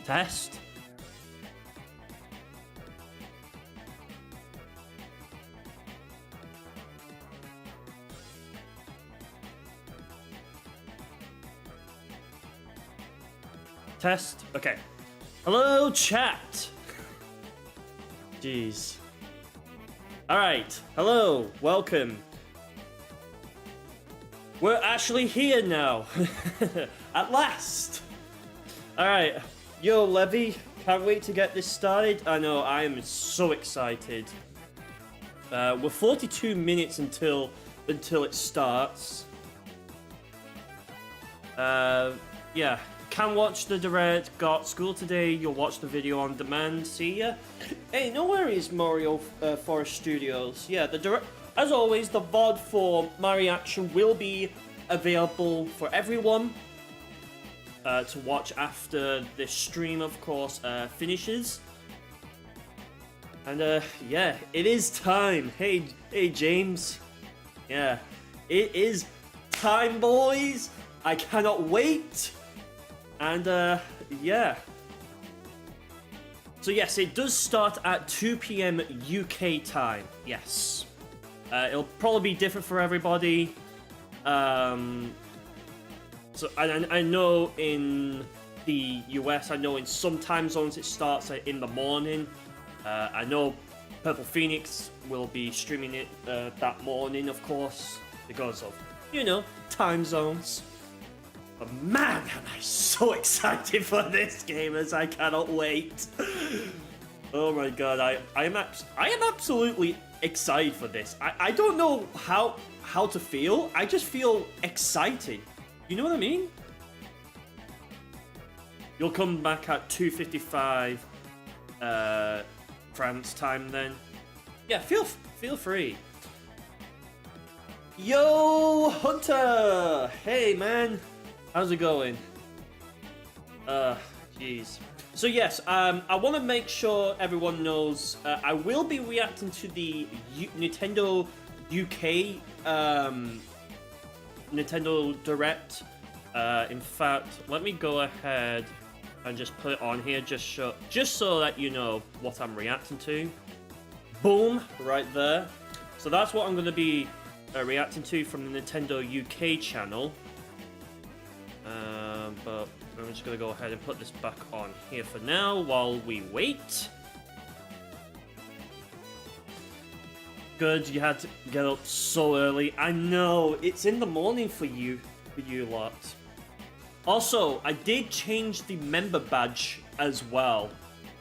Test. Test. Okay. Hello, chat. Jeez. Alright. Hello. Welcome. We're actually here now. At last. Alright. Yo, Levy. Can't wait to get this started. I know, I am so excited. We're 42 minutes until it starts. Yeah. Can watch the direct, got school today, you'll watch the video on demand, see ya. Hey, no worries, Mario Forest Studios. Yeah, the direct, as always, the VOD for my reaction will be available for everyone to watch after this stream, of course, finishes. And, yeah, it is time. Hey, James. Yeah, it is time, boys. I cannot wait. And, yeah. So, yes, it does start at 2 PM UK time. Yes. It'll probably be different for everybody. So, I know in the US, I know in some time zones it starts in the morning. I know Purple Phoenix will be streaming it that morning, of course, because of, you know, time zones. But man, am I so excited for this, gamers! I cannot wait. Oh my god, I am absolutely excited for this. I don't know how to feel. I just feel excited. You know what I mean? You'll come back at 2:55 France time then. Yeah, feel free. Yo, Hunter! Hey, man. How's it going? Jeez. So yes, I want to make sure everyone knows I will be reacting to the Nintendo UK Nintendo Direct. In fact, let me go ahead and just put it on here, just so that you know what I'm reacting to. Boom, right there. So that's what I'm going to be reacting to from the Nintendo UK channel. But I'm just going to go ahead and put this back on here for now while we wait. Good, you had to get up so early. I know, it's in the morning for you lot. Also, I did change the member badge as well,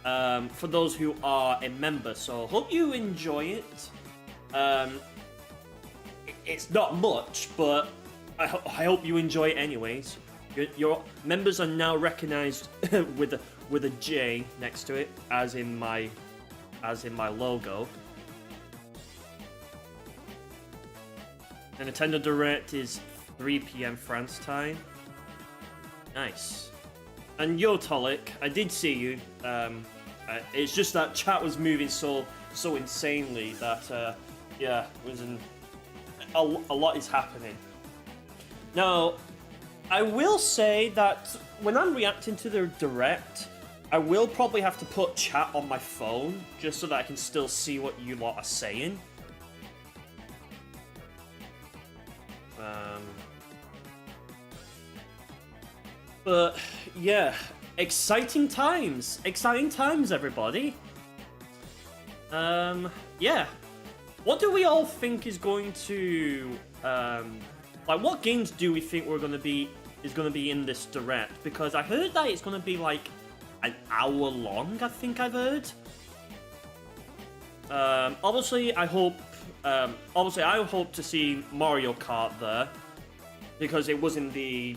for those who are a member, so hope you enjoy it. It's not much, but I hope you enjoy it anyways. Your members are now recognized with a J next to it, as in my logo. The Nintendo Direct is 3 PM France time. Nice. And yo, Tolik, I did see you. It's just that chat was moving so insanely that yeah, a lot is happening. Now, I will say that when I'm reacting to the Direct, I will probably have to put chat on my phone, just so that I can still see what you lot are saying. But, yeah, exciting times, everybody. Yeah. What do we all think is going to, like, what games do we think is going to be in this Direct? Because I heard that it's going to be, like, an hour long, I think I've heard. Obviously, I hope to see Mario Kart there, because it was in the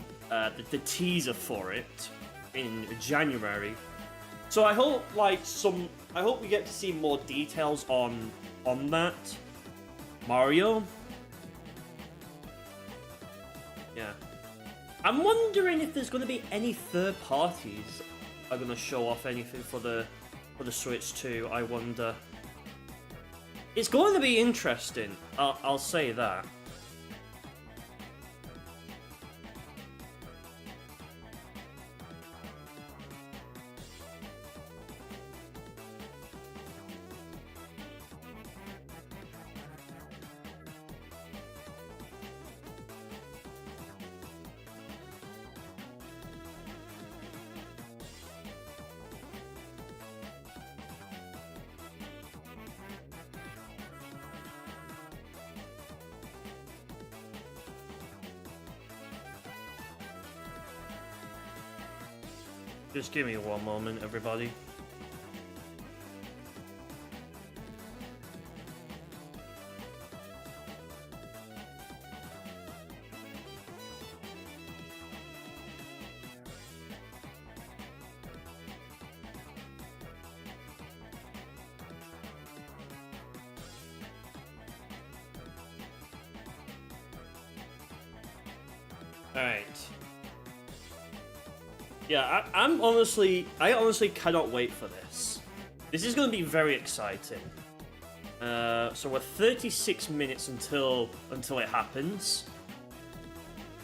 teaser for it in January. So I hope we get to see more details on that. Mario. Yeah. I'm wondering if there's going to be any third parties are going to show off anything for the Switch 2. I wonder. It's going to be interesting. I'll say that. Just give me one moment, everybody. Alright. Yeah, I honestly cannot wait for this. This is going to be very exciting. So we're 36 minutes until it happens.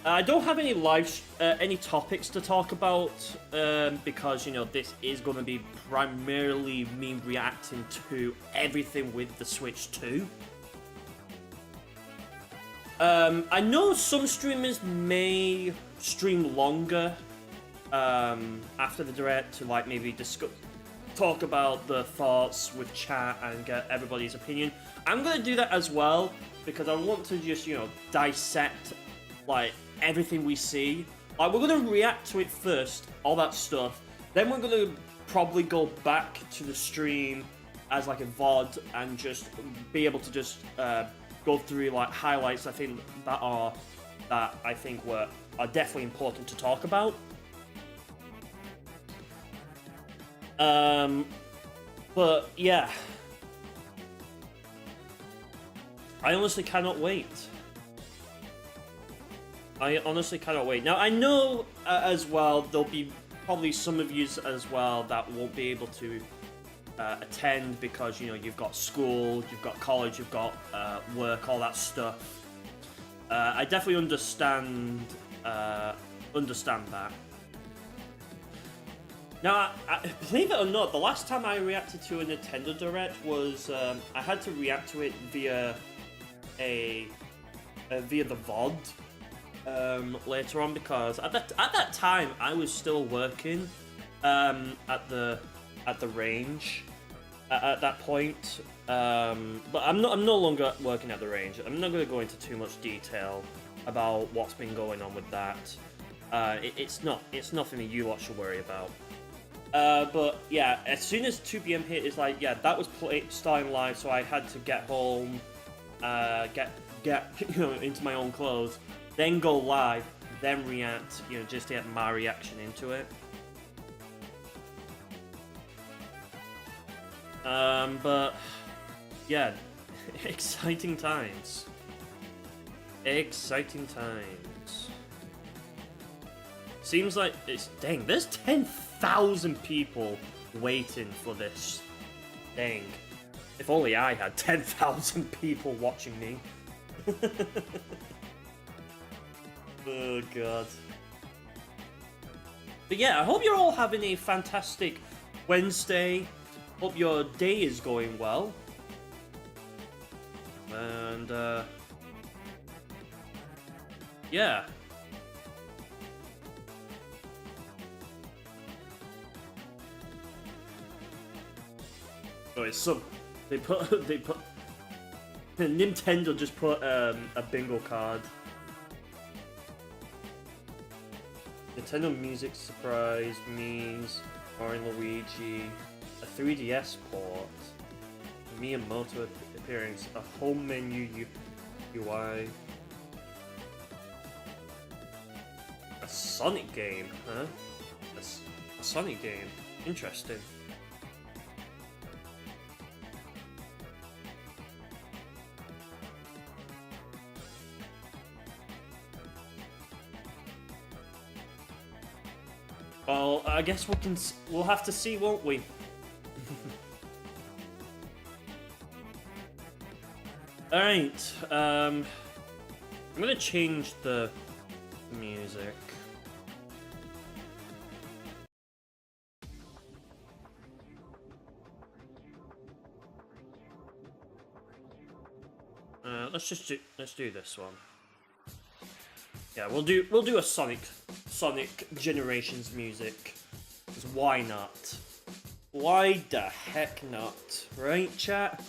I don't have any any topics to talk about because, you know, this is going to be primarily me reacting to everything with the Switch 2. I know some streamers may stream longer after the direct to like maybe talk about the thoughts with chat and get everybody's opinion. I'm gonna do that as well because I want to just, you know, dissect like everything we see. Like, we're gonna react to it first, all that stuff. Then we're gonna probably go back to the stream as like a VOD and just be able to just go through like highlights I think that are definitely important to talk about. But yeah, I honestly cannot wait. Now I know as well there'll be probably some of you as well that won't be able to attend because, you know, you've got school, you've got college, you've got work, all that stuff. I definitely understand that. Now, believe it or not, the last time I reacted to a Nintendo Direct was I had to react to it via the VOD later on because at that time I was still working at the range at that point. But I'm no longer working at the range. I'm not going to go into too much detail about what's been going on with that. It's nothing that you lot should worry about. But yeah, as soon as 2 p.m. hit, it's like, yeah, that was starting live, so I had to get home, get you know, into my own clothes, then go live, then react, you know, just to get my reaction into it. But yeah, exciting times. Seems like there's 10,000 people waiting for this. Dang. If only I had 10,000 people watching me. Oh god. But yeah, I hope you're all having a fantastic Wednesday. Hope your day is going well. And yeah. Oh, it's they put Nintendo just put a bingo card. Nintendo Music Surprise means Mario and Luigi, a 3DS port, a Miyamoto appearance, a home menu UI, a Sonic game, huh? A Sonic game, interesting. Well, I guess we'll have to see, won't we? Alright, I'm gonna change the music. Let's do this one. Yeah, we'll do a Sonic Generations music. 'Cause why not? Why the heck not? Right, chat?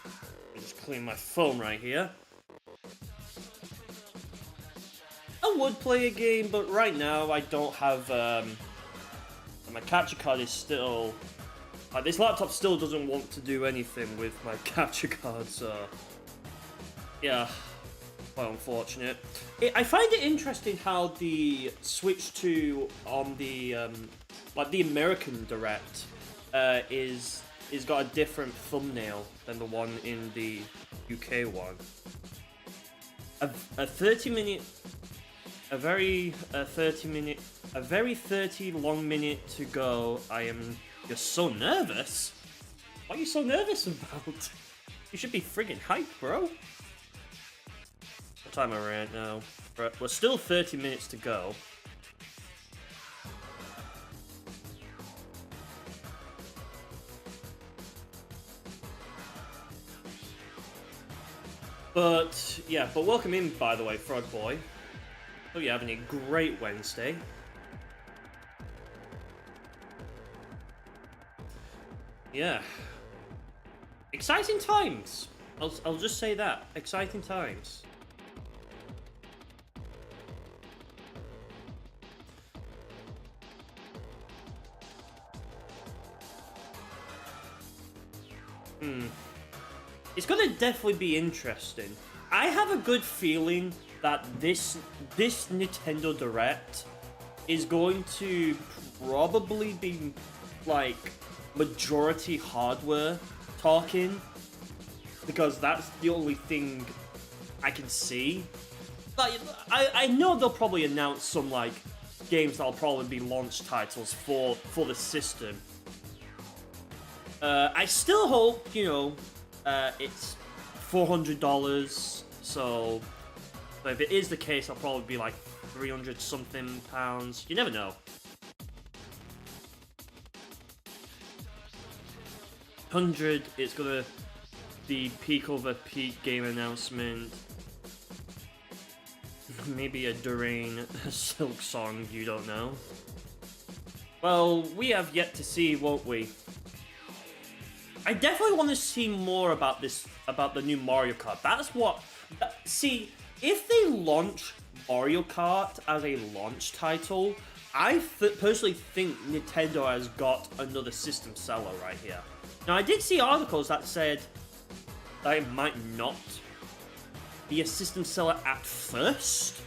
Let me just clean my phone right here. Oh still would play a game, but right now I don't have, my capture card is still, this laptop still doesn't want to do anything with my capture card, so, yeah, quite unfortunate. I find it interesting how the Switch 2 on the, like the American Direct, is got a different thumbnail than the one in the UK one. A very 30 long minute to go. You're so nervous. What are you so nervous about? You should be friggin' hyped, bro. What time are we at now? We're still 30 minutes to go. But, yeah, but welcome in, by the way, Frog Boy. Hope you're having a great Wednesday. Yeah. Exciting times! I'll just say that. Exciting times. It's gonna definitely be interesting. I have a good feeling that this Nintendo Direct is going to probably be like majority hardware talking, because that's the only thing I can see. Like, I know they'll probably announce some like games that'll probably be launch titles for the system. I still hope, you know, it's $400, so if it is the case, I'll probably be like 300 something pounds. You never know. $100, it's gonna be peak over peak game announcement. Maybe a Durain Silk song, you don't know. Well, we have yet to see, won't we? I definitely want to see more about the new Mario Kart. That's what... See, if they launch Mario Kart as a launch title, I personally think Nintendo has got another system seller right here. Now, I did see articles that said that it might not be a system seller at first.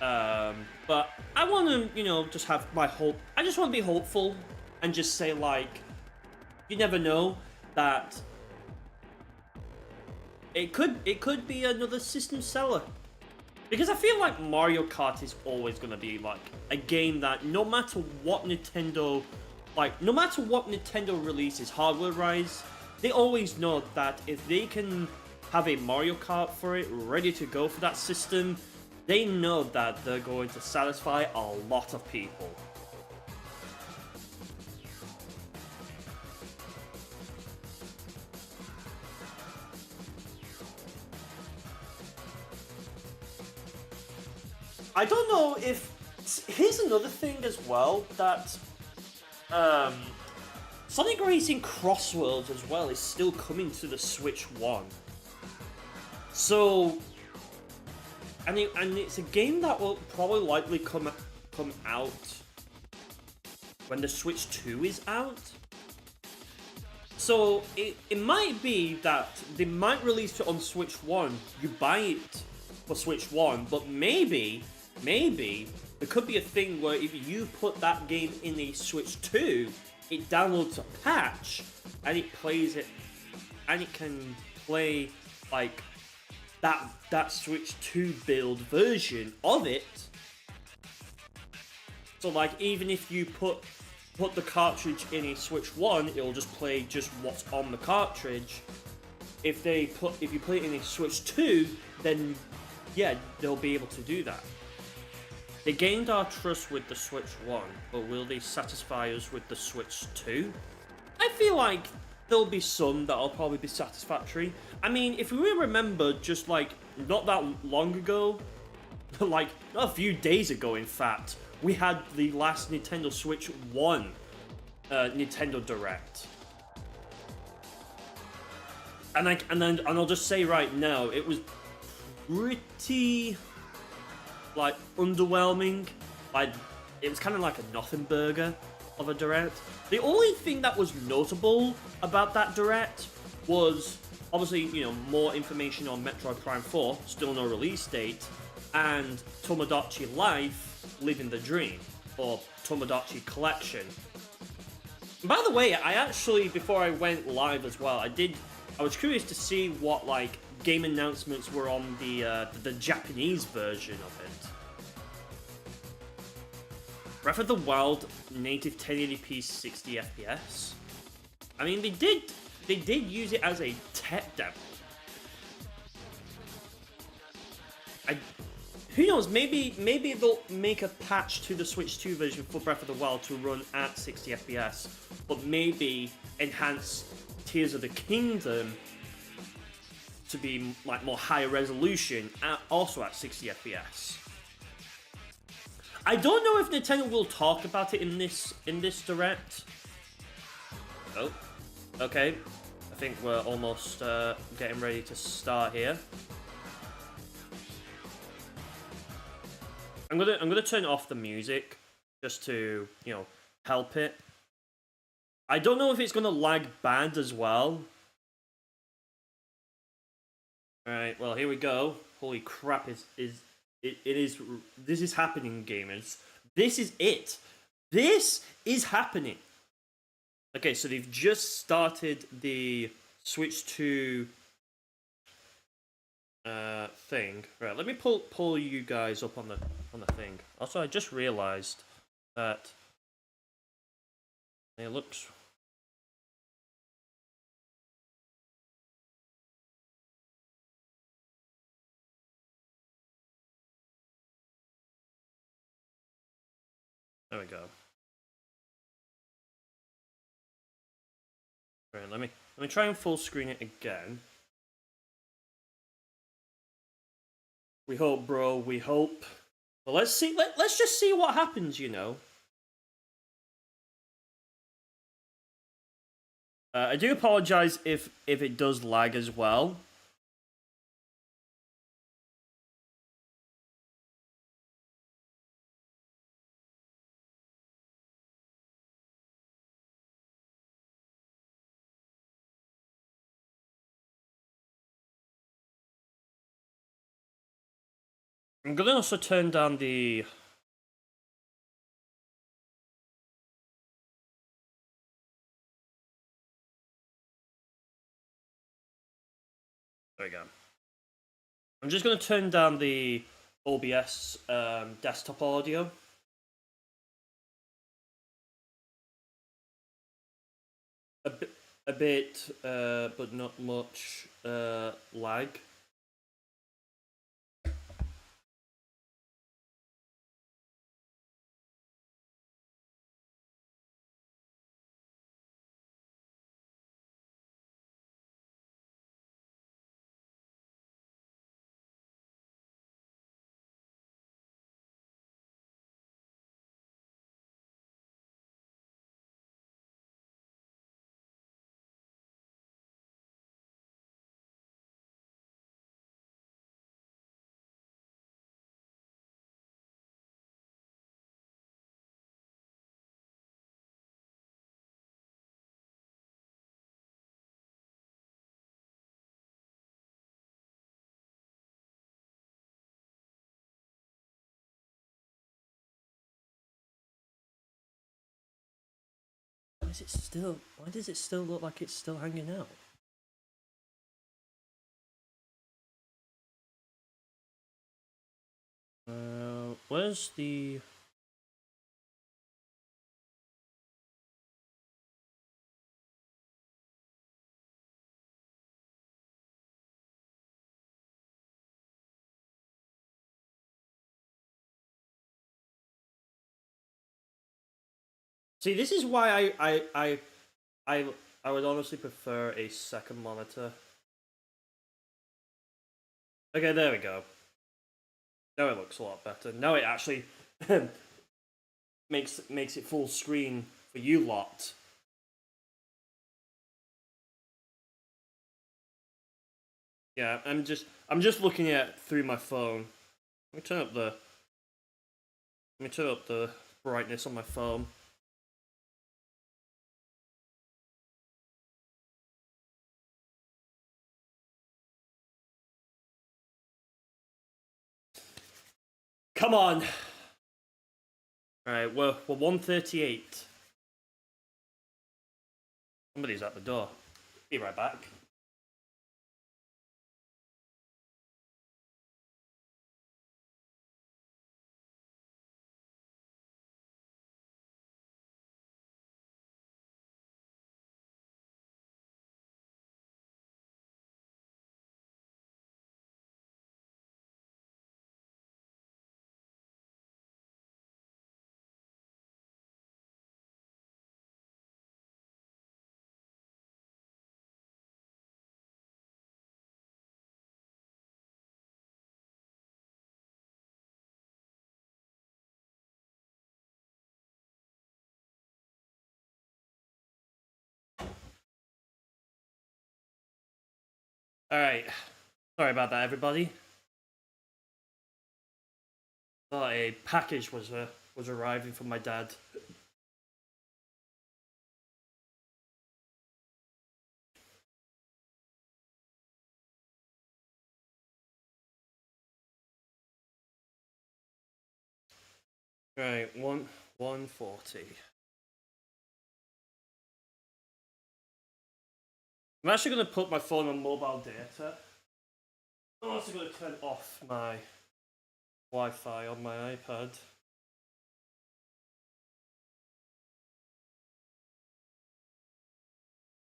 But I want to, you know, just have my hope. I just want to be hopeful and just say, like, you never know that it could be another system seller. Because I feel like Mario Kart is always going to be like a game that no matter what Nintendo releases hardware-wise, they always know that if they can have a Mario Kart for it ready to go for that system, they know that they're going to satisfy a lot of people. I don't know if... Here's another thing as well, that Sonic Racing Crossworlds as well is still coming to the Switch 1. So... And it's a game that will probably likely come out when the Switch 2 is out. So it might be that they might release it on Switch 1, you buy it for Switch 1, but maybe there could be a thing where if you put that game in a Switch 2, it downloads a patch and it plays it, and it can play like that Switch 2 build version of it. So like, even if you put the cartridge in a Switch 1, it will just play just what's on the cartridge. If you play it in a Switch 2, then yeah, they'll be able to do that. They gained our trust with the Switch 1, but will they satisfy us with the Switch 2? I feel like there'll be some that'll probably be satisfactory. I mean, if we remember, just like not that long ago, like not a few days ago in fact, we had the last Nintendo Switch 1 Nintendo Direct. And I'll just say right now, it was pretty like underwhelming. Like it was kind of like a nothing burger of a direct. The only thing that was notable about that direct was obviously, you know, more information on Metroid Prime 4, still no release date, and Tomodachi Life, Living the Dream, or Tomodachi Collection. And by the way, I actually, before I went live as well, I was curious to see what, like, game announcements were on the Japanese version of it. Breath of the Wild, native 1080p 60 FPS. I mean, they did use it as a tech demo. Who knows? Maybe they'll make a patch to the Switch 2 version for Breath of the Wild to run at 60 FPS, but maybe enhance Tears of the Kingdom to be like more higher resolution, also at 60 FPS. I don't know if Nintendo will talk about it in this direct. Oh, okay. I think we're almost getting ready to start here. I'm gonna turn off the music just to, you know, help it. I don't know if it's gonna lag bad as well. All right, well here we go. Holy crap! This is happening, gamers. This is it. This is happening. Okay, so they've just started the Switch 2 thing. Right, let me pull you guys up on the thing. Also, I just realized that it looks. There we go. Right, let me try and full screen it again. We hope, bro. We hope. Well, let's see. Let's just see what happens. You know. I do apologize if it does lag as well. I'm gonna also turn down the. There we go. I'm just gonna turn down the OBS desktop audio. A bit, but not much lag. Why does it still look like it's still hanging out? Where's the... See, this is why I would honestly prefer a second monitor. Okay, there we go. Now it looks a lot better. Now it actually makes it full screen for you lot. Yeah, I'm just looking at it through my phone. Let me turn up the Let me turn up the brightness on my phone. Come on! Alright, we're 138. Somebody's at the door. Be right back. Alright. Sorry about that, everybody. Thought a package was arriving from my dad. Right, 140. I'm actually going to put my phone on mobile data. I'm also going to turn off my Wi-Fi on my iPad.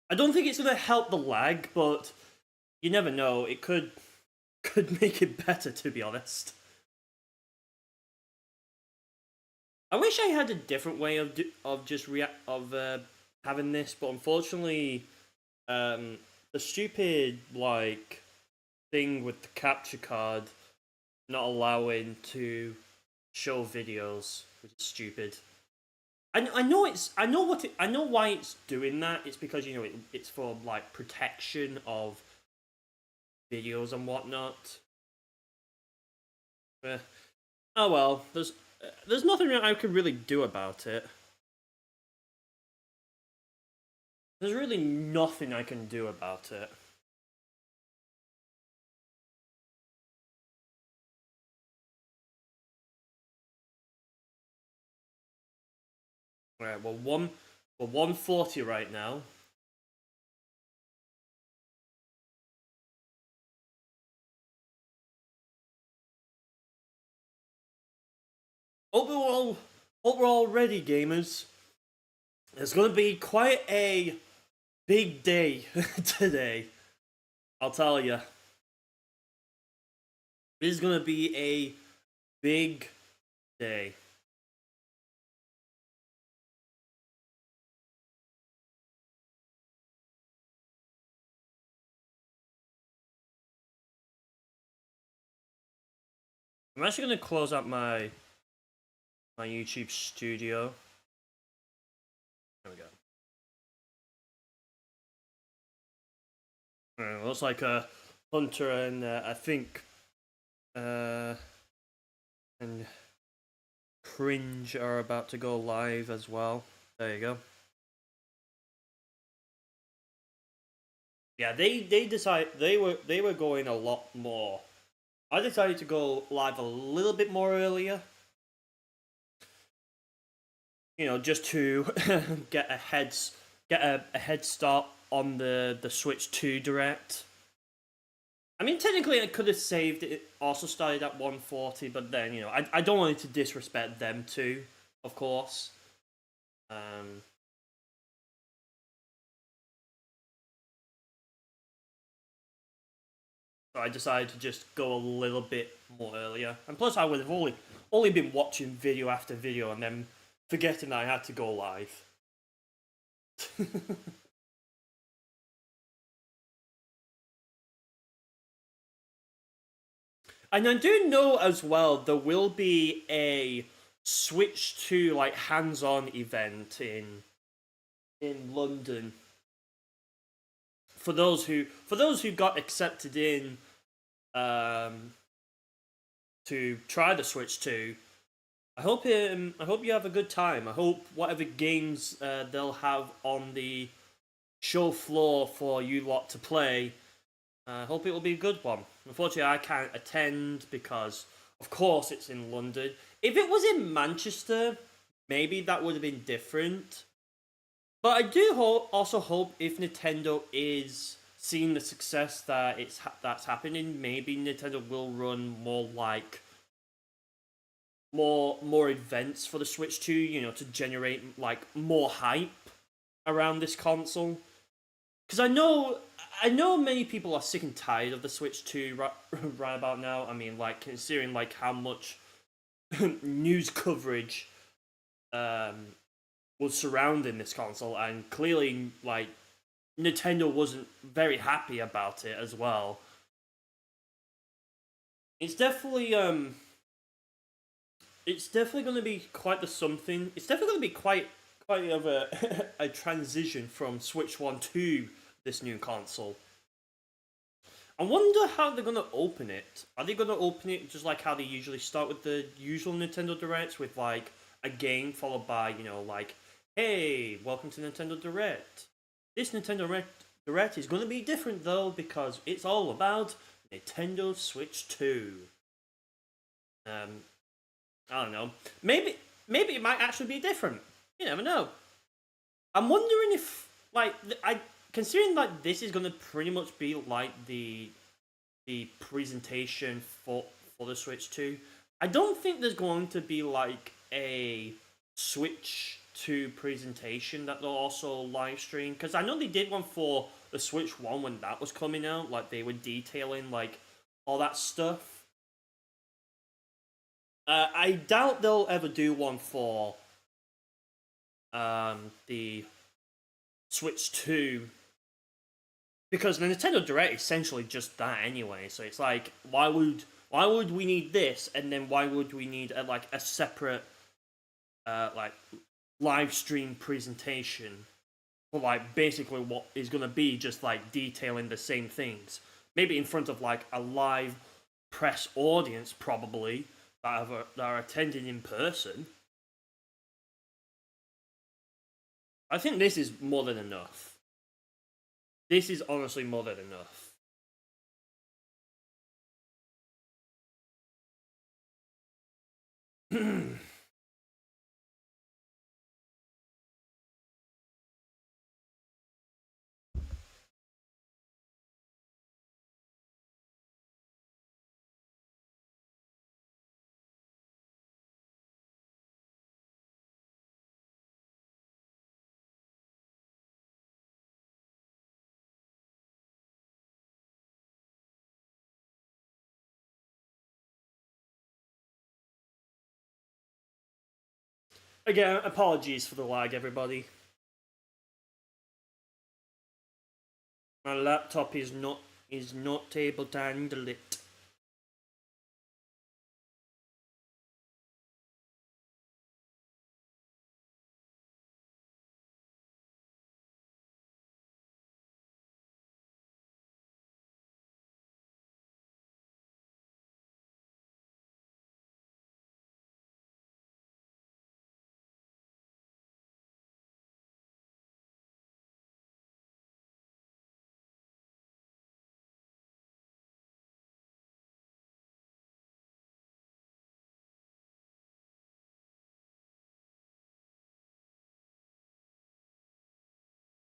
I don't think it's going to help the lag, but you never know. It could make it better, to be honest. I wish I had a different way of having this, but unfortunately, the stupid thing with the capture card not allowing to show videos, which is stupid. I know why it's doing that. It's because it's for protection of videos and whatnot. Oh well, there's nothing I could really do about it. There's really nothing I can do about it. Alright, we're 140 right now. Hope we're all ready, gamers. It's gonna be quite a big day today. I'll tell you. This is gonna be a big day. I'm actually gonna close out my YouTube studio. There we go. Looks like Hunter and I think and Cringe are about to go live as well. There you go. Yeah, they were going a lot more. I decided to go live a little bit more earlier. Just to get a head start on the Switch 2 Direct. I mean, technically, I could have saved it. Also started at 140, but then I don't want it to disrespect them too, of course. So I decided to just go a little bit more earlier, and plus I would have only been watching video after video, and then forgetting that I had to go live. And I do know as well there will be a Switch 2 hands-on event in London. For those who got accepted in to try the Switch 2, I hope you have a good time. I hope whatever games they'll have on the show floor for you lot to play. I hope it will be a good one. Unfortunately, I can't attend because, of course, it's in London. If it was in Manchester, maybe that would have been different. But I do also hope if Nintendo is seeing the success that that's happening, maybe Nintendo will run more events for the Switch 2, to generate like more hype around this console. Because I know many people are sick and tired of the Switch 2 right about now. I mean, like considering like how much news coverage um, was surrounding this console, and clearly like Nintendo wasn't very happy about it as well. It's definitely going to be quite the something. It's definitely going to be quite of a a transition from Switch 1 to this new console. I wonder how they're going to open it. Are they going to open it just like how they usually start with the usual Nintendo Directs, with like a game followed by, like, hey, welcome to Nintendo Direct. This Nintendo Direct is going to be different though because it's all about Nintendo Switch 2. I don't know. Maybe it might actually be different. You never know. I'm wondering if like I considering like this is gonna pretty much be like the presentation for the Switch 2. I don't think there's going to be like a Switch 2 presentation that they'll also live stream, because I know they did one for the Switch 1 when that was coming out. Like they were detailing like all that stuff. I doubt they'll ever do one for the Switch 2, because the Nintendo Direct is essentially just that anyway. So it's like, why would we need this, and then why would we need a separate like live stream presentation for like basically what is gonna be just like detailing the same things, maybe in front of like a live press audience probably that are attending in person. I think this is more than enough. This is honestly more than enough. Again, apologies for the lag, everybody. My laptop is not able to handle it.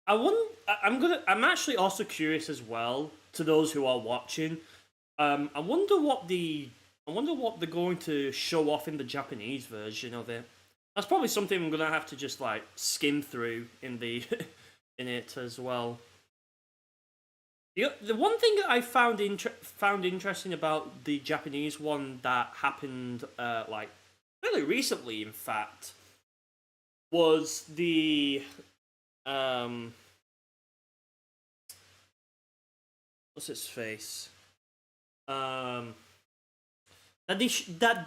I'm actually also curious as well, to those who are watching. I wonder what they're going to show off in the Japanese version of it. That's probably something I'm gonna have to just like skim through in the in it as well. The one thing that I found interesting about the Japanese one that happened like fairly recently, in fact, was the um what's its face that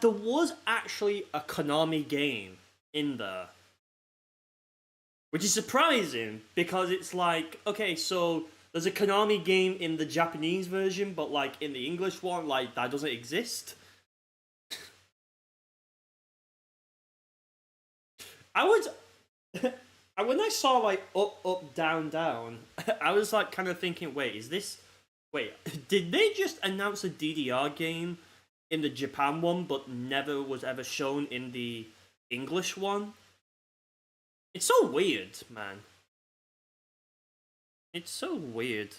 there was actually a Konami game in there, which is surprising because it's like, okay, so there's a Konami game in the Japanese version, but like in the English one, like that doesn't exist. I was when I saw like up, up, down, down, I was like kind of thinking, wait, is this? Wait, did they just announce a DDR game in the Japan one, but never was ever shown in the English one? It's so weird, man. It's so weird.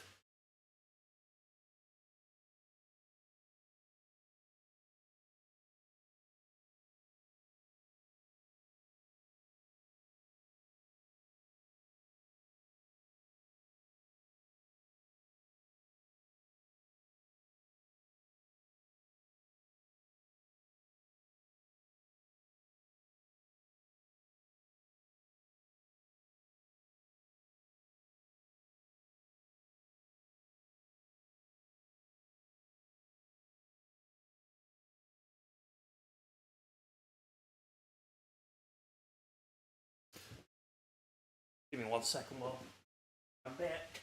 Give me 1 second, Will. I'm back.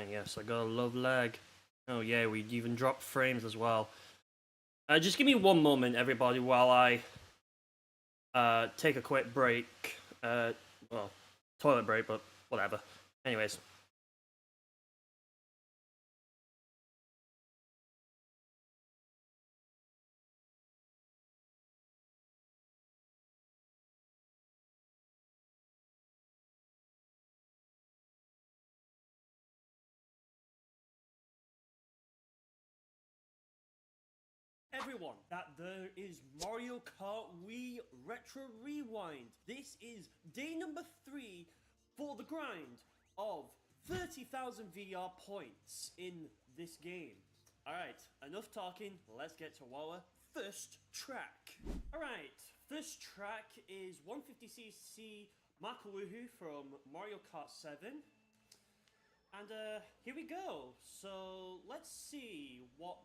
Yes, I gotta love lag. Oh yeah, we even dropped frames as well. Just give me one moment, everybody, while I take a quick break. Well, toilet break, but whatever. Anyways. Everyone, that there is Mario Kart Wii Retro Rewind. This is day number 3 for the grind of 30,000 VR points in this game. Alright, enough talking, let's get to our first track. Alright, first track is 150cc Makaluhu from Mario Kart 7. And here we go. So let's see what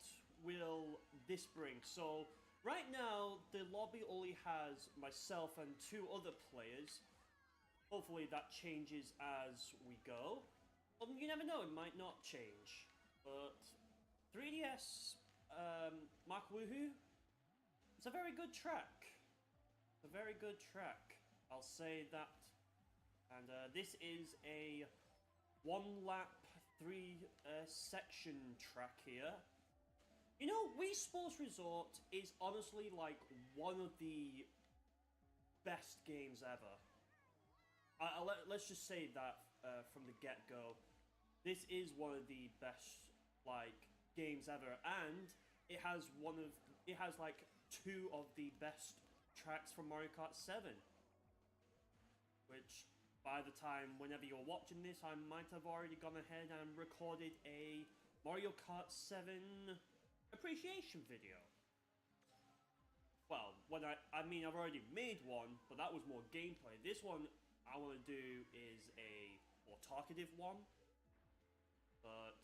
will this bring. So right now the lobby only has myself and 2 other players. Hopefully that changes as we go. You never know, it might not change. But 3DS Mark Woohoo, it's a very good track. It's a very good track. I'll say that. And this is a 1-lap 3 section track here. You know, Wii Sports Resort is honestly like one of the best games ever. Let's just say that from the get-go. This is one of the best like games ever, and it has like 2 of the best tracks from Mario Kart 7, which by the time whenever you're watching this, I might have already gone ahead and recorded a Mario Kart 7 appreciation video. Well, when I mean I've already made one, but that was more gameplay. This one I want to do is a more talkative one, but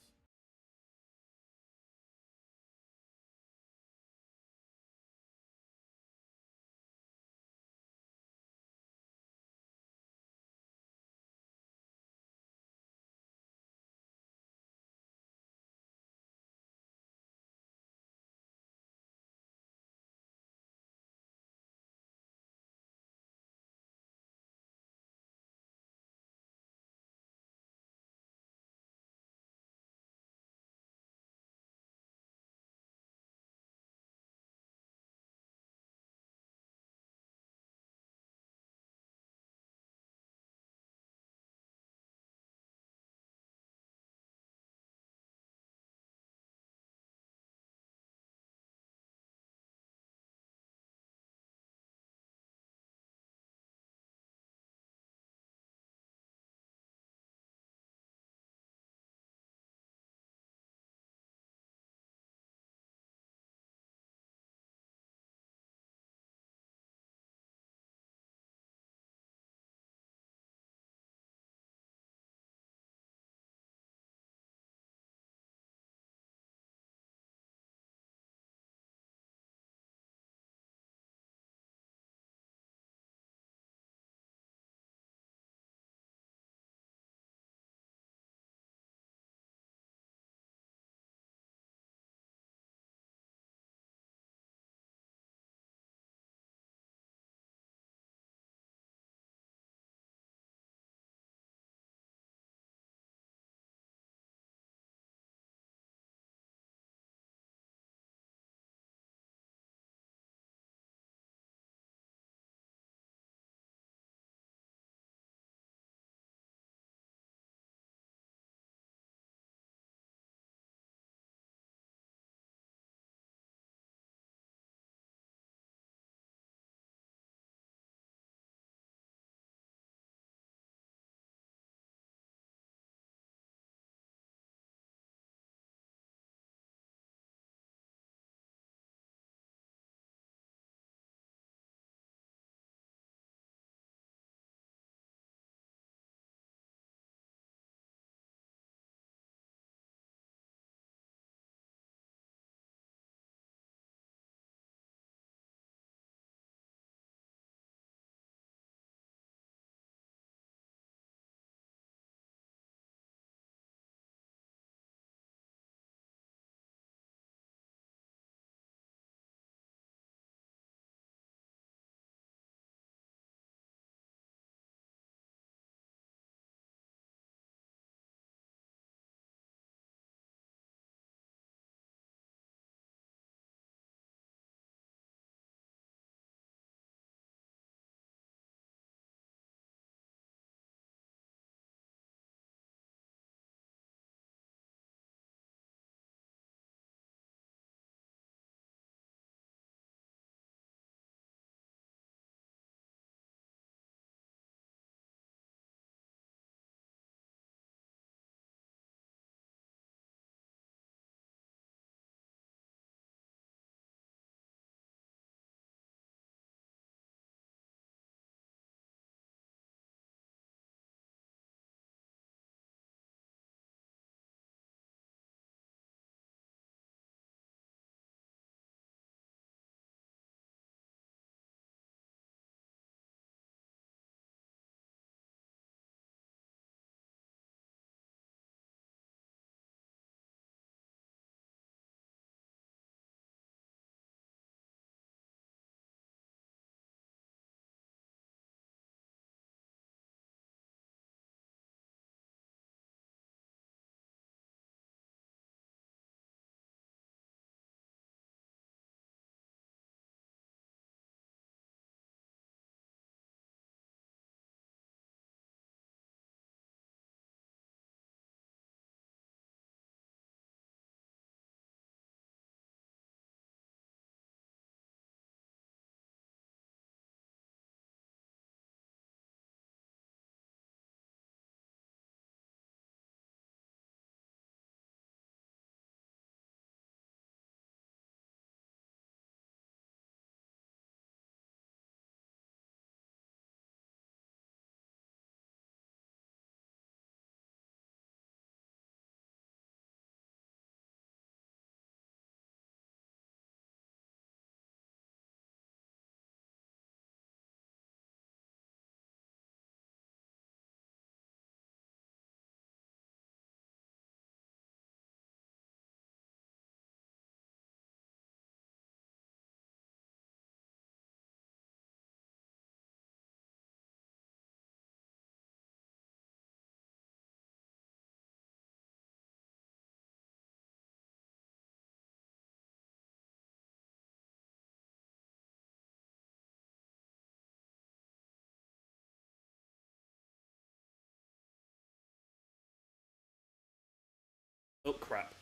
Oh, crap.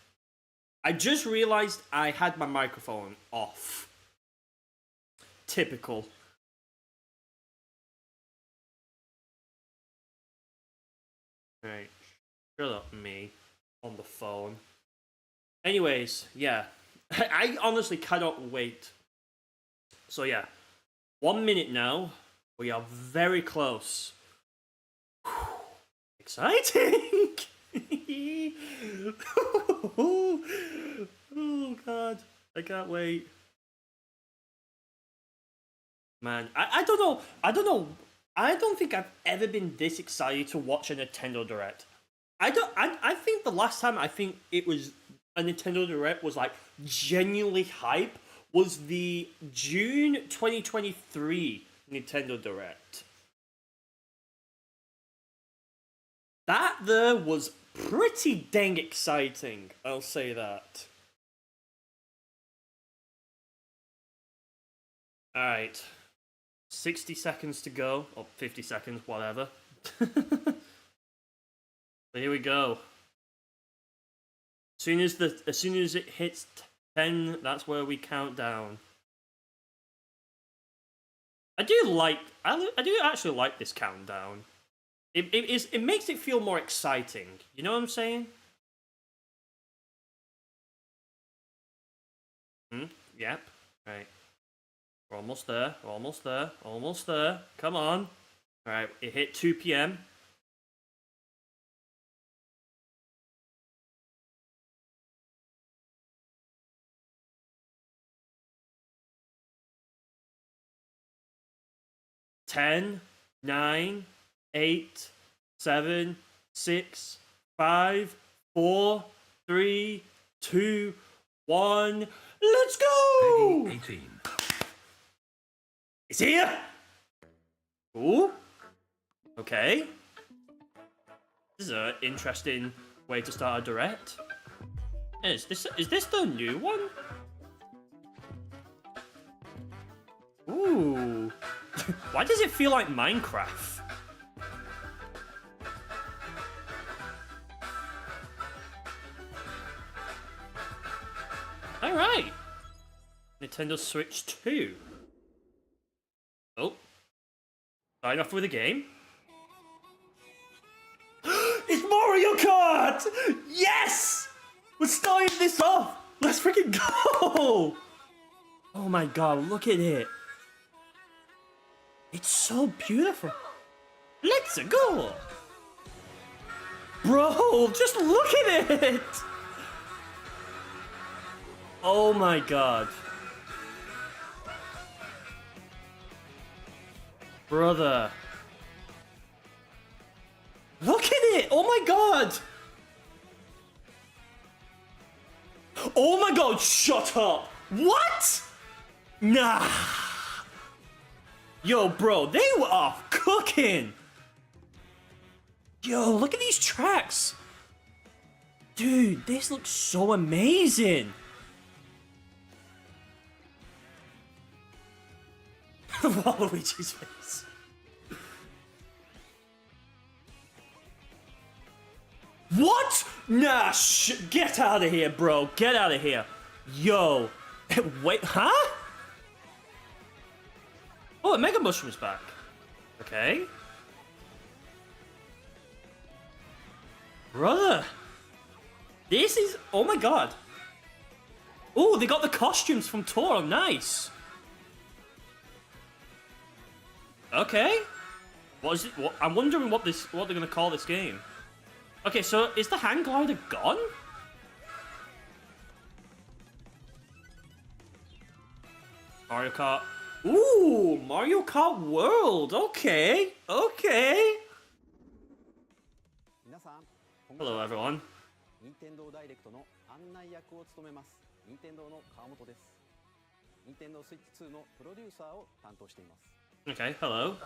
I just realized I had my microphone off. Typical. Right. Shut up, me. On the phone. Anyways, yeah. I honestly cannot wait. So, yeah. 1 minute now. We are very close. Whew. Exciting! Oh, God. I can't wait. Man, I don't know. I don't think I've ever been this excited to watch a Nintendo Direct. I think the last time I think it was a Nintendo Direct was like genuinely hype was the June 2023 Nintendo Direct. That there was pretty dang exciting, I'll say that. Alright. 60 seconds to go, or 50 seconds, whatever. So here we go. As soon as it hits 10, that's where we count down. I do actually like this countdown. It makes it feel more exciting. You know what I'm saying? Yep. Right. We're almost there. We're almost there. Almost there. Come on. Alright, it hit 2 p.m. Ten, 9, 8, 7, 6, 5, 4, 3, 2, 1. Let's go! 18. It's here! Ooh. Okay. This is an interesting way to start a direct. Is this the new one? Ooh. Why does it feel like Minecraft? Alright. Nintendo Switch 2. Oh. Starting off with a game. It's Mario Kart! Yes! We're starting this off! Let's freaking go! Oh my god, look at it. It's so beautiful. Let's go! Bro, just look at it! Oh my god. Brother. Look at it! Oh my god! Oh my god, shut up! What? Nah. Yo, bro, they were off cooking! Yo, look at these tracks! Dude, this looks so amazing! Waluigi's face. What? Nah, get out of here, bro. Get out of here. Yo. Wait, huh? Oh, a Mega Mushroom's back. Okay. Brother. This is... Oh my god. Oh, they got the costumes from Toro. Nice. Okay. What is it? What, I'm wondering what they're gonna call this game. Okay, so is the hang glider gone? Mario Kart. Ooh, Mario Kart World. Okay, okay. Hello, everyone. Okay, hello.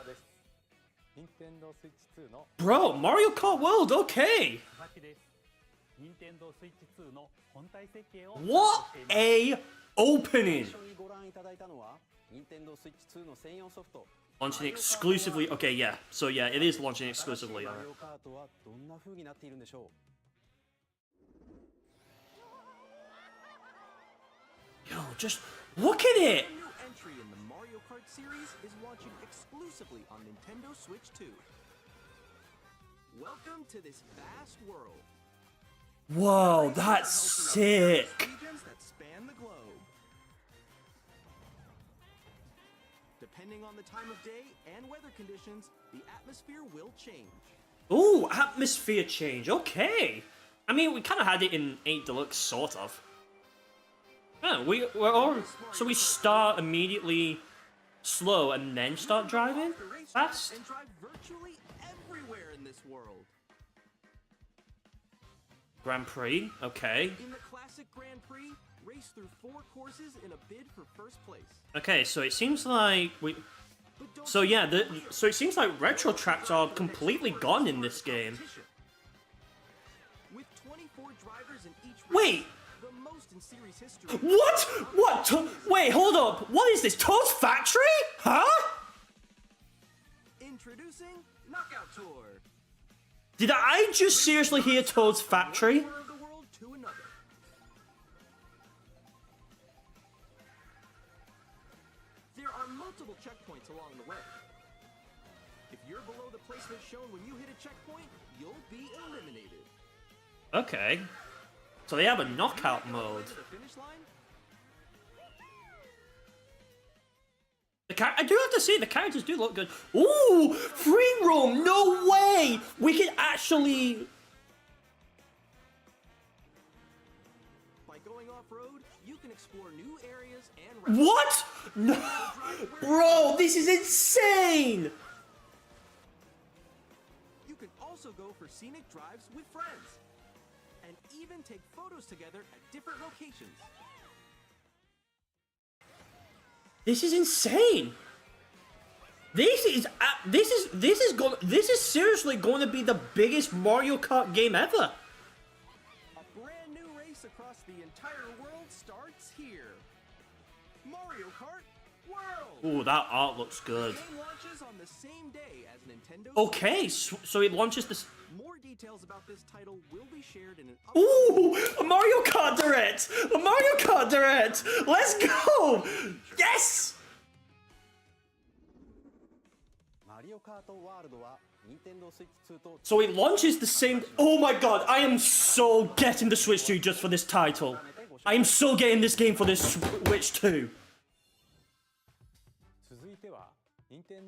Bro, Mario Kart World, okay! What a opening! Launching exclusively, okay, yeah. So yeah, it is launching exclusively. Yo, just look at it! A new entry in the Mario Kart series is launching exclusively on Nintendo Switch 2. Welcome to this vast world. Whoa, that's sick! Regions that span the globe. Depending on the time of day and weather conditions, the atmosphere will change. Ooh, atmosphere change, okay! I mean, we kind of had it in 8 Deluxe, sort of. Yeah, we're all... So we start immediately slow and then start driving fast? And drive virtually everywhere in this world. Grand Prix, okay. In the classic Grand Prix, race through 4 courses in a bid for first place. Okay, so it seems like we... So yeah, so it seems like retro tracks are completely gone in this game. With 24 drivers in each race, Wait! the most in series history. What? What? Wait, hold up. What is this? Toad's Factory? Huh? Introducing Knockout Tour. Did I just seriously hear Toad's Factory? Corner of the world to another. There are multiple checkpoints along the way. If you're below the placement shown when you hit a checkpoint, you'll be eliminated. Okay. So they have a knockout mode. To the finish line, I do have to say, the characters do look good. Ooh! Free roam! No way! We can actually... by going off-road, you can explore new areas and What? No! Bro, this is insane! You can also go for scenic drives with friends. And even take photos together at different locations. This is insane. This is seriously going to be the biggest Mario Kart game ever. A brand new race across the entire world starts here. Mario Kart World. Ooh, that art looks good. The game launches on the same day as Nintendo. Okay, so it launches this. More details about this title will be shared in an Ooh, a Mario Kart Direct! A Mario Kart Direct! Let's go! Yes! So it launches the same... Oh my god, I am so getting the Switch 2 just for this title. I am so getting this game for this Switch 2.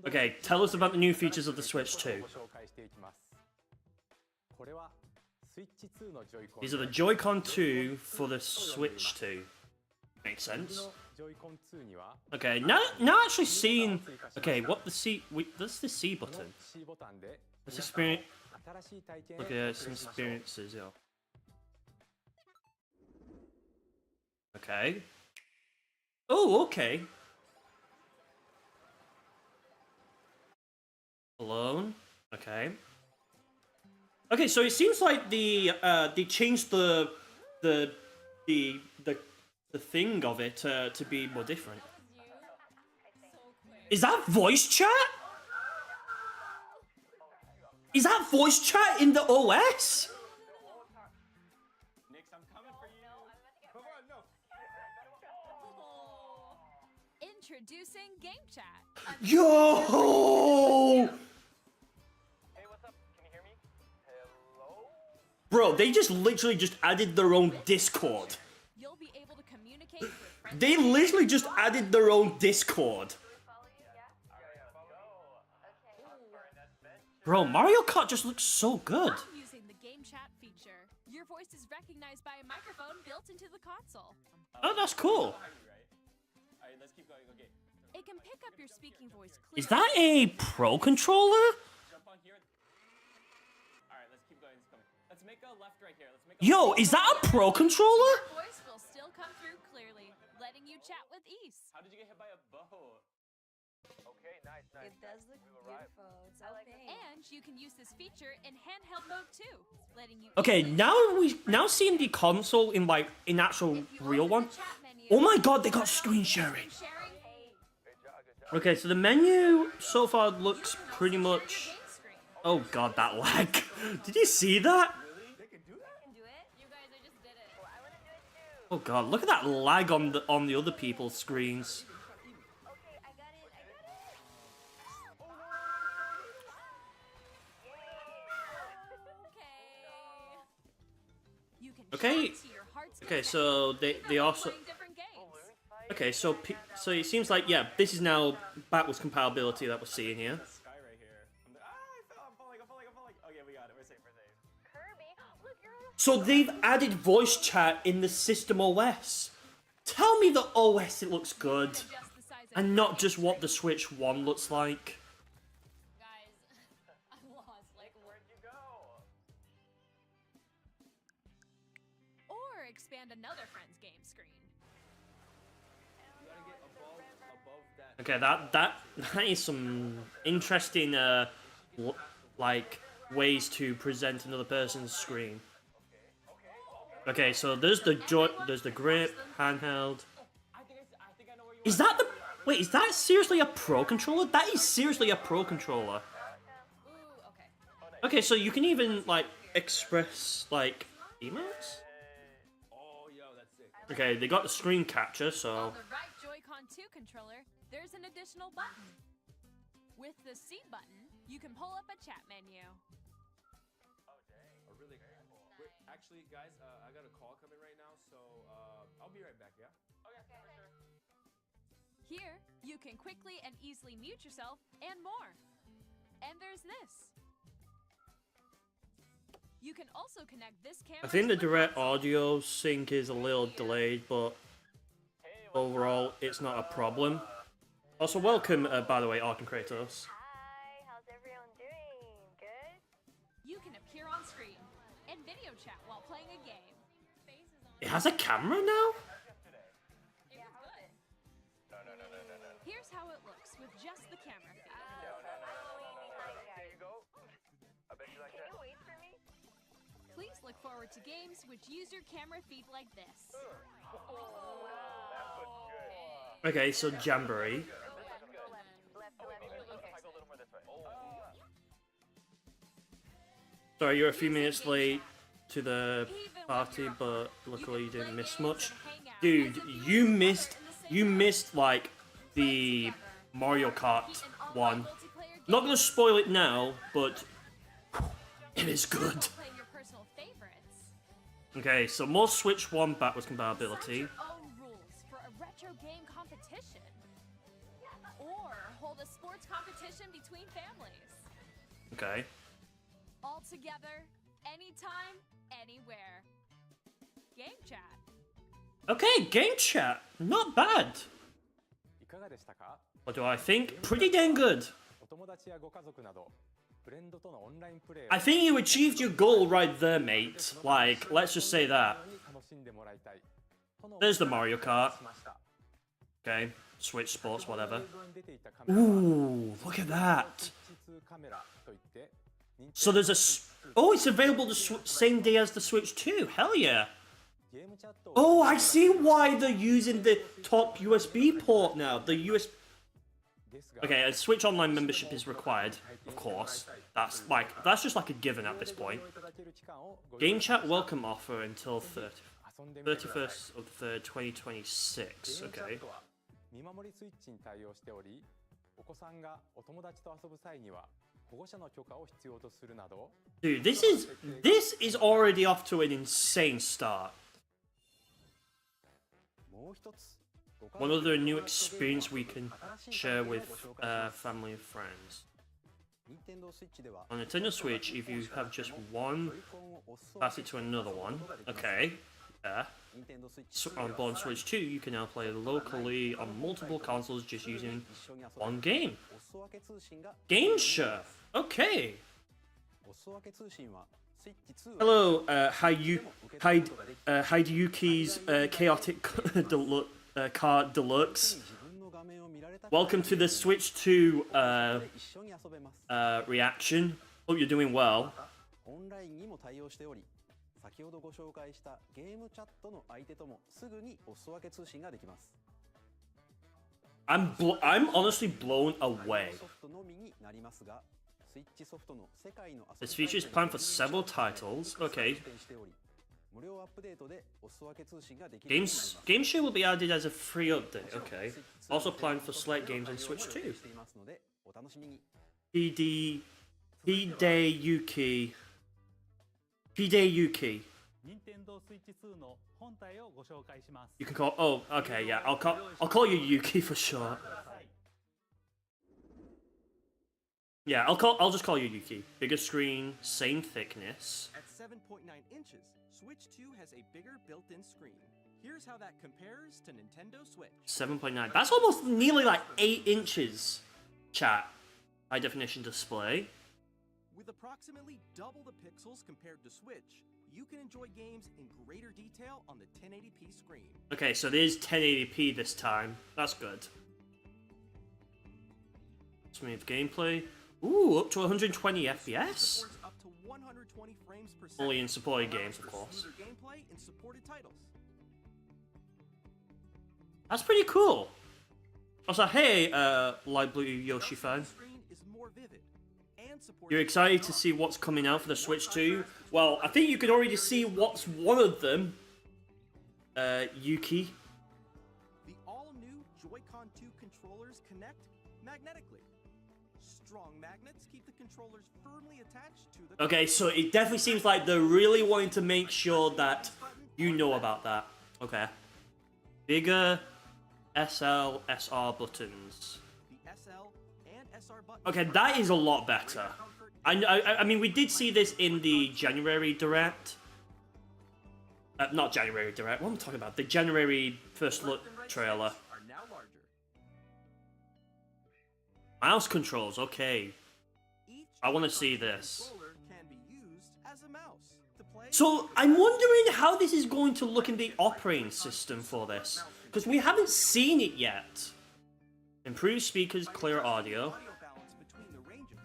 Okay, tell us about the new features of the Switch 2. These are the Joy-Con 2 for the Switch 2. Makes sense. Okay, now actually seeing... Okay, what the C... That's the C button. Let's experience... Look at some experiences, yo. Okay. Oh, okay. Alone. Okay. Okay, so it seems like they changed the thing of it to be more different. Is that voice chat? Is that voice chat in the OS? Introducing Game Chat. Yo! Bro, they just literally just added their own Discord. You'll be able to communicate with friends. They literally just added their own Discord. Bro, Mario Kart just looks so good. I'm using the Game Chat feature. Your voice is recognized by a microphone built into the console. Oh, that's cool. It can pick up your speaking voice clearly. Is that a Pro Controller? Yo, is that a Pro Controller? Your voice will still come through clearly, letting you chat with ease. How did you get hit by a boat? Okay, nice. It does look beautiful. It's so pink. And you can use this feature in handheld mode too, letting you. Okay, now seeing the console in actual real one. Oh my god, they got screen sharing. Okay, so the menu so far looks pretty much... Oh god, that lag. Did you see that? You guys, I just did it. I want to do it too. Oh god, look at that lag on the other people's screens. Okay, I got it. Okay. You can Okay. chat to your heart's Okay, content. so they Now also. playing different games. Okay, so it seems like, yeah, this is now backwards compatibility that we're seeing here. Sky right here. I'm falling. Okay, we got it. We're safe. Kirby, look, you're on a So they've added voice chat in the system OS. Tell me the OS it looks good, Adjust the size of and your not game. just what the Switch 1 looks like. Guys, I'm lost. Like, Where'd you go? or expand another friend's game screen. You gotta get above that. Okay, that is some interesting like ways to present another person's screen. Okay, so there's the grip, handheld. I think I know where you Is that the wait? Is that seriously a Pro controller? That is seriously a Pro controller. Ooh, okay. Okay, so you can even like express like emails. Oh, yo, that's sick. Okay, they got the screen capture, so On the right Joy-Con 2 controller, there's an additional button. With the C button, you can pull up a chat menu. Oh, really? Wait, actually, guys, I got a call coming right now, so I'll be right back. Yeah. Okay, for sure. Here, you can quickly and easily mute yourself and more. And there's this. You can also connect this camera. I think to the direct console. audio sync is a little delayed, but overall it's not a problem. Also, welcome, by the way, Ark and Kratos. Hi, how's everyone doing? Good? You can appear on screen and video chat while playing a game. Faces on. It has a camera now? It was good. Here's how it looks with just the camera feed. There you go. I bet you like Can that. you wait for me? Please look forward to games which use your camera feed like this. That looks good. Okay, so Jamboree. Left. Let's go a little more this way. Sorry, you're a few minutes late to the party, but luckily you didn't miss much. Dude, you missed like the Mario Kart one. Not gonna spoil it now, but it is good. Play your personal favorites. Okay, so more Switch 1 backwards compatibility. Set your own rules for a retro game competition. Or hold a sports competition between families. Okay. All together, anytime, anywhere. Game chat. Okay, game chat. Not bad. いかがでしたか？ What do I think? Pretty dang good. お友達やご家族などフレンドとのオンラインプレイを I think you achieved your goal right there, mate. Like, let's just say that. 楽しんでもらいたいとの There's the Mario Kart. しました。 Okay, Switch Sports, whatever. 映像に出ていたカメラは Ooh, look at that. 2カメラといって認 So there's a. Oh, it's available the same day as the Switch 2. Hell yeah. ゲームチャットを Oh, I see why they're using the top USB port now. The USB. ですが Okay, a Switch Online membership is required, of course. That's just like a given at this point. いただける期間をご Game chat welcome offer until 遊んでみてください 31st of the 3rd, 2026. ゲームチャ Okay. ットは見守りスイッチに対応しており、お子さんがお友達と遊ぶ際には保護者の許可を必要とするなど、 Dude, this is already off to an insane start. もう一つご家 One 族 other new experience we can share with family and friends. 任天堂スイッチでは On Nintendo Switch, if you have just one, ジョイコンをお裾 pass it to another one. Okay. Yeah. 任天堂スイッチ So on board Switch 2, you can now play locally on multiple consoles just using 一緒に遊べ one game. お裾分け通信が Game share. Okay. お裾分け通信はスイッチ2は Hello, Hideyuki's Chaotic Card Deluxe. 自分の画面を見られた Welcome to the Switch 2 一緒に遊べます reaction. Hope you're doing well. オンラインにも対応しており、先ほどご紹介したゲームチャットの相手ともすぐにお裾分け通信ができます。 I'm honestly blown away. ソフトのみになりますが、スイッチソフトの世界の遊び This feature is planned for several titles. Okay. しており、無料アップデートでお裾分け通信ができるようになります Game Share will be added as a free update. Okay. Also planned for select games on Switch too. していますのでお楽しみに Hideyuki. Hideyuki. 任天堂スイッチ2の本体をご紹介します。 You can call. Oh, okay, yeah. I'll call you Yuki for short. Yeah, I'll just call you Yuki. Bigger screen, same thickness. At 7.9 inches, Switch 2 has a bigger built-in screen. Here's how that compares to Nintendo Switch. 7.9. That's almost nearly like 8 inches. Chat. High definition display. With approximately double the pixels compared to Switch, you can enjoy games in greater detail on the 1080p screen. Okay, so there's 1080p this time. That's good. Smooth gameplay. Ooh, up to 120 FPS. Supports up to 120 frames per second. Only in supported allowing games, of for course. smoother gameplay in supported titles. That's pretty cool. Also, hey, Light Blue Yoshi fan. Screen is more vivid and supports You're excited to see what's coming out for the Switch 2? Well, I think you can already see what's one of them. Yuki. The all-new Joy-Con 2 controllers connect magnetically. Strong magnets keep the controllers firmly attached to the Okay, so it definitely seems like they're really wanting to make sure that you know about that. Okay. Bigger SL, SR buttons. The SL and SR buttons. Okay, that is a lot better. I mean, we did see this in the January Direct. Not January Direct, what am I talking about? The January first look trailer. Are now larger. Mouse controls, okay. Each I wanna Joy-Con see this. controller can be used as a mouse to play. So, I'm wondering how this is going to look in the operating system for this. Because we haven't seen it yet. Improved speakers, clear audio. Audio balance between the ranges.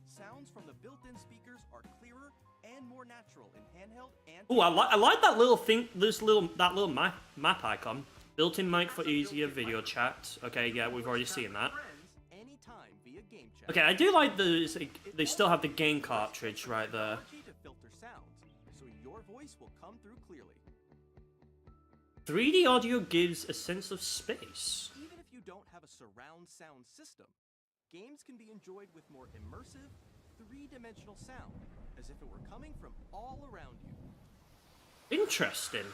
Sounds from the built-in speakers are clearer and more natural in handheld and Oh, I like that little thing, that little map icon. Built-in mic for easier video chat. Okay, yeah, we've already seen that. friends anytime via game chat. Okay, I do like they still have the game cartridge right there. Technology to filter sounds, so your voice will come through clearly. 3D audio gives a sense of space. Even if you don't have a surround sound system, games can be enjoyed with more immersive, three-dimensional sound, as if it were coming from all around you. Interesting.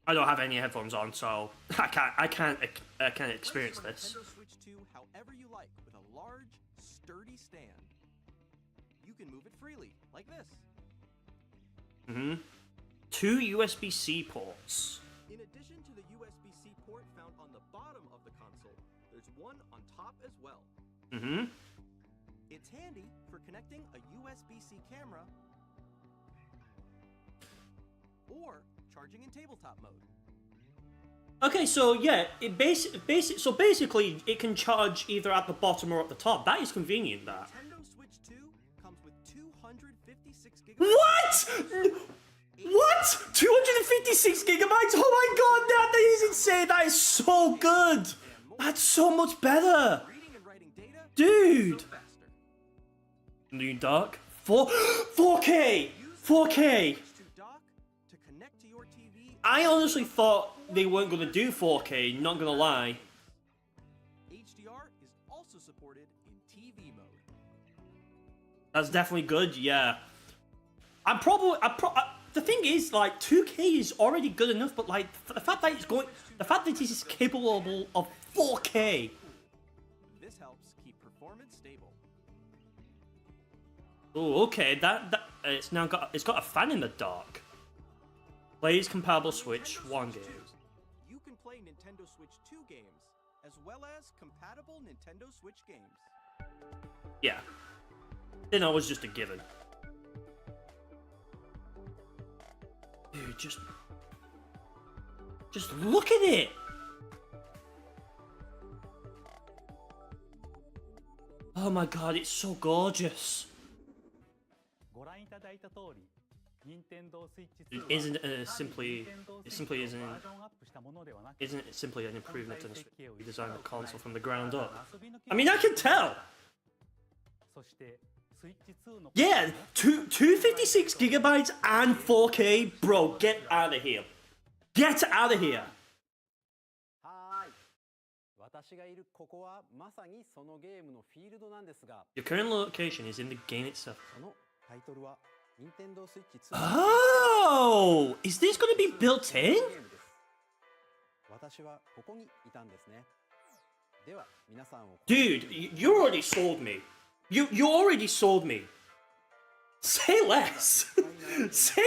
I don't have any headphones on, so I can't experience Place this. your Nintendo Switch 2 however you like with a large, sturdy stand. You can move it freely, like this. Mm-hmm. 2 USB-C ports. In addition to the USB-C port found on the bottom of the console, there's one on top as well. Mm-hmm. It's handy for connecting a USB-C camera or charging in tabletop mode. Okay, so yeah, so basically it can charge either at the bottom or at the top. That is convenient. That. Nintendo Switch 2 comes with 256 gigabytes. What? What? 256 gigabytes? Oh my god, that is insane. That is so good. That's so much better. Reading and writing data Dude. so faster. New Dark? 4K! 4K! To dock, to connect to your TV. I honestly thought they weren't gonna do 4K, not gonna lie. HDR is also supported in TV mode. That's definitely good, yeah. The thing is, like, 2K is already good enough, but like, the fact that it is capable of 4K. This helps keep performance stable. Oh, okay, it's got a fan in the dark. Plays compatible Switch Nintendo 1 Switch 2. games. You can play Nintendo Switch 2 games, as well as compatible Nintendo Switch games. Yeah. Then that was just a given. Dude, just look at it! Oh my god, it's so gorgeous. ご覧いただいた通り、任天堂スイッチ It 2 isn't は simply it simply isn't バージョンアップしたものではなく、 it simply an improvement to the Switch. We designed the console from the ground up. 遊びの I mean, I can tell. そしてスイッチ2の Yeah, 256 gigabytes and 4K. Bro, get out of here. Get out of here. はーい。私がいるここはまさにそのゲームのフィールドなんですが、 Your current location is in the game itself. そのタイトルは任天堂スイッチ2 Oh, is this going to be built in? ゲームです。私はここにいたんですね。では皆さんを Dude, you already sold me. You already sold me. Say less. say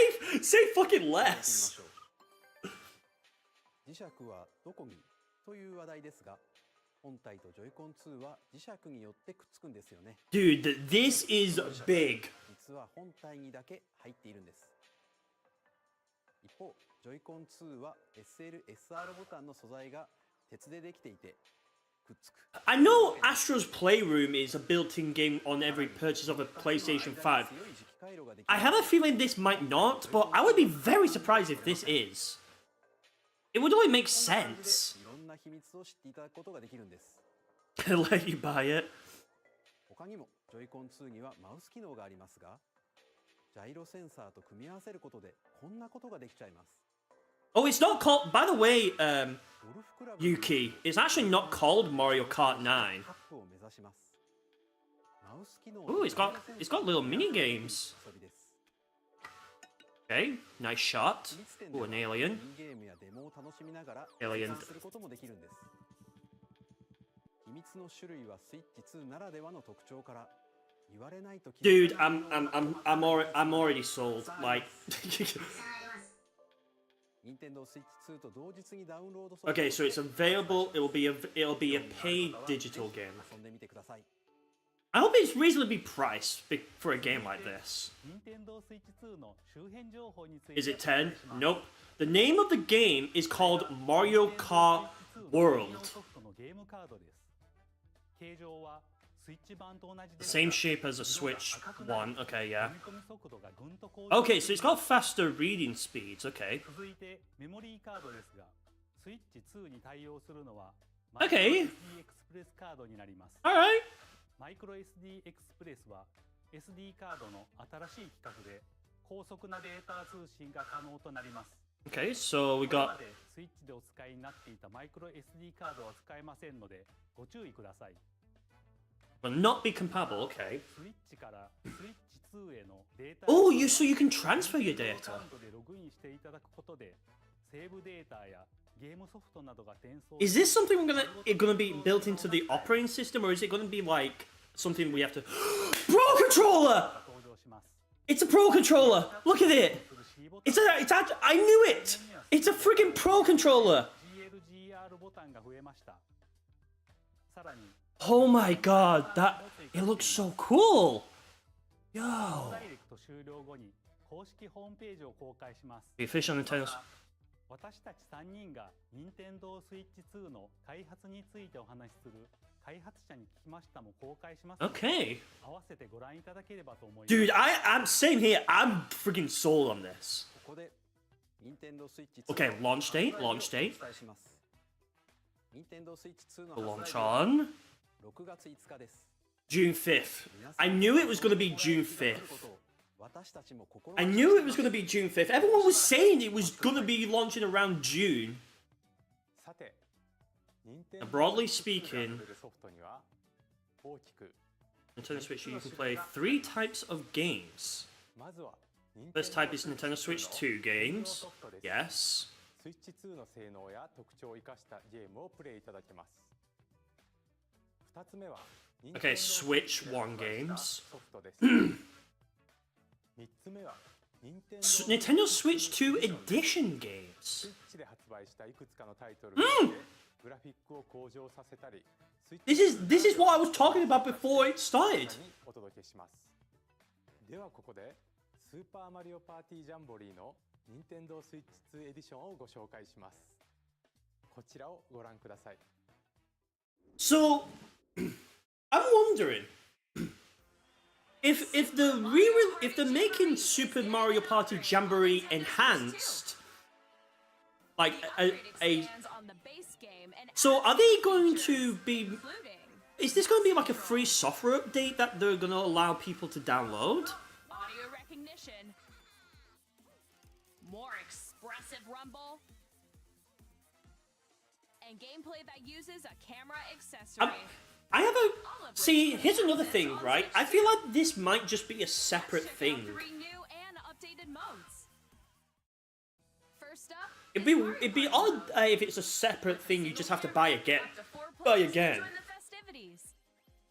fucking やってみま less. しょう。磁石はどこにという話題ですが、本体とジョイコン2は磁石によってくっつくんですよね。 Dude, this is big. 実は本体にだけ入っているんです。一方、ジョイコン2は SL、SR ボタンの素材が鉄でできていてくっつく。 I know Astro's Playroom is a built-in game on every purchase of a PlayStation 5. 強い磁気回路ができ I have a feeling this might not, but I would be very surprised if this is. It would only make sense. いろんな秘密を知っていただくことができるんです。 Let you buy it. 他にもジョイコン2にはマウス機能がありますが、ジャイロセンサーと組み合わせることでこんなことができちゃいます。 Oh, it's not called. By the way, ゴルフクラブ Yuki, it's actually not called Mario Kart 9. カップを目指します。マウス機能 Ooh, it's got little mini games. 遊びです。 Okay, nice shot. 秘密店で Ooh, は an ミ alien. ニゲームやデモを楽しみながら Alien 計算することもできるんです。秘密の種類はスイッチ2ならではの特徴から言われないと気づ Dude, かない I'm already sold. Like, 任天堂スイッチ2と同日にダウンロードソフト okay, so it's available. It'll be a paid digital game. 遊んでみてください。 I hope it's reasonably priced for a game like this. 任天堂スイッチ2の周辺情報について Is it 10? Nope. The name of the game is called Mario Kart World. ソフトのゲームカードです。形状はスイッチ版と同じで Same shape as a Switch one. Okay, yeah. 読み込み速度がぐんと向上 Okay, so it's got faster reading speeds. Okay. 続いてメモリーカードですが、スイッチ2に対応するのは Okay. SD エクスプレスカードになります。 All right. マイクロ SD エクスプレスは SD カードの新しい規格で高速なデータ通信が可能となります。 Okay, so we これま got. でスイッチでお使いになっていたマイクロ SD カードは使えませんのでご注意ください。 Will not be compatible. Okay. スイッチからスイッチ2へのデータ Oh, so you can transfer your ア data. カウントでログインしていただくことでセーブデータやゲームソフトなどが転送 Is this something gonna be built into the operating system, or is it gonna be like something we have to? Pro controller. 登場します。 It's a pro controller. Look at it. It's I knew it. It's a friggin' pro controller. GLGR ボタンが増えました。さらに Oh my god, it looks so cool. ダ Yo. イレクト終了後に公式ホームページを公開します。 The official Nintendo. 私たち3人が任天堂スイッチ2の開発についてお話しする開発者に聞きましたも公開しますので Okay. 合わせてご覧いただければと思います。 Dude, I'm same here. I'm freaking sold on this. ここで任天堂スイッチ2 Okay, launch date, launch date. お伝えします。任天堂スイッチ2の Launch 発売日は on 6月5日です。 June 5th. I knew it was gonna be June 5th. 私たちも心 I knew it was gonna be June 5th. Everyone was saying it was gonna be launching around June. さて、任天堂 Broadly speaking, ソフトには大きく Nintendo Switch, you can play 3 types of games. まずは First type is Nintendo Switch 2 games. ソフトです。 Yes. スイッチ2の性能や特徴を生かしたゲームをプレイいただけます。2つ目は Okay, Switch 1 games. ソフトです。3つ目は Nintendo Switch 2 Edition games. スイッチで発売したいくつかのタイトルでグラフィックを向上させたり、スイッチ This is what I was talking about before it started. にお届けします。ではここでスーパーマリオパーティージャンボリーの任天堂スイッチ2エディションをご紹介します。こちらをご覧ください。 So, I'm wondering if they're making Super Mario Party Jamboree enhanced, like a Upgrade expands on the base game and so are they going to be Is this going to be like a free software update that they're going to allow people to download? Audio recognition. More expressive rumble. And gameplay that uses a camera accessory. I have a... See, here's another thing, right? I feel like this might just be a separate thing. 3 new and updated modes. First up, It'd be odd if it's a separate thing you just have to buy again. Buy again. Join the festivities.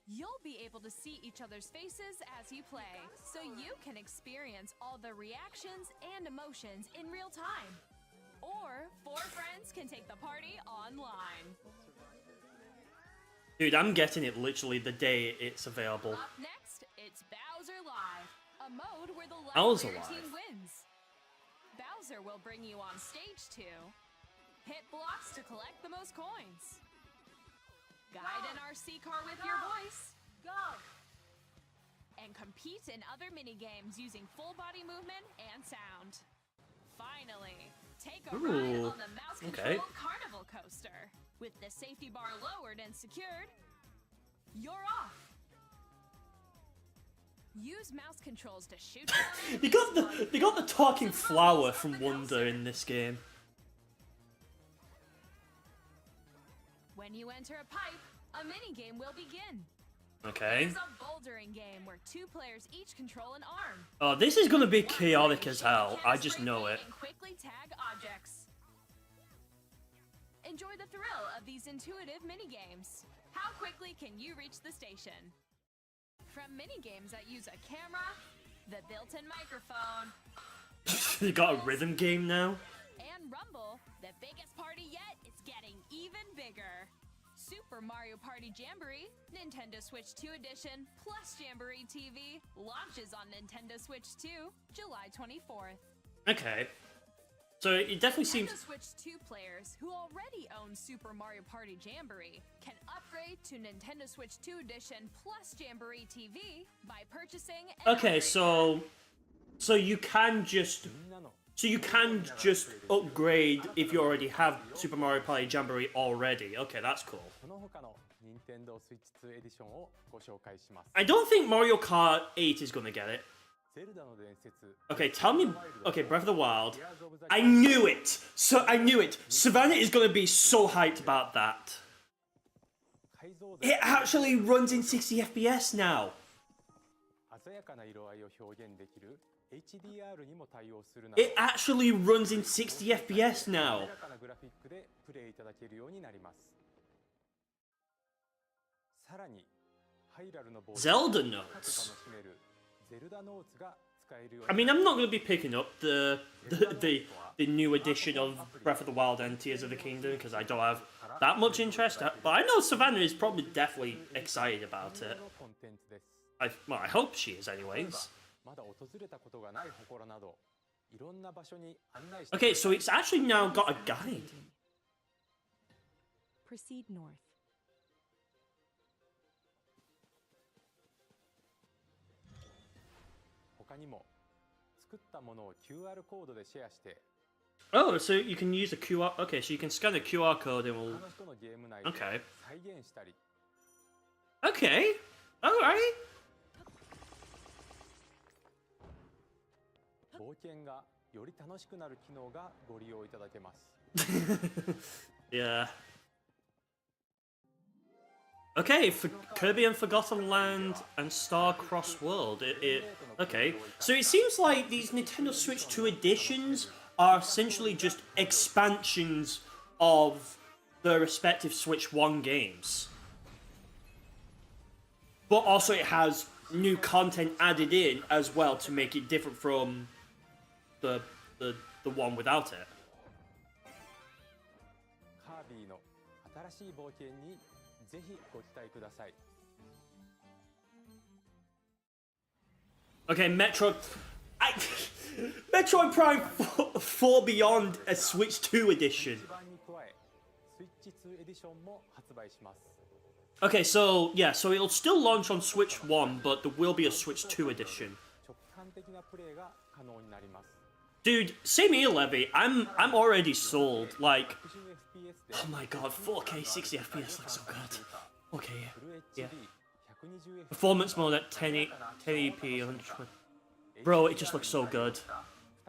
You'll be able to see each other's faces as you play, so you can experience all the reactions and emotions in real time. Or 4 friends can take the party online. Dude, I'm getting it literally the day it's available. Up next, it's Bowser Live, a mode where the Bowser player Live. team wins. Bowser will bring you on stage 2. Hit blocks to collect the most coins. Guide an RC car with your voice. Go! And compete in other mini-games using full body movement and sound. Finally, take a ride on the mouse-controlled carnival coaster. With the safety bar lowered and secured, you're off. Use mouse controls to shoot down They got the talking flower from Wonder in this game. When you enter a pipe, a mini-game will begin. Okay. It's a bouldering game where 2 players each control an arm. Oh, this is gonna be chaotic as hell. I just know it. And quickly tag objects. Enjoy the thrill of these intuitive mini-games. How quickly can you reach the station? From mini-games that use a camera, the built-in microphone, You got a rhythm game now? and Rumble, the biggest party yet is getting even bigger. Super Mario Party Jamboree, Nintendo Switch 2 Edition, plus Jamboree TV, launches on Nintendo Switch 2, July 24th. Okay. So it definitely seems... Nintendo Switch 2 players who already own Super Mario Party Jamboree can upgrade to Nintendo Switch 2 Edition plus Jamboree TV by purchasing an Okay, upgrade so you can just... So you can just upgrade if you already have Super Mario Party Jamboree already. Okay, that's cool. その他の Nintendo Switch 2 エディションをご紹介します。 I don't think Mario Kart 8 is gonna get it. ゼルダの伝説 Okay, tell me... Okay, Breath of the Wild. I knew it! So, I knew it! Savannah is gonna be so hyped about that. 改造 It actually runs in 60 FPS now. 鮮やかな色合いを表現できる HDR にも対応するなど It actually runs in 60 FPS now. 鮮やかなグラフィックでプレイいただけるようになります。さらにハイラルのボー Zelda 楽 notes. しめるゼルダノーツが使えるよう I に mean, I'm not going to be picking up the new edition of Breath of the Wild and Tears of the Kingdom because I don't have that much interest. But I know Savannah is probably definitely excited about it. のコンテンツです。 I hope she is, anyways. まだ訪れたことがない祠などいろんな場所に案内して Okay, so it's actually now got a guide. Proceed north. 他にも作ったものを QR コードでシェアして Oh, so you can use a QR. Okay, so you can scan a QR code and 他 we'll. の人のゲーム内で Okay. 再現したり Okay. Alright. 冒険がより楽しくなる機能がご利用いただけます。 Yeah. Okay, for Kirby and Forgotten Land and Star Cross World. Okay, so it seems like these Nintendo Switch 2 editions are essentially just expansions of the respective Switch 1 games. But also it has new content added in as well to make it different from the one without it. カービィの新しい冒険にぜひご期待ください。 Okay, Metroid Prime 4 Beyond a Switch 2 edition. 一番に加え、スイッチ2エディションも発売します。 Okay, so yeah, so it'll still launch on Switch 1, but there will be a Switch 2 edition. 直感的なプレイが可能になります。 Dude, same here, Levy. I'm already sold. Like, 60 FPS で oh my god, 4K 60 FPS looks so good. Okay, Full yeah. HD 120 Performance mode at 1080p, 120. Bro, it just looks so good.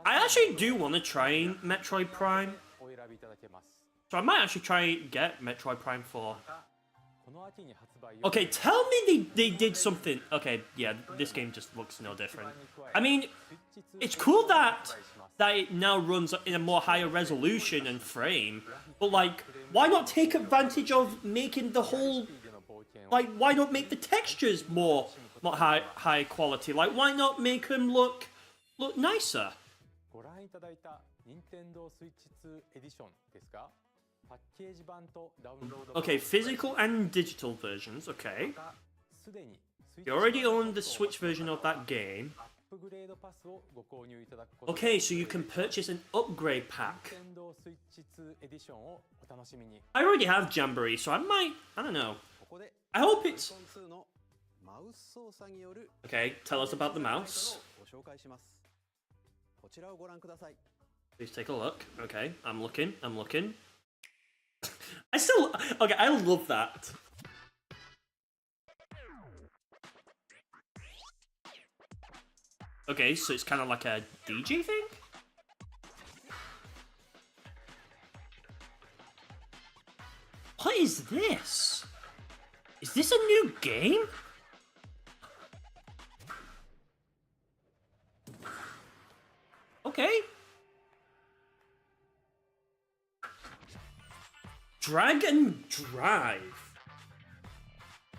I actually do want to try Metroid Prime, お選びいただけます。 so I might actually try get Metroid Prime 4. この秋に発売予定 Okay, tell me they did something. Okay, yeah, this game just looks no different. I mean, it's cool that it now runs in a more higher resolution and frame, but like, why not take advantage of making the whole, like, why not make the textures more high quality? Like, why not make them look nicer? ご覧いただいた任天堂スイッチ2エディションですが、パッケージ版とダウンロード版 Okay, physical and digital versions. Okay, すでにスイッチ you already own the Switch version of that game. アップグレードパスをご購入いただくことで Okay, so you can purchase an upgrade pack. 任天堂スイッチ2エディションをお楽しみに。 I already have Jamboree, so I don't know. ここで I hope it's... ジョイコン2のマウス操作による Okay, tell us about the mouse. ご紹介します。こちらをご覧ください。 Please take a look. Okay, I'm looking. I still... Okay, I love that. Okay, so it's kind of like a DJ thing? What is this? Is this a new game? Okay. Drag and drive.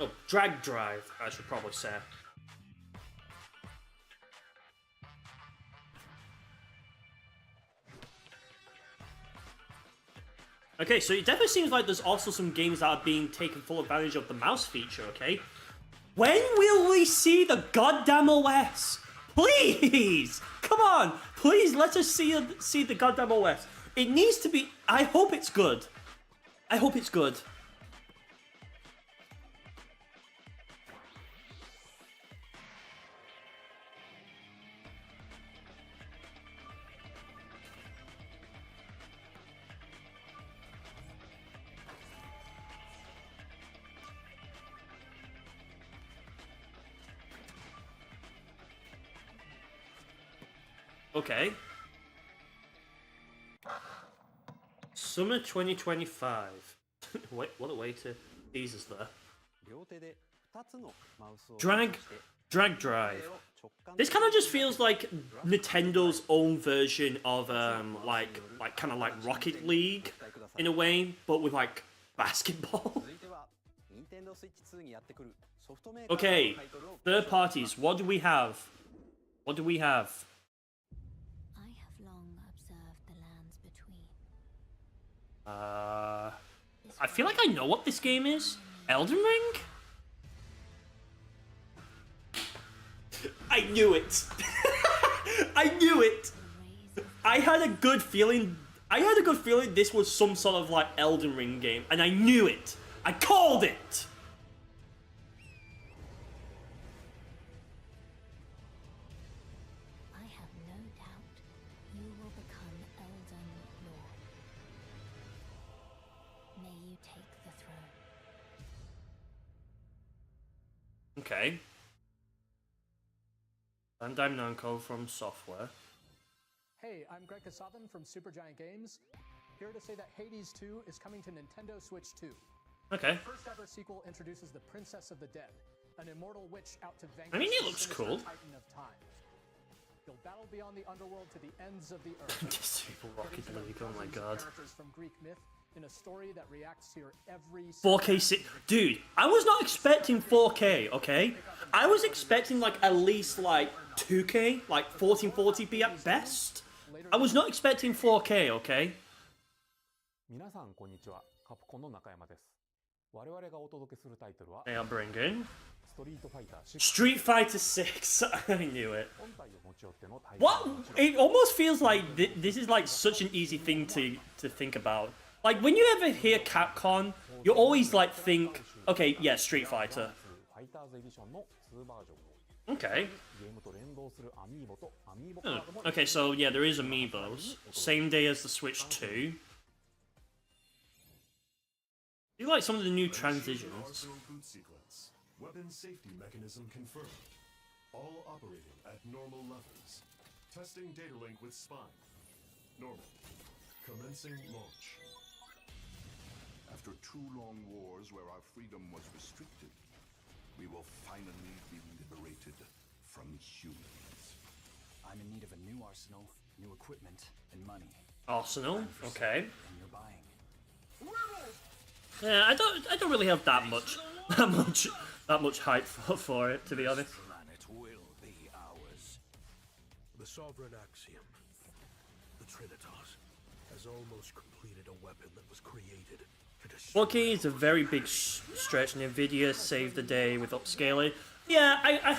Oh, drag drive, I should probably say. Okay, so it definitely seems like there's also some games that are being taken full advantage of the mouse feature, okay? When will we see the goddamn OS? Please! Come on! Please let us see the goddamn OS. It needs to be... I hope it's good. I hope it's good. Okay. Summer 2025. Wait, what a way to tease us there. 両手で2つのマウスを Drag drive. This kind of just feels like Nintendo's own version of like kind of like Rocket League in a way, but with like basketball. 続いては任天堂スイッチ2にやってくるソフトメーカーの Okay, タイトルを third parties. What do we have? What do we have? I have long observed the lands between. I feel like I know what this game is. Elden Ring? I knew it. I knew it. I had a good feeling. This was some sort of like Elden Ring game, and I knew it. I called it. I have no doubt you will become Elden Lord. May you take the throne. Okay. Bandai Namco from Software. Hey, I'm Greg Kasavin from Supergiant Games. Here to say that Hades 2 is coming to Nintendo Switch 2. Okay. The first ever sequel introduces the Princess of the Dead, an immortal witch out to vanquish I mean, it the looks sinister cool. Titan of time. You'll battle beyond the underworld to the ends of the earth. Super Rocket Getting to know League, oh my dozens of god. characters from Greek myth in a story that reacts to your every 4K dude, I was not expecting 4K, okay? I was expecting like at least like 2K, like 1440p at best. I was not expecting 4K, okay? 皆さんこんにちは。カプコンの中山です。我々がお届けするタイトルは They are bringing ストリートファイター6 Street Fighter 6. I knew it. 本体を持ち寄ってのタイトル What? It almost feels like this is like such an easy thing to think about. Like when you ever hear Capcom, you always like think, okay, yeah, Street Fighter. ファイターズエディションの2バージョンを Okay. ゲームと連動するアミーボとアミーボ Oh, カードも okay, so yeah, there is amiibos. Same day as the Switch 2. You like some of the new transitions. Boot sequence. Weapon safety mechanism confirmed. All operating at normal levels. Testing data link with spine. Normal. Commencing launch. After 2 long wars where our freedom was restricted, we will finally be liberated from humans. I'm in need of a new arsenal, new equipment, and money. Arsenal, okay. And you're buying. Yeah, I don't really have that much hype for it, to be honest. Planet will be ours. The sovereign axiom, the Trinitas, has almost completed a weapon that was created to destroy. 4K is a very big stretch, and Nvidia saved the day with upscaling. Yeah, I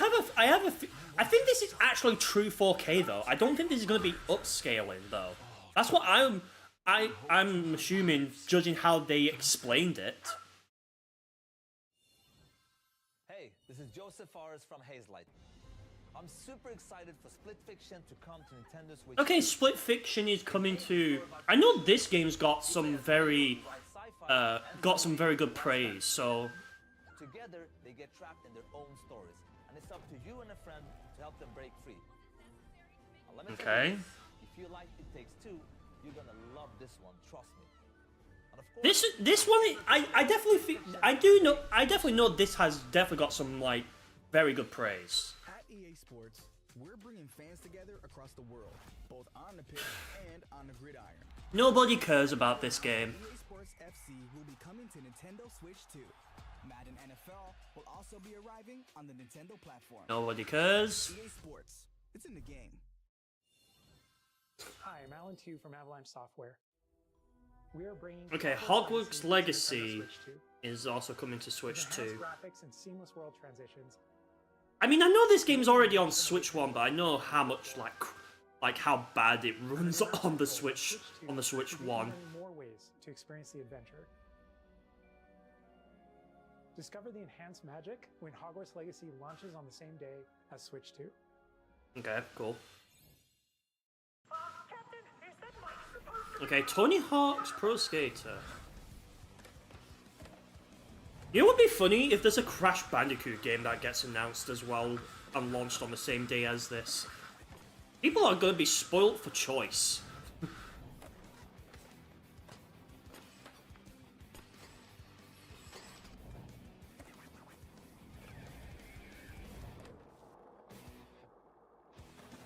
think this is actually true 4K though. I don't think this is going to be upscaling though. That's what I'm assuming, judging how they explained it. Hey, this is Joseph Fares from Hazelight. I'm super excited for Split Fiction to come to Nintendo Switch. Okay, Split Fiction is coming to. I know this game's got some very good praise. So together, they get trapped in their own stories, and it's up to you and a friend to help them break free. Now, let me tell you this, if you like It Takes Two, you're gonna love this one. Trust me. And of course, this one, I definitely think I definitely know this has definitely got some like very good praise. At EA Sports, we're bringing fans together across the world, both on the pitch and on the gridiron. Nobody cares about this game. EA Sports FC will be coming to Nintendo Switch 2. Madden NFL will also be arriving on the Nintendo platform. Nobody cares. EA Sports, it's in the game. Hi, I'm Alan Tu from Avalanche Software. We are bringing. Okay, Hogwarts Legacy is also coming to Switch 2. Graphics and seamless world transitions. I mean, I know this game's already on Switch 1, but I know how much like how bad it runs on the Switch 1. More ways to experience the adventure. Discover the enhanced magic when Hogwarts Legacy launches on the same day as Switch 2. Okay, cool. Okay, Tony Hawk's Pro Skater. You know what would be funny if there's a Crash Bandicoot game that gets announced as well and launched on the same day as this? People are going to be spoilt for choice.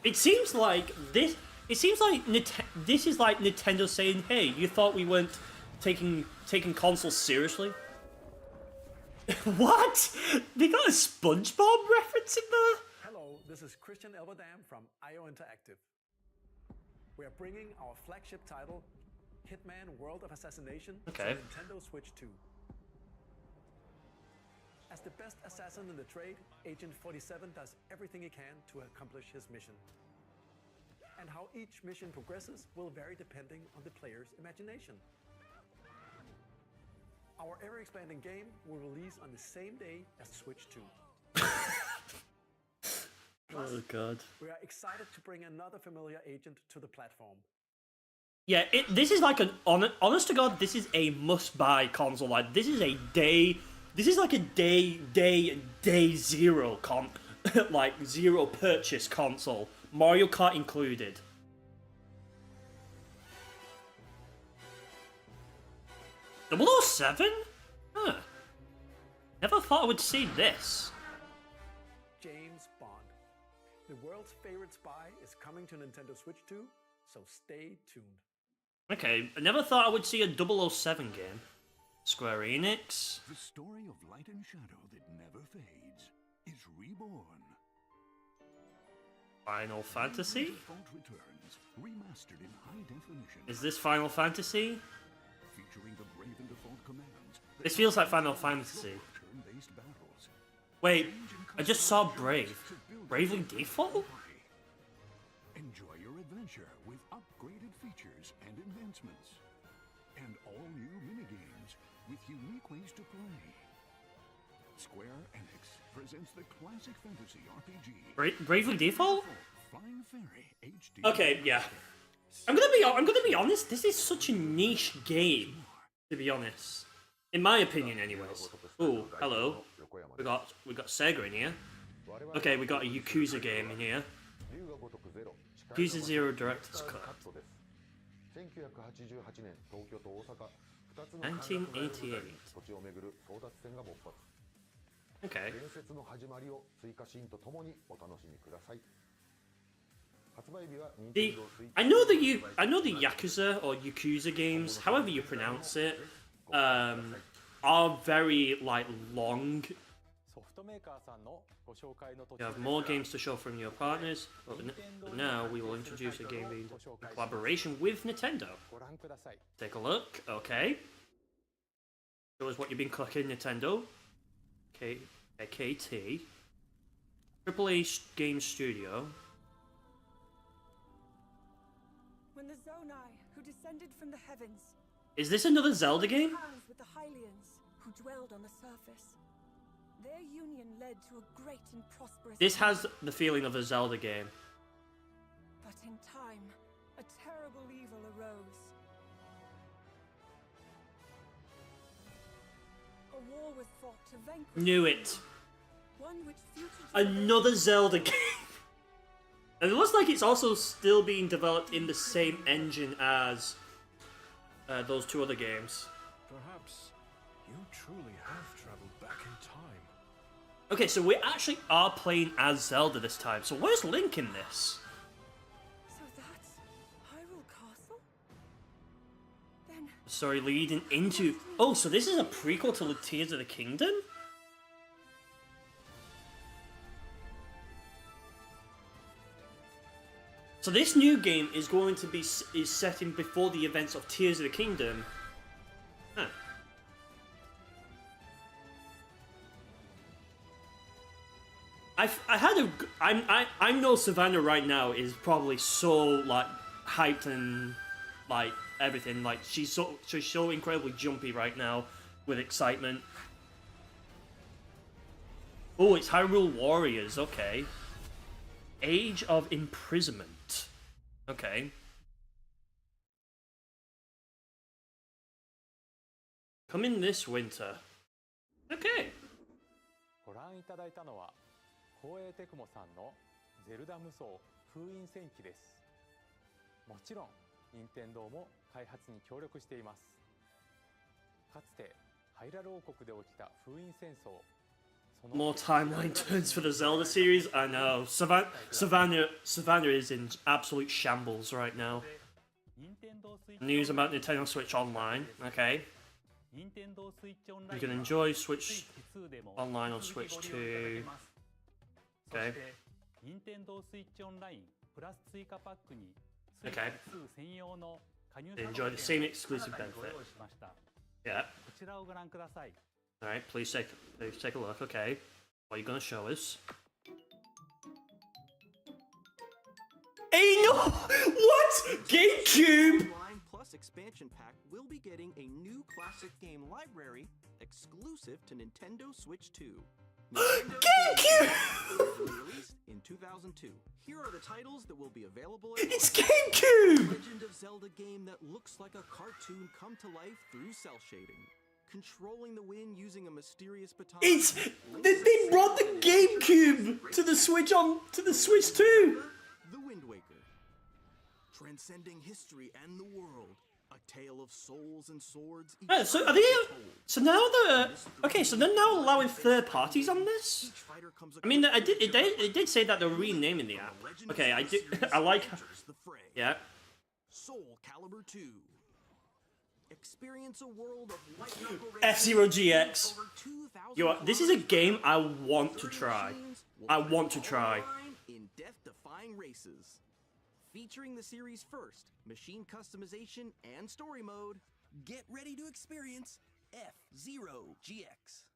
It seems like this. It seems like this is like Nintendo saying, "Hey, you thought we weren't taking consoles seriously?" What? They got a SpongeBob reference in there? Hello, this is Christian Elverdam from IO Interactive. We are bringing our flagship title, Hitman World of Assassination, to Nintendo Switch 2. As the best assassin in the trade, Agent 47 does everything he can to accomplish his mission. And how each mission progresses will vary depending on the player's imagination. Our ever-expanding game will release on the same day as Switch 2. Oh god. We are excited to bring another familiar agent to the platform. Yeah, this is like an honest to god, this is a must-buy console. Like this is a day. This is like a day zero like zero purchase console. Mario Kart included. .007? Huh. Never thought I would see this. James Bond. The world's favorite spy is coming to Nintendo Switch 2, so stay tuned. Okay, I never thought I would see a 007 game. Square Enix. The story of light and shadow that never fades is reborn. Final Fantasy? Default Returns, remastered in high definition. Is this Final Fantasy? Featuring the Brave and Default commands. This feels like Final Fantasy. Turn-based battles. Wait, I just saw Brave. Bravely Default? Enjoy your adventure with upgraded features and advancements. And all new minigames with unique ways to play. Square Enix presents the classic fantasy RPG. Bravely Default? Flying Fairy HD. Okay, yeah. I'm gonna be honest. This is such a niche game. To be honest, In my opinion, anyways. Ooh, hello. We got Sega in here. Okay, we got a Yakuza game in here. Yakuza 0 Director's Cut. 1988. Okay. I know the Yakuza or Yakuza games, however you pronounce it, are very like long. You have more games to show from your partners, but now we will introduce a game in collaboration with Nintendo. Take a look. Okay. Show us what you've been clicking, Nintendo. Okay, KT. AAA Game Studio. When the Zonai, who descended from the heavens, Is this another Zelda game? hands with the Hylians, who dwelled on the surface. Their union led to a great and prosperous. This has the feeling of a Zelda game. But in time, a terrible evil arose. A war was fought to vanquish. Knew it. One which future Another Zelda game. And it looks like it's also still being developed in the same engine as those two other games. Perhaps you truly have traveled back in time. Okay, so we actually are playing as Zelda this time. So where's Link in this? So that's Hyrule Castle? Then Sorry, leading into... Oh, so this is a prequel to the Tears of the Kingdom? So this new game is going to be set in before the events of Tears of the Kingdom. Huh. I know Savannah right now is probably so like hyped and like everything. Like she's so incredibly jumpy right now with excitement. Oh, it's Hyrule Warriors. Okay. Age of Imprisonment. Okay. Coming this winter. Okay. ご覧いただいたのは光栄テクモさんのゼルダ無双封印戦記です。もちろん任天堂も開発に協力しています。かつてハイラル王国で起きた封印戦争 More timeline turns for the Zelda series. I know. Savannah is in absolute shambles right now. News about Nintendo Switch Online. Okay. You can enjoy Switch Online on Switch 2. Okay. Okay. Enjoy the same exclusive benefit. Yeah. Alright, please take a look. Okay. What are you gonna show us? Hey, no! What? GameCube! Line Plus expansion pack will be getting a new classic game library exclusive to Nintendo Switch 2. GameCube! Released in 2002. Here are the titles that will be available. It's GameCube! Legend of Zelda game that looks like a cartoon come to life through cell shading. Controlling the wind using a mysterious baton. They brought the GameCube to the Switch too. The Wind Waker. Transcending history and the world. A tale of souls and swords. So are they? So now so they're now allowing third parties on this. I mean, it did say that they're renaming the app. Okay, I like. Yeah. Soul Calibur 2. Experience a world of light knuckle F-Zero GX. This is a game I want to try. In death-defying races. Featuring the series' first machine customization and story mode, get ready to experience F-Zero GX.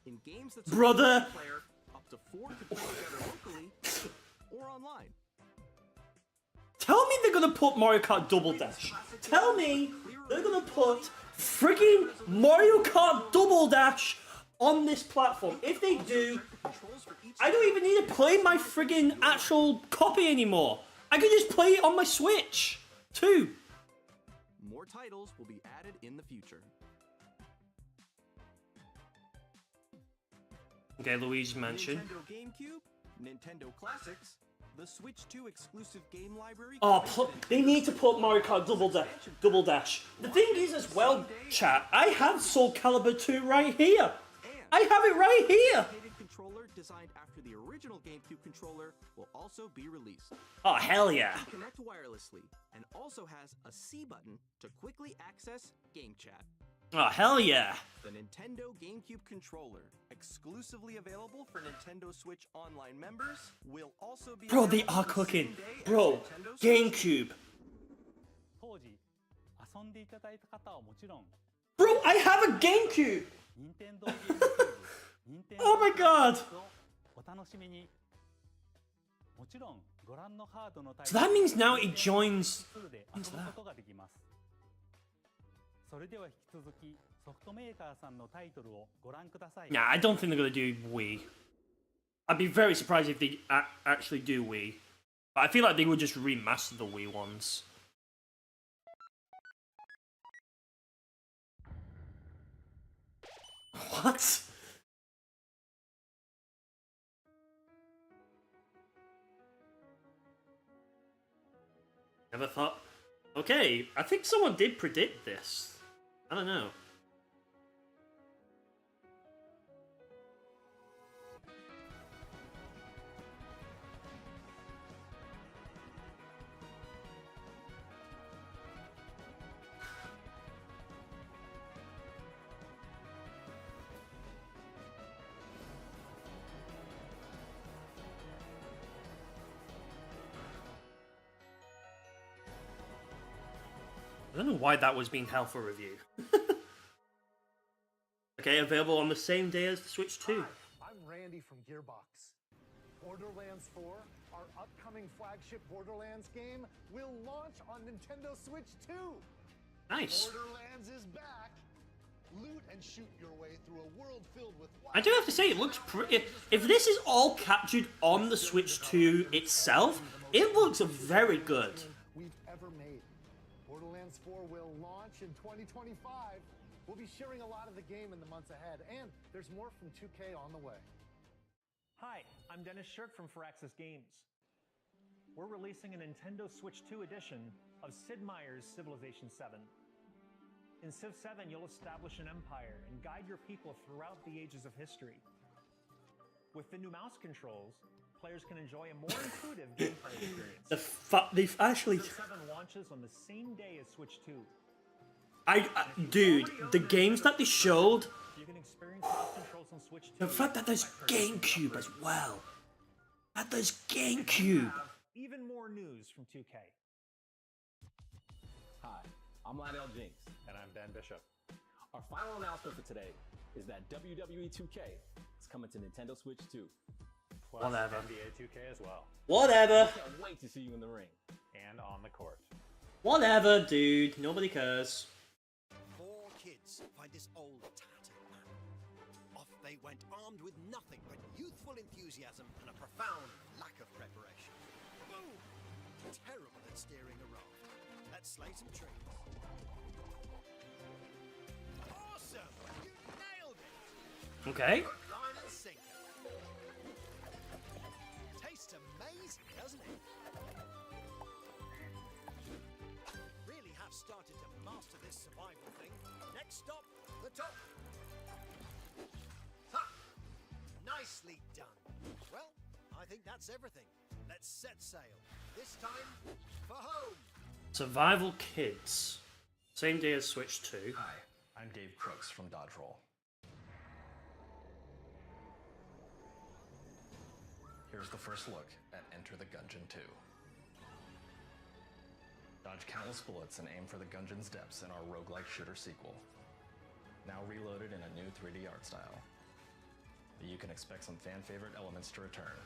In games that Brother, player, up to 4 can play together locally or online. Tell me they're gonna put Mario Kart Double Dash. Tell me they're gonna put frigging Mario Kart Double Dash on this platform. If they do, I don't even need to play my frigging actual copy anymore. I can just play it on my Switch too. More titles will be added in the future. Okay, Luigi's Mansion. Nintendo GameCube, Nintendo Classics, the Switch 2 exclusive game library. Oh, they need to put Mario Kart Double Dash. The thing is as well, chat, I have Soul Calibur 2 right here. I have it right here. Controller designed after the original GameCube controller will also be released. Oh, hell yeah. It can connect wirelessly and also has a C button to quickly access game chat. Oh, hell yeah. The Nintendo GameCube controller, exclusively available for Nintendo Switch Online members, will also be Bro, they are cooking. Bro, GameCube. Bro, I have a GameCube. Oh my god. So that means now it joins onto that. Nah, I don't think they're gonna do Wii. I'd be very surprised if they actually do Wii. But I feel like they would just remaster the Wii ones. What? Never thought. Okay, I think someone did predict this. I don't know. I don't know why that was being held for review. Okay, available on the same day as the Switch 2. Hi, I'm Randy from Gearbox. Borderlands 4, our upcoming flagship Borderlands game, will launch on Nintendo Switch 2. Nice. Borderlands is back. Loot and shoot your way through a world filled with I do have to say, it looks pretty. If this is all captured on the Switch 2 itself, it looks very good. We've ever made. Borderlands 4 will launch in 2025. We'll be sharing a lot of the game in the months ahead, and there's more from 2K on the way. Hi, I'm Dennis Shirk from Firaxis Games. We're releasing a Nintendo Switch 2 edition of Sid Meier's Civilization 7. In Civ 7, you'll establish an empire and guide your people throughout the ages of history. With the new mouse controls, players can enjoy a more intuitive gameplay experience. They've actually... Civ 7 launches on the same day as Switch 2. Dude, the games that they showed... You can experience mouse controls on Switch 2. The fact that there's GameCube as well. That there's GameCube. Even more news from 2K. Hi, I'm Lionel Jinx. And I'm Ben Bishop. Our final announcement for today is that WWE 2K is coming to Nintendo Switch 2. Plus Whatever. NBA 2K as well. Whatever. I can't wait to see you in the ring. And on the court. Whatever, dude. Nobody cares. 4 kids find this old tattered map. Off they went armed with nothing but youthful enthusiasm and a profound lack of preparation. Boom! Terrible at steering a raft. Let's slay some trees. Awesome! You nailed it! Okay. Hook, line and sinker. Tastes amazing, doesn't it? Really have started to master this survival thing. Next stop, the top. Ha! Nicely done. Well, I think that's everything. Let's set sail. This time, for home. Survival Kids. Same day as Switch 2. Hi, I'm Dave Crooks from Dodge Roll. Here's the first look at Enter the Gungeon 2. Dodge countless bullets and aim for the Gungeon's depths in our roguelike shooter sequel. Now reloaded in a new 3D art style. You can expect some fan-favorite elements to return.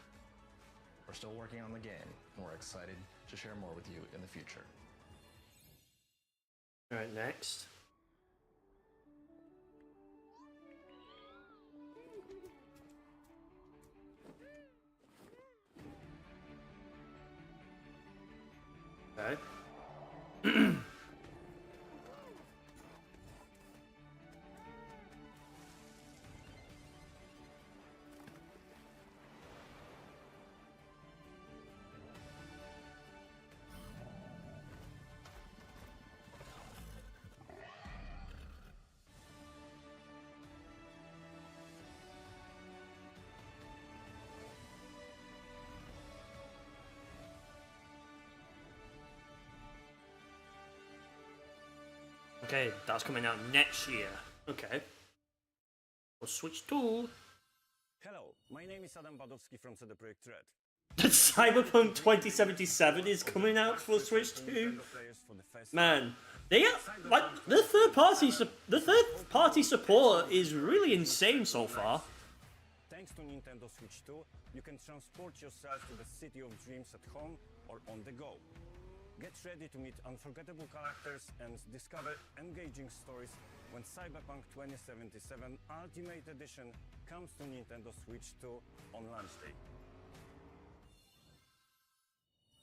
We're still working on the game, and we're excited to share more with you in the future. Alright, next. Okay. Okay, that's coming out next year. Okay. We'll switch to Hello, my name is Adam Badowski from CD Projekt Red. Cyberpunk 2077 is coming out for Switch 2. Man, they are, like the third party support is really insane so far. Thanks to Nintendo Switch 2, you can transport yourself to the city of dreams at home or on the go. Get ready to meet unforgettable characters and discover engaging stories when Cyberpunk 2077 Ultimate Edition comes to Nintendo Switch 2 on launch day.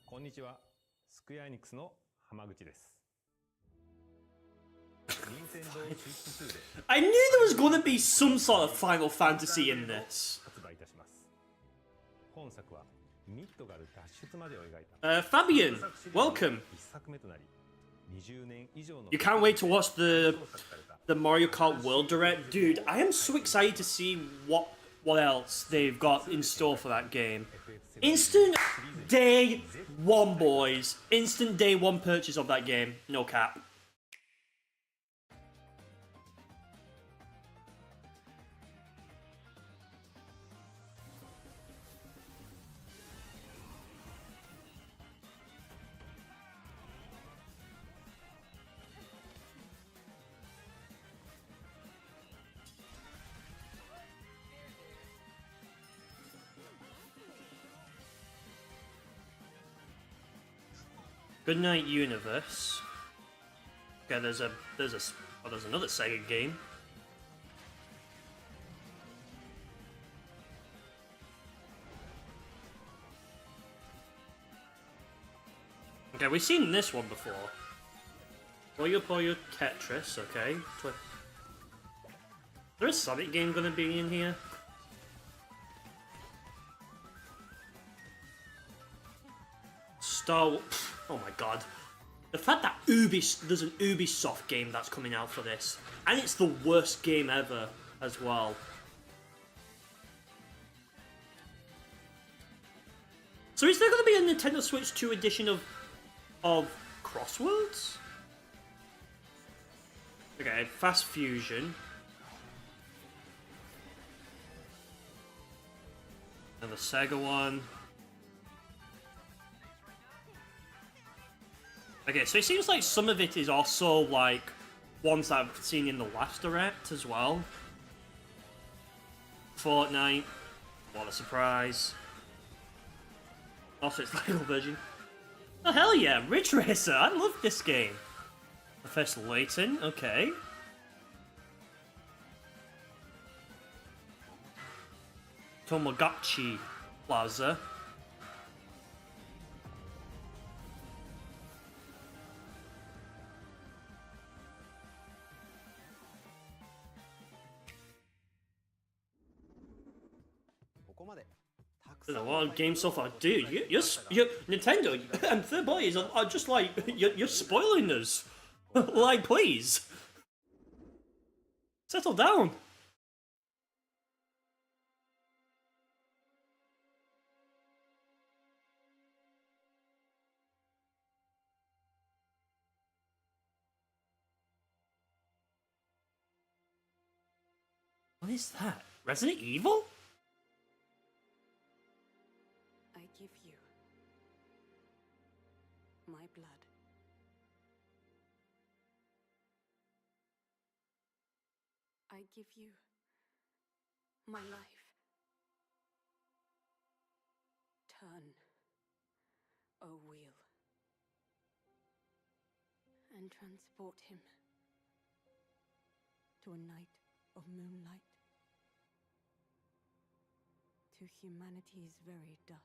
こんにちは、スクエアエニックスの浜口です。I knew there was gonna be some sort of Final Fantasy in this. 発売いたします。本作はミッドガル脱出までを描いた。Fabian, welcome. 一作目となり、20年以上の。You can't wait to watch the Mario Kart World Direct, dude. I am so excited to see what else they've got in store for that game. Instant day one, boys. Instant day one purchase of that game. No cap. Good night, universe. Okay, there's another Sega game. Okay, we've seen this one before. Puyo Puyo Tetris, okay. There a Sonic game gonna be in here? Oh my god. The fact that there's an Ubisoft game that's coming out for this, and it's the worst game ever as well. So is there going to be a Nintendo Switch 2 edition of Crosswords? Okay, Fast Fusion. Another Sega one. Okay, so it seems like some of it is also like ones that I've seen in the last Direct as well. Fortnite, what a surprise. Also, it's Lego version. Oh hell yeah, Ridge Racer, I love this game. Professor Layton, okay. Tomogachi Plaza. There's a lot of games so far, dude. You're Nintendo and third parties are just like you're spoiling us. Like, please, settle down. What is that? Resident Evil? I give you my blood. I give you my life. Turn, O wheel, and transport him to a night of moonlight, to humanity's very dusk.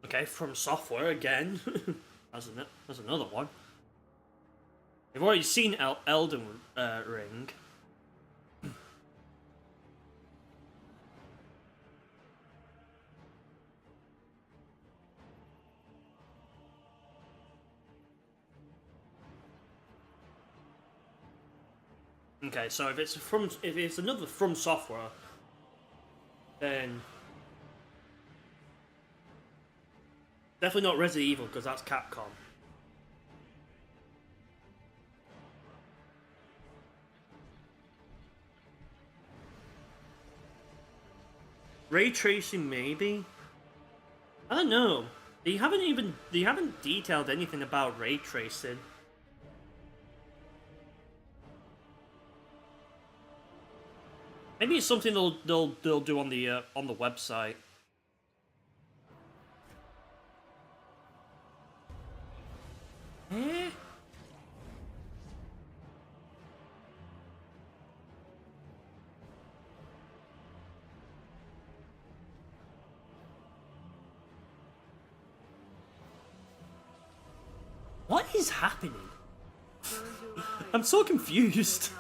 Okay, From Software again. That's another one. We've already seen Elden Ring. Okay, so if it's another From Software, then definitely not Resident Evil because that's Capcom. Ray tracing, maybe. I don't know. They haven't detailed anything about ray tracing. Maybe it's something they'll do on the website. Eh? What is happening? I'm so confused.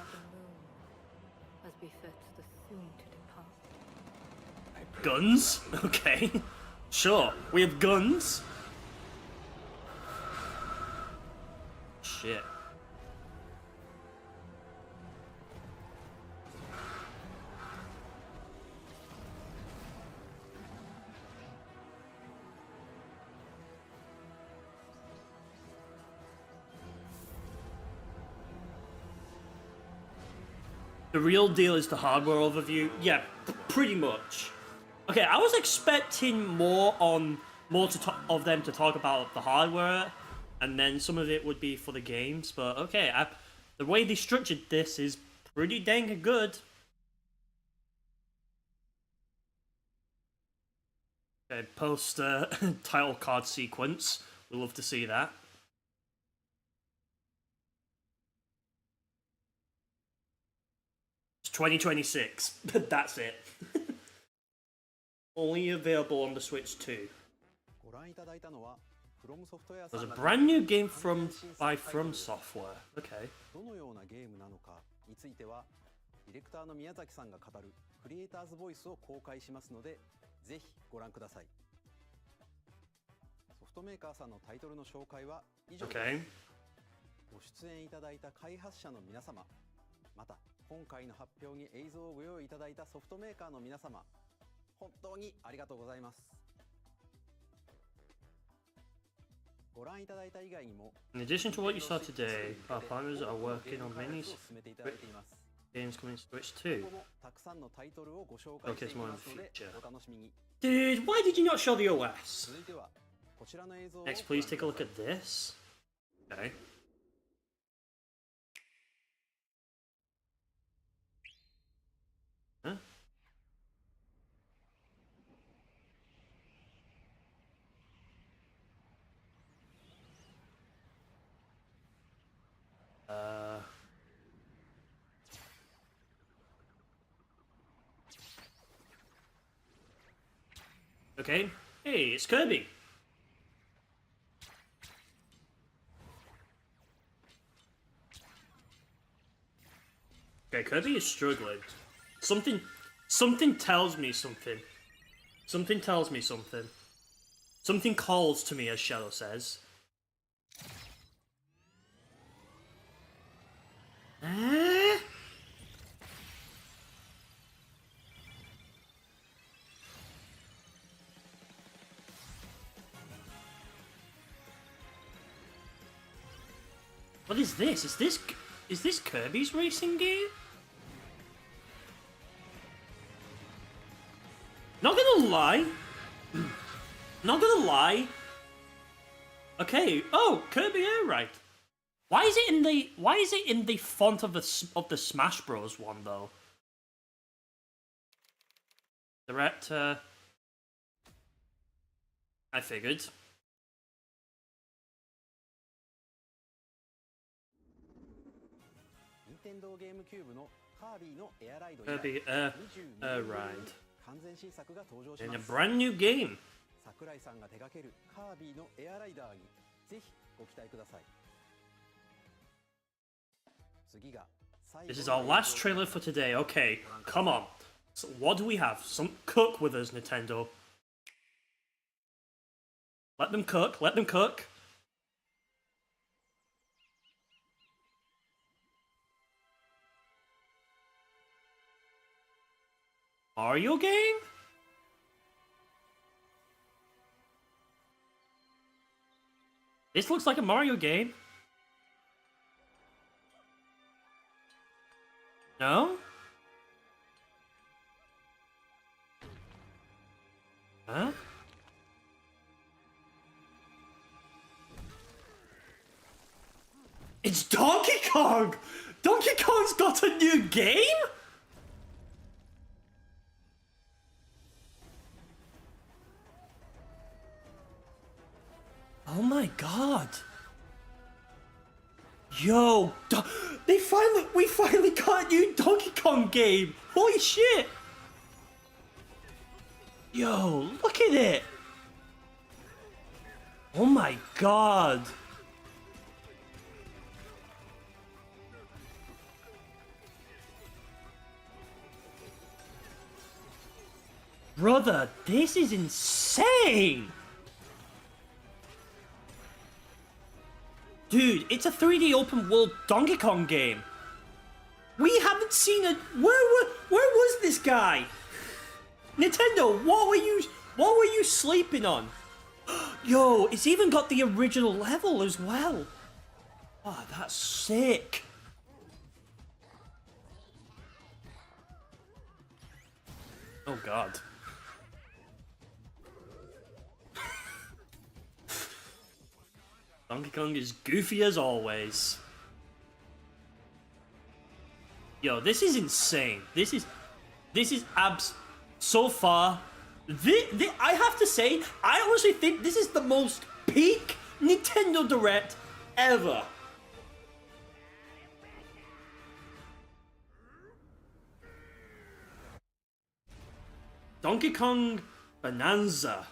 As befits the soon to depart. Guns? Okay. Sure. We have guns. Shit. The real deal is the hardware overview. Yeah, pretty much. Okay, I was expecting more of them to talk about the hardware, and then some of it would be for the games. But okay, the way they structured this is pretty dang good. Okay, post title card sequence. We'd love to see that. It's 2026. That's it. Only available on the Switch 2. There's a brand new game by From Software. Okay. どのようなゲームなのかについてはディレクターの宮崎さんが語るクリエイターズボイスを公開しますのでぜひご覧ください。ソフトメーカーさんのタイトルの紹介は以上です。Okay. ご出演いただいた開発者の皆様、また今回の発表に映像をご用意いただいたソフトメーカーの皆様、本当にありがとうございます。ご覧いただいた以外にも In addition to what you saw today, our partners are working on many games coming to Switch 2. たくさんのタイトルをご紹介していますのでお楽しみに。 Dude, why did you not show the OS? 続いてはこちらの映像を Next, please take a look at this. Okay. Huh? Okay. Hey, it's Kirby. Okay, Kirby is struggling. Something tells me something. Something tells me something. Something calls to me, as Shadow says. What is this? Is this Kirby's racing game? Not gonna lie. Not gonna lie. Okay. Oh, Kirby Air Ride. Why is it in the font of the Smash Bros one though? Director. I figured. Kirby Air Ride. In a brand new game. 桜井さんが手掛けるカービィのエアライダーにぜひご期待ください。次が This is our last trailer for today. Okay, come on. So what do we have? Some cook with us, Nintendo. Let them cook. Let them cook. Mario game? This looks like a Mario game. No? Huh? It's Donkey Kong! Donkey Kong's got a new game?! Oh my god. Yo, we finally got a new Donkey Kong game. Holy shit. Yo, look at it. Oh my god. Brother, this is insane. Dude, it's a 3D open world Donkey Kong game. We haven't seen a... Where was this guy? Nintendo, what were you sleeping on? Yo, it's even got the original level as well. Oh, that's sick. Oh god. Donkey Kong is goofy as always. Yo, this is insane. This is so far. I have to say, I honestly think this is the most peak Nintendo Direct ever. Donkey Kong Bonanza.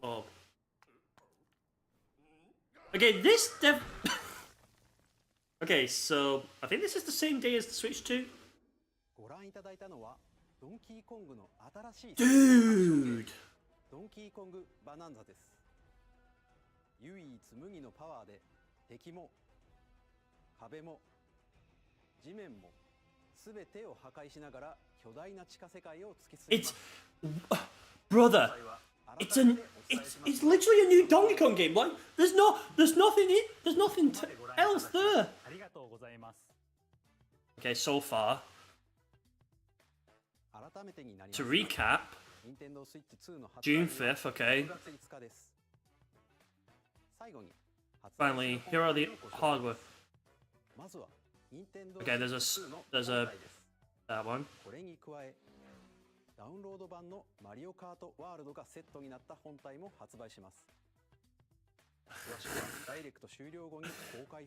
Oh. Okay, okay, so I think this is the same day as the Switch 2. Dude! ドンキーコングバナンザです。唯一無二のパワーで敵も壁も地面もすべてを破壊しながら巨大な地下世界を突き進みます。Brother, it's literally a new Donkey Kong game. Like, there's nothing else there. Okay, so far. To recap, June 5th, okay. Finally, here are the hardware. Okay, there's that one. ダウンロード版のマリオカートワールドがセットになった本体も発売します。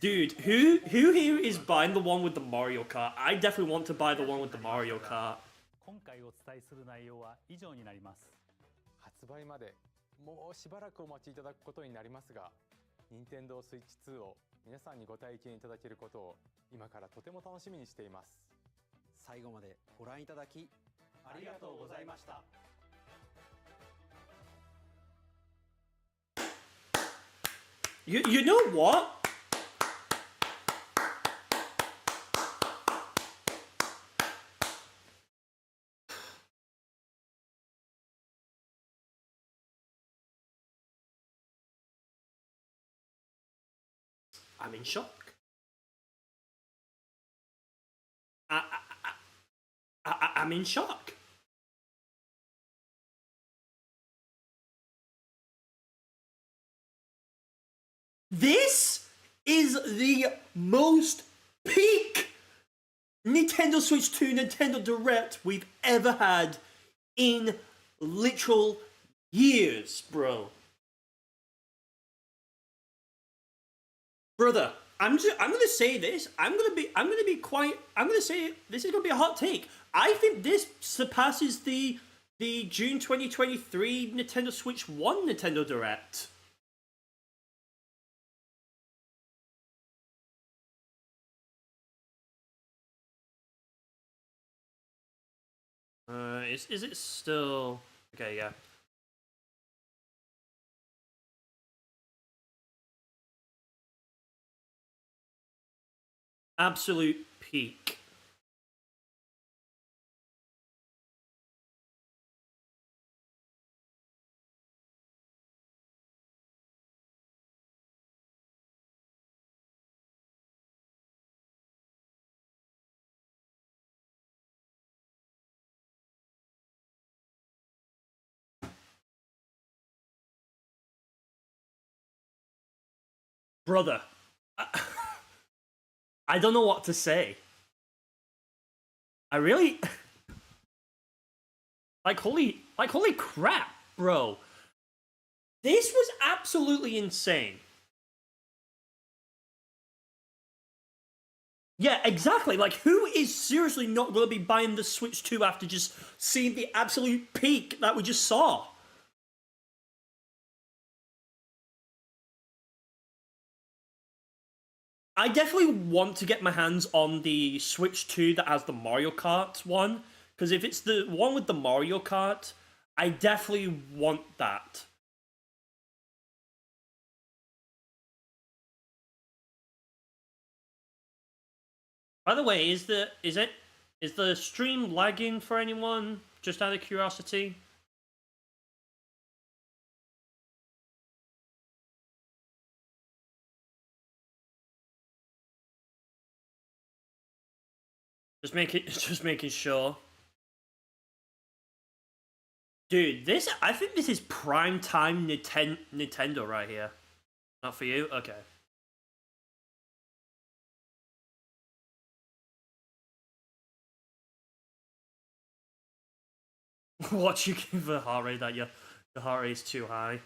Dude, who here is buying the one with the Mario Kart? I definitely want to buy the one with the Mario Kart. 今回お伝えする内容は以上になります。発売までもうしばらくお待ちいただくことになりますが、任天堂 Switch 2を皆さんにご体験いただけることを今からとても楽しみにしています。最後までご覧いただきありがとうございました。 You know what? I'm in shock. I'm in shock. This is the most peak Nintendo Switch 2 Nintendo Direct we've ever had in literal years, bro. Brother, I'm gonna say this. I'm gonna say this is gonna be a hot take. I think this surpasses the June 2023 Nintendo Switch 1 Nintendo Direct. Is it still okay? Yeah. Absolute peak. brother, I don't know what to say. I really like holy crap, bro. This was absolutely insane. Yeah, exactly. Like, who is seriously not going to be buying the Switch 2 after just seeing the absolute peak that we just saw? I definitely want to get my hands on the Switch 2 that has the Mario Kart one, because if it's the one with the Mario Kart, I definitely want that. By the way, is the stream lagging for anyone? Just out of curiosity. Just making sure. Dude, I think this is prime time Nintendo right here. Not for you? Okay. What you give a heart rate that your heart rate is too high?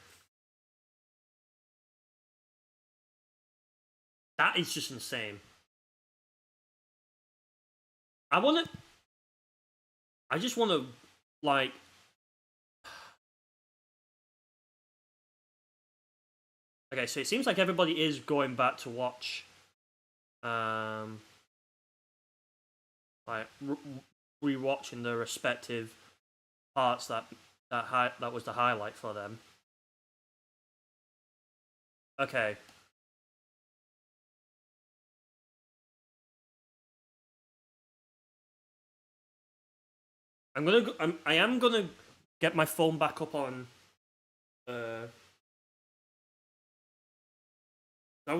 That is just insane. I just want to, like... Okay, so it seems like everybody is going back to watch, like, rewatching the respective parts that was the highlight for them. Okay. I am gonna get my phone back up on. I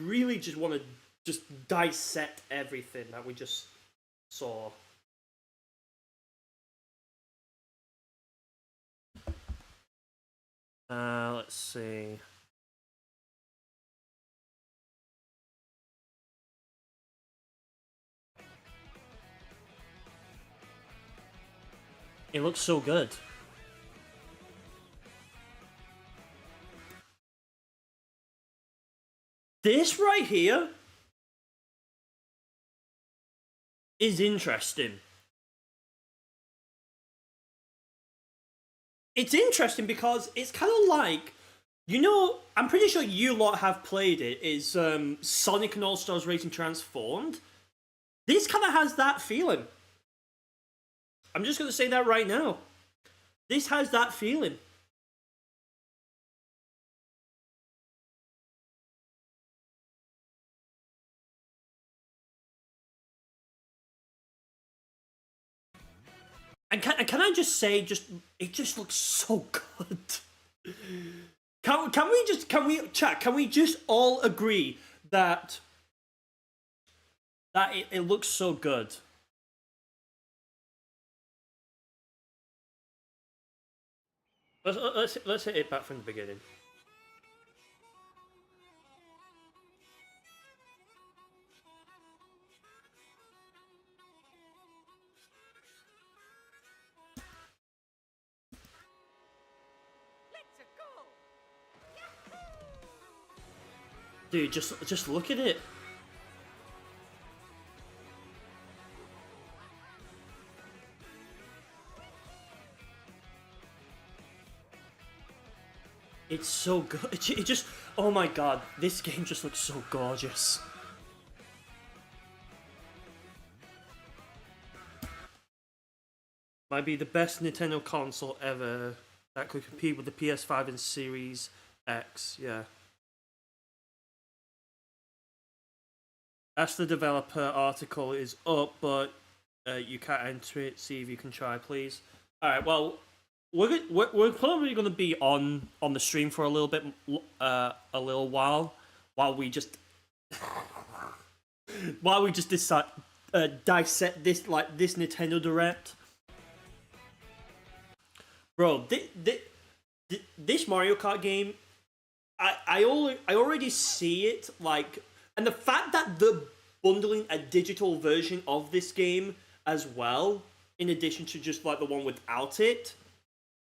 really just want to just dissect everything that we just saw. Let's see. It looks so good. This right here is interesting. It's interesting because it's kind of like, you know, I'm pretty sure you lot have played it, is Sonic and All-Stars Racing Transformed. This kind of has that feeling. I'm just going to say that right now. This has that feeling. And can I just say, it just looks so good. Can we just all agree that it looks so good? Let's hit it back from the beginning. Dude, just look at it. It's so good. It just, oh my god, this game just looks so gorgeous. Might be the best Nintendo console ever that could compete with the PS5 and Series X, yeah. Ask the developer article is up, but you can't enter it. See if you can try, please. Alright, well, we're probably going to be on the stream for a little bit, a little while we just decide dissect this Nintendo Direct. Bro, this Mario Kart game, I already see it, like, and the fact that they're bundling a digital version of this game as well, in addition to just like the one without it,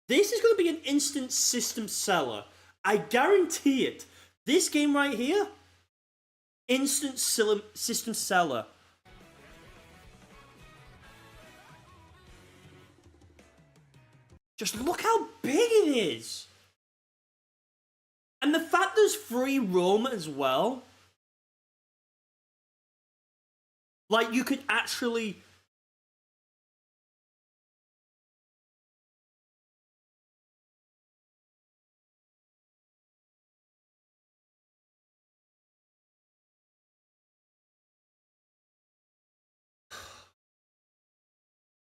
this is going to be an instant system seller. I guarantee it. This game right here, instant system seller. Just look how big it is. And the fact there's free roam as well. Like, you could actually...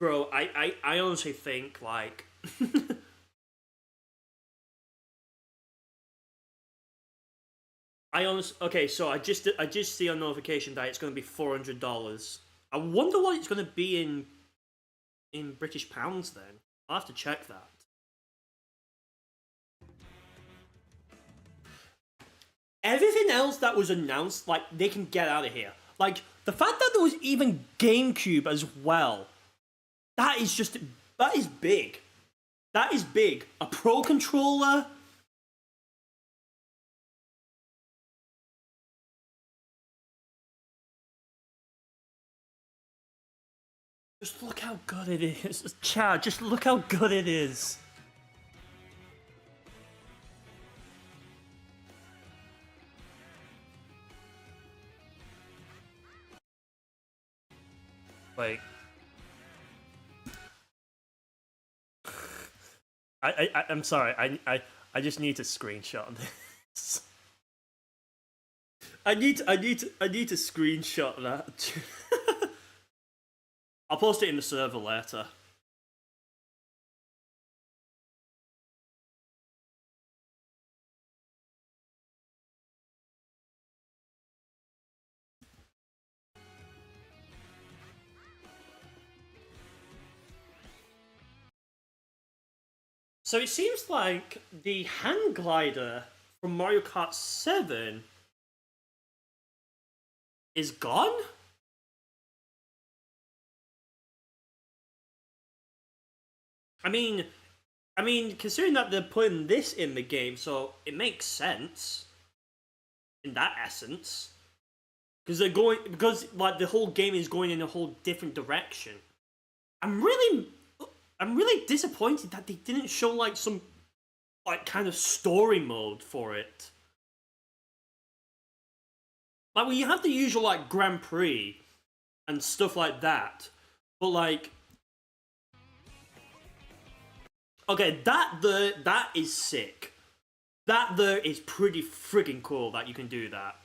Bro, I honestly think, like... Okay, so I just see a notification that it's going to be $400. I wonder what it's going to be in British pounds then. I'll have to check that. Everything else that was announced, like, they can get out of here. Like, the fact that there was even GameCube as well, that is big. That is big. A Pro Controller... Just look how good it is. Chad, just look how good it is. Wait. I'm sorry. I just need to screenshot this. I need to screenshot that. I'll post it in the server later. So it seems like the hand glider from Mario Kart 7 is gone? I mean, considering that they're putting this in the game, so it makes sense in that essence, because like the whole game is going in a whole different direction. I'm really disappointed that they didn't show like some like kind of story mode for it. Like, when you have the usual like Grand Prix and stuff like that, but like. Okay, that is sick. That there is pretty friggin' cool that you can do that.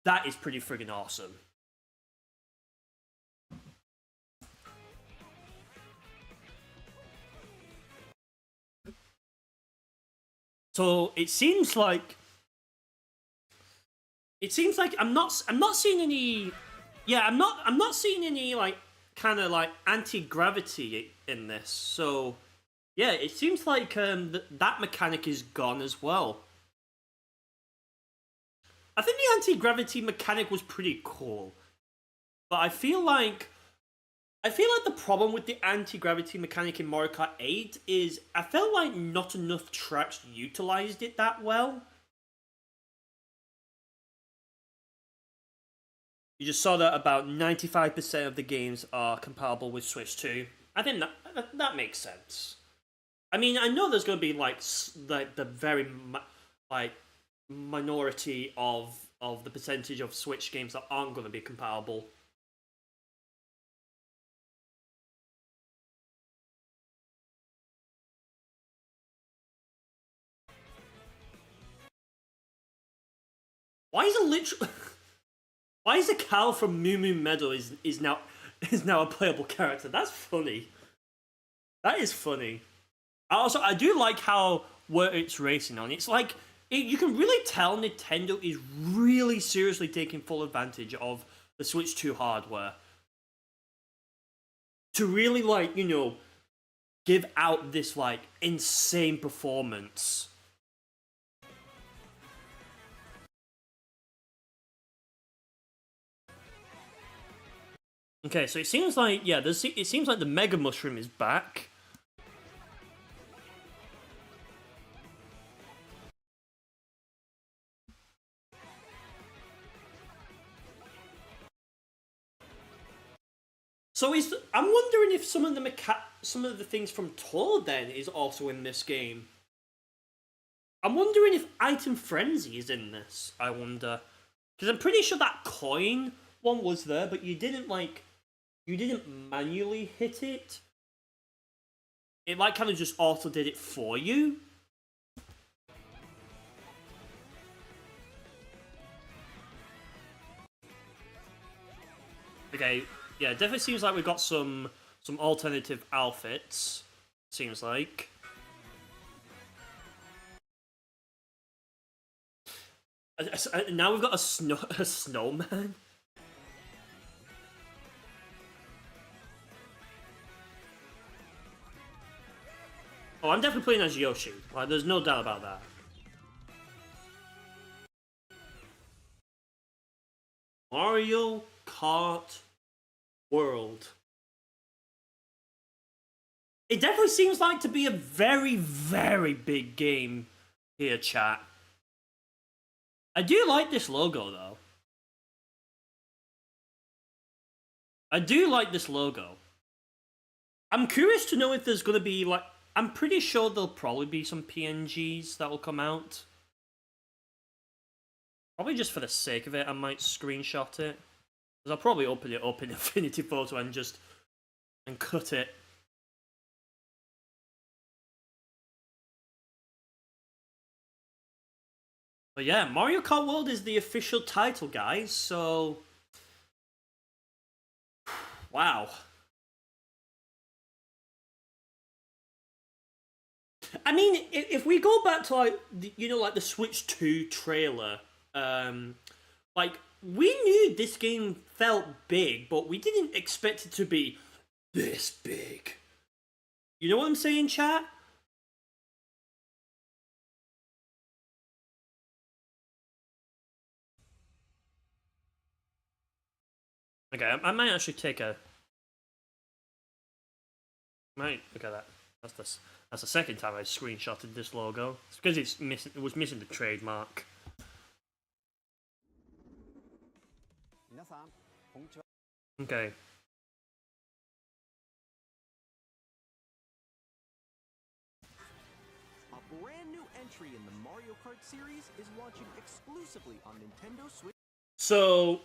That is pretty friggin' awesome. So it seems like I'm not seeing any. Yeah, I'm not seeing any like kind of like anti-gravity in this. So yeah, it seems like that mechanic is gone as well. I think the anti-gravity mechanic was pretty cool, but I feel like the problem with the anti-gravity mechanic in Mario Kart 8 is I felt like not enough tracks utilized it that well. You just saw that about 95% of the games are compatible with Switch 2. I think that makes sense. I mean, I know there's going to be like the very minority of the percentage of Switch games that aren't going to be compatible. Why is it literally? Why is the Cal from Moo Moo Meadow is now a playable character? That's funny. That is funny. I do like how where it's racing on. It's like you can really tell Nintendo is really seriously taking full advantage of the Switch 2 hardware to really like give out this like insane performance. Okay, so it seems like, yeah, it seems like the Mega Mushroom is back. So I'm wondering if some of the things from Tour then is also in this game. I'm wondering if Item Frenzy is in this. I wonder, because I'm pretty sure that coin one was there, but you didn't manually hit it. It like kind of just auto did it for you. Okay, yeah, it definitely seems like we've got some alternative outfits. Seems like. Now we've got a snowman. Oh, I'm definitely playing as Yoshi. Like, there's no doubt about that. Mario Kart World. It definitely seems like to be a very, very big game here, chat. I do like this logo, though. I do like this logo. I'm curious to know if there's going to be, like... I'm pretty sure there'll probably be some PNGs that will come out. Probably just for the sake of it, I might screenshot it. Because I'll probably open it up in Affinity Photo and just... and cut it. But yeah, Mario Kart World is the official title, guys, so... Wow. I mean, if we go back to, like, like the Switch 2 trailer, like, we knew this game felt big, but we didn't expect it to be this big. You know what I'm saying, chat? Okay, I might actually take a... Right, look at that. That's the second time I screenshotted this logo. It's because it was missing the trademark. Okay. A brand new entry in the Mario Kart series is launching exclusively on Nintendo Switch. So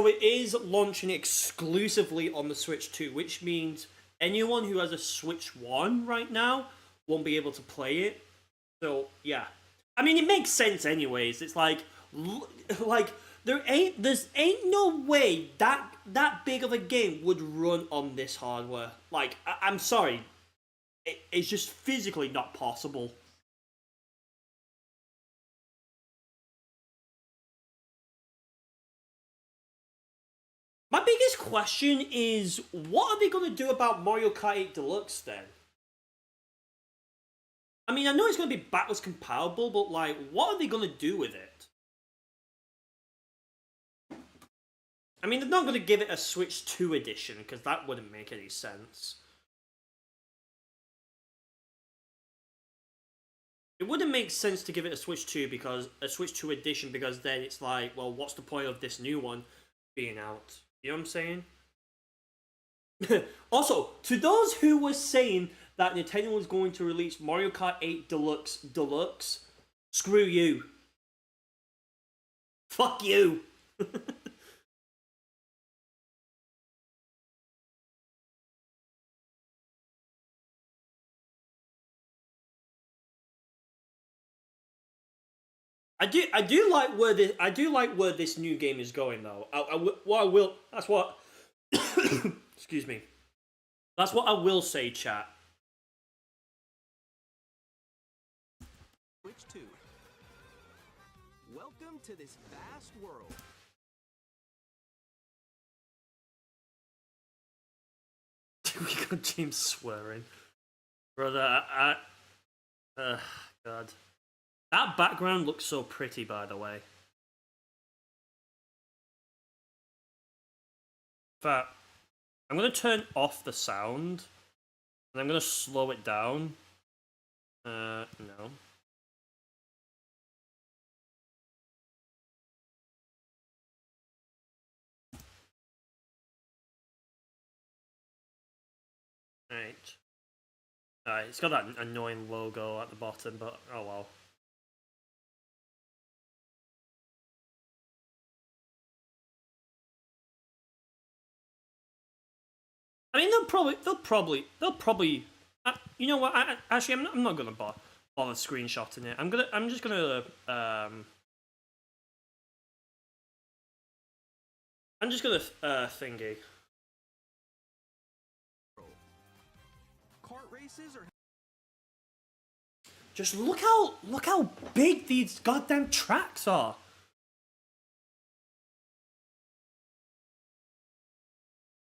it is launching exclusively on the Switch 2, which means anyone who has a Switch 1 right now won't be able to play it. So, yeah. I mean, it makes sense anyways. It's like there ain't no way that big of a game would run on this hardware. Like, I'm sorry. It's just physically not possible. My biggest question is, what are they going to do about Mario Kart 8 Deluxe then? I mean, I know it's going to be backwards compatible, but like, what are they going to do with it? I mean, they're not going to give it a Switch 2 edition, because that wouldn't make any sense. It wouldn't make sense to give it a Switch 2 edition, because then it's like, well, what's the point of this new one being out? You know what I'm saying? Also, to those who were saying that Nintendo was going to release Mario Kart 8 Deluxe, screw you. Fuck you. I do like where this new game is going though. Excuse me. That's what I will say, chat. Switch 2. Welcome to this vast world. we got James swearing. Brother, God. That background looks so pretty, by the way. But I'm going to turn off the sound. And I'm going to slow it down. No. Alright, it's got that annoying logo at the bottom, but oh well. I mean, they'll probably. You know what? Actually, I'm not gonna bother screenshotting it. I'm just gonna thingy. Kart races are Just look how big these goddamn tracks are.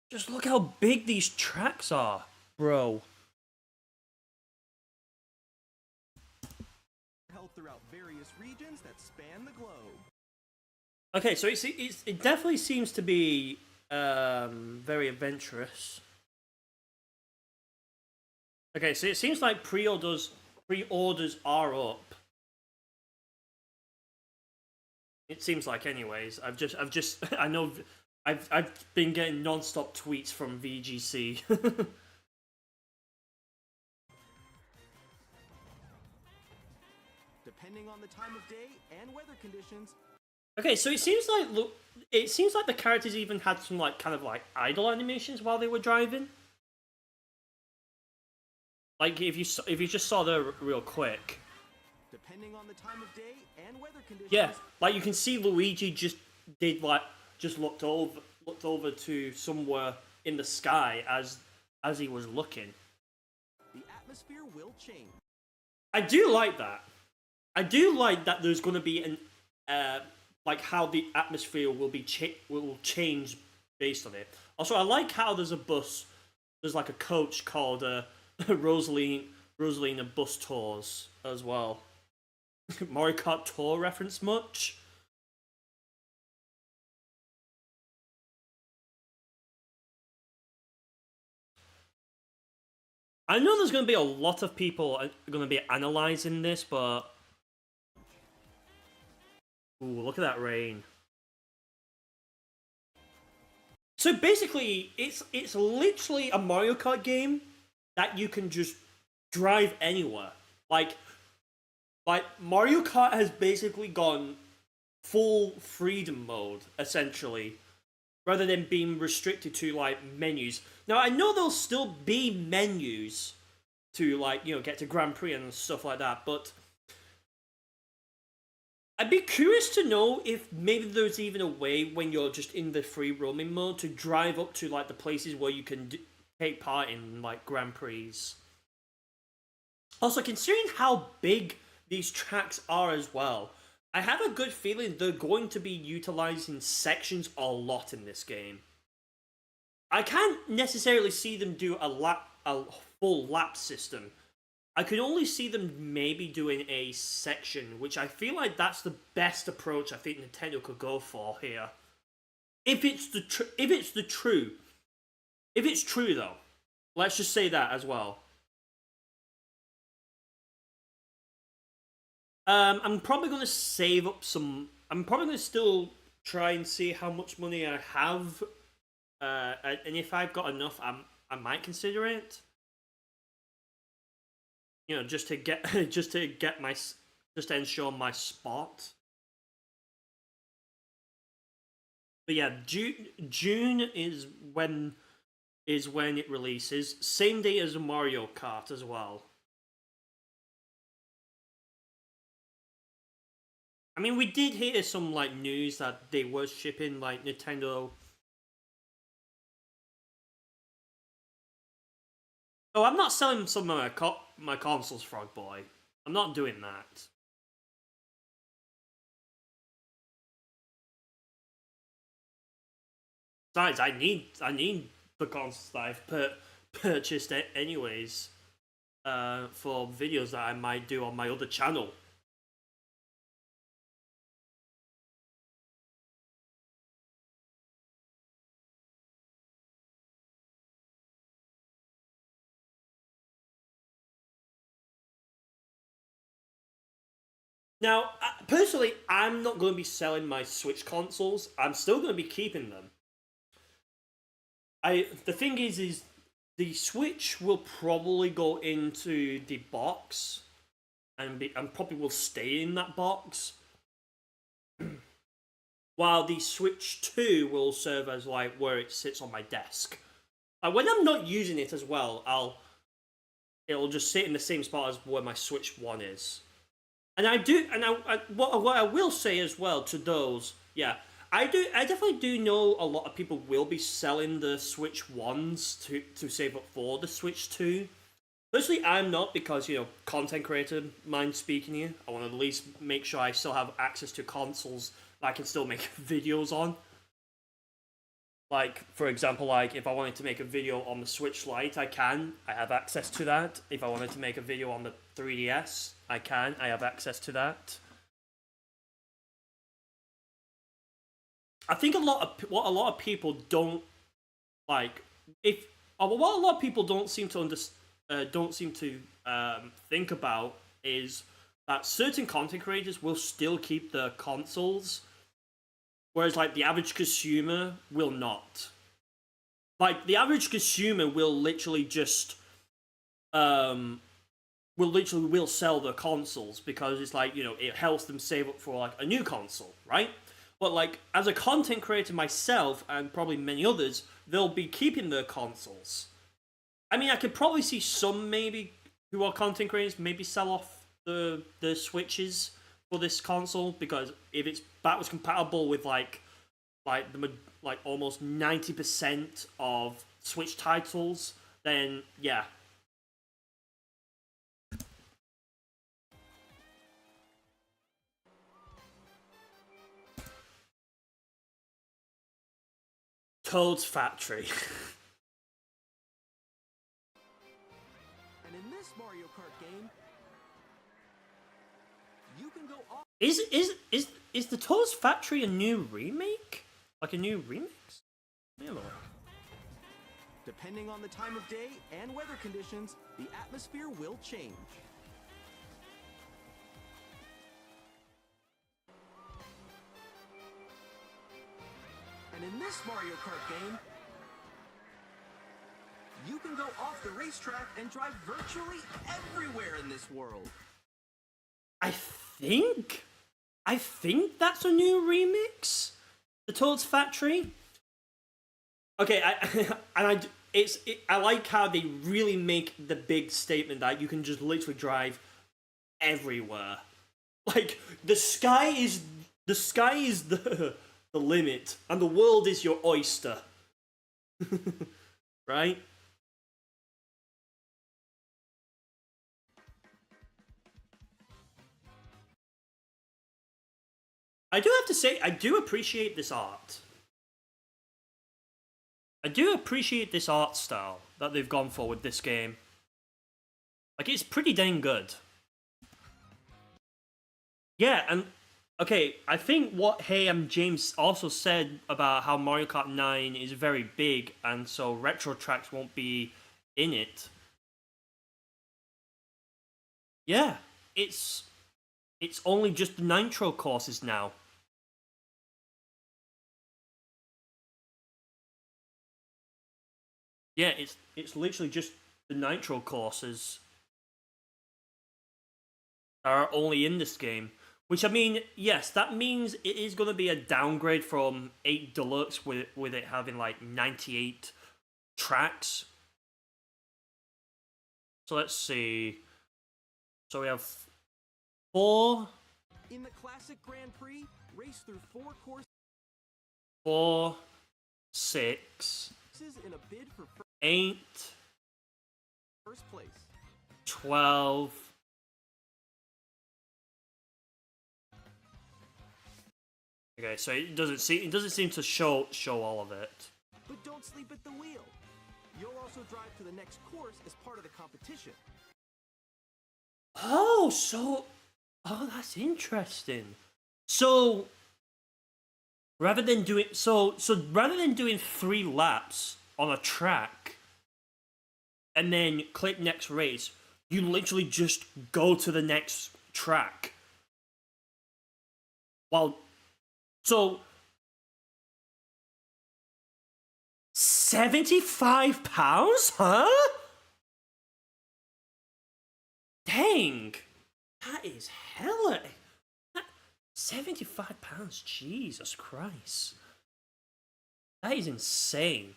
Just look how big these tracks are, bro. held throughout various regions that span the globe. Okay, so it definitely seems to be very adventurous. Okay, so it seems like pre-orders are up. It seems like, anyways. I know I've been getting non-stop tweets from VGC. Depending on the time of day and weather conditions. Okay, so it seems like the characters even had some kind of idle animations while they were driving. Like if you just saw there real quick. Depending on the time of day and weather conditions. Yeah, like you can see Luigi just looked over to somewhere in the sky as he was looking. The atmosphere will change. I do like that. I do like that there's going to be an how the atmosphere will change based on it. Also, I like how there's like a coach called Rosalina Bus Tours as well. Mario Kart Tour reference much? I know there's going to be a lot of people going to be analyzing this, but ooh, look at that rain. So basically, it's literally a Mario Kart game that you can just drive anywhere. Like Mario Kart has basically gone full freedom mode, essentially, rather than being restricted to menus. Now I know there'll still be menus to get to Grand Prix and stuff like that, but I'd be curious to know if maybe there's even a way when you're just in the free roaming mode to drive up to the places where you can take part in Grand Prix. Also, considering how big these tracks are as well, I have a good feeling they're going to be utilizing sections a lot in this game. I can't necessarily see them do a full lap system. I could only see them maybe doing a section, which I feel like that's the best approach I think Nintendo could go for here. If it's true though, let's just say that as well. I'm probably going to save up some. I'm probably going to still try and see how much money I have, and if I've got enough, I might consider it. You know, just to ensure my spot. But yeah, June is when it releases. Same day as Mario Kart as well. I mean, we did hear some news that they were shipping Nintendo. Oh, I'm not selling some of my consoles, Frog Boy. I'm not doing that. Besides, I need the consoles that I've purchased it anyways for videos that I might do on my other channel. Now, personally, I'm not going to be selling my Switch consoles. I'm still going to be keeping them. The thing is the Switch will probably go into the box and probably will stay in that box. While the Switch 2 will serve as like where it sits on my desk. When I'm not using it as well, it'll just sit in the same spot as where my Switch 1 is. And what I will say as well to those, yeah, I definitely do know a lot of people will be selling the Switch 1s to save up for the Switch 2. Personally, I'm not, because, you know, content creator, mind speaking here. I want to at least make sure I still have access to consoles that I can still make videos on. Like, for example, like, if I wanted to make a video on the Switch Lite, I can. I have access to that. If I wanted to make a video on the 3DS, I can. I have access to that. I think what a lot of people don't like, what a lot of people don't seem to think about is that certain content creators will still keep their consoles, whereas like the average consumer will not. Like the average consumer will literally just will sell their consoles because it's like, you know, it helps them save up for like a new console, right? But like as a content creator myself and probably many others, they'll be keeping their consoles. I mean, I could probably see some maybe who are content creators maybe sell off the Switches for this console, because if it's backwards compatible with like almost 90% of Switch titles, then yeah. Toad's Factory. And in this Mario Kart game, you can go off. Is the Toad's Factory a new remake? Like a new remix? Hello. Depending on the time of day and weather conditions, the atmosphere will change. And in this Mario Kart game, you can go off the racetrack and drive virtually everywhere in this world. I think that's a new remix. The Toad's Factory. Okay, I like how they really make the big statement that you can just literally drive everywhere. Like the sky is the limit, and the world is your oyster. Right? I do have to say, I do appreciate this art. I do appreciate this art style that they've gone for with this game. Like, it's pretty dang good. Yeah, and okay, I think what James also said about how Mario Kart 9 is very big, and so retro tracks won't be in it. Yeah, it's only just the Nitro courses now. Yeah, it's literally just the Nitro courses that are only in this game. Which, I mean, yes, that means it is going to be a downgrade from 8 Deluxe with it having like 98 tracks. So let's see. So we have 4. In the classic Grand Prix, race through 4 courses. 4, 6, In a bid for 8, first place. 12. Okay, so it doesn't seem to show all of it. But don't sleep at the wheel. You'll also drive to the next course as part of the competition. Oh, oh, that's interesting. So rather than doing rather than doing 3 laps on a track and then click next race, you literally just go to the next track. Well, so £75, huh? Dang, that is hella. £75, Jesus Christ. That is insane.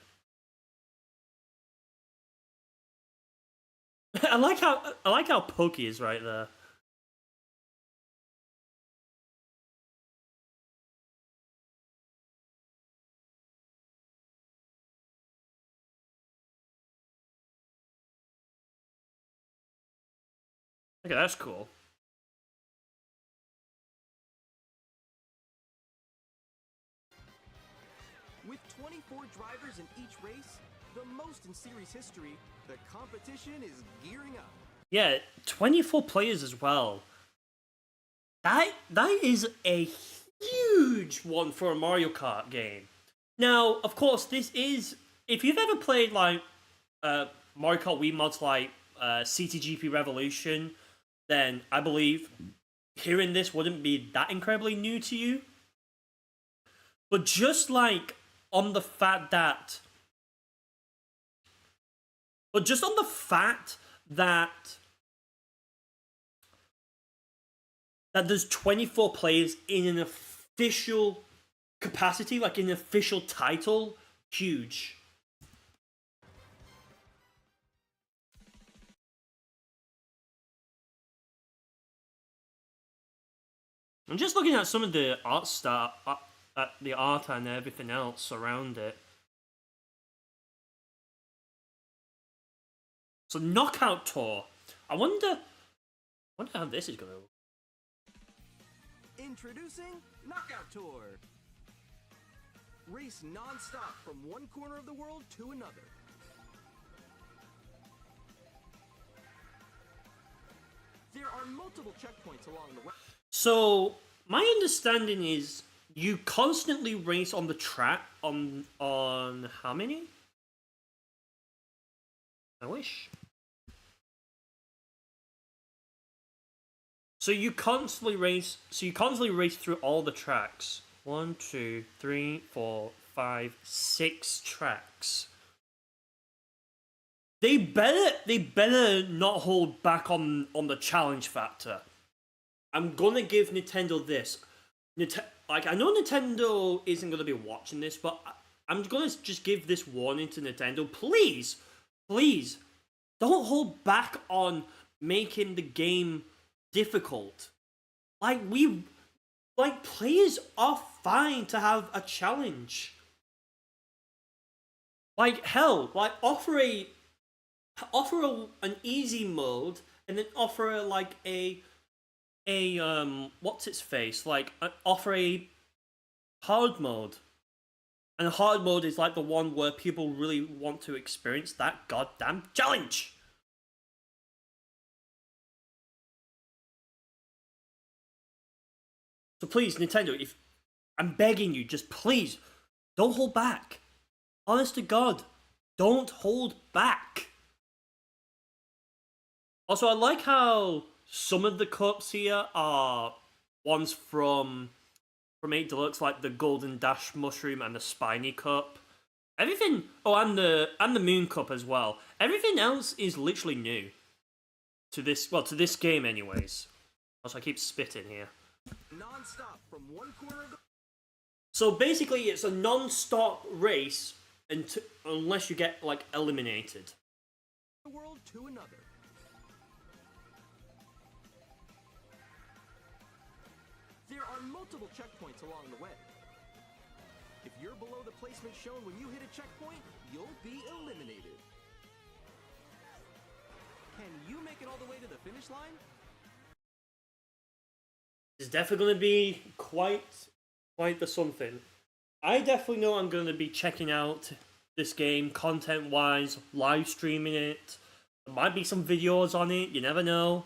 I like how Pokey is right there. Okay, that's cool. With 24 drivers in each race, the most in series history, the competition is gearing up. Yeah, 24 players as well. That is a huge one for a Mario Kart game. Now, of course, this is, if you've ever played like Mario Kart Wii mods like CTGP Revolution, then I believe hearing this wouldn't be that incredibly new to you. But just like on the fact that, that there's 24 players in an official capacity, like an official title, huge. I'm just looking at some of the the art and everything else around it. So Knockout Tour. I wonder how this is gonna look. Introducing Knockout Tour. Race non-stop from one corner of the world to another. There are multiple checkpoints along the way. So my understanding is you constantly race on the track on how many? I wish. So you constantly race through all the tracks. 1, 2, 3, 4, 5, 6 tracks. They better not hold back on the challenge factor. I'm gonna give Nintendo this. Like, I know Nintendo isn't gonna be watching this, but I'm gonna just give this warning to Nintendo. Please, don't hold back on making the game difficult. Players are fine to have a challenge. Like, hell, like offer an easy mode and then offer what's its face? Like, offer a hard mode. And hard mode is like the one where people really want to experience that goddamn challenge. So please, Nintendo, if I'm begging you, just please, don't hold back. Honest to God, don't hold back. Also, I like how some of the cups here are ones from 8 Deluxe, like the Golden Dash Mushroom and the Spiny Cup. Everything, and the Moon Cup as well. Everything else is literally new to this game, anyways. Also, I keep spitting here. Non-stop from one corner of the... So basically, it's a non-stop race unless you get like eliminated. ...world to another. There are multiple checkpoints along the way. If you're below the placement shown when you hit a checkpoint, you'll be eliminated. Can you make it all the way to the finish line? It's definitely going to be quite the something. I definitely know I'm going to be checking out this game content-wise, live streaming it. There might be some videos on it. You never know.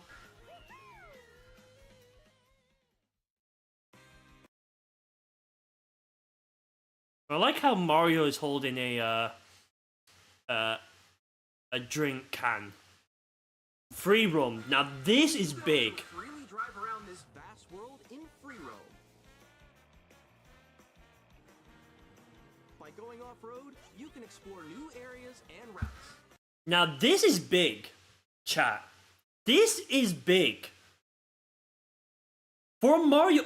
I like how Mario is holding a drink can. Free roam. Now this is big. Freely drive around this vast world in free roam. By going off-road, you can explore new areas and routes. Now this is big, chat. This is big. For Mario,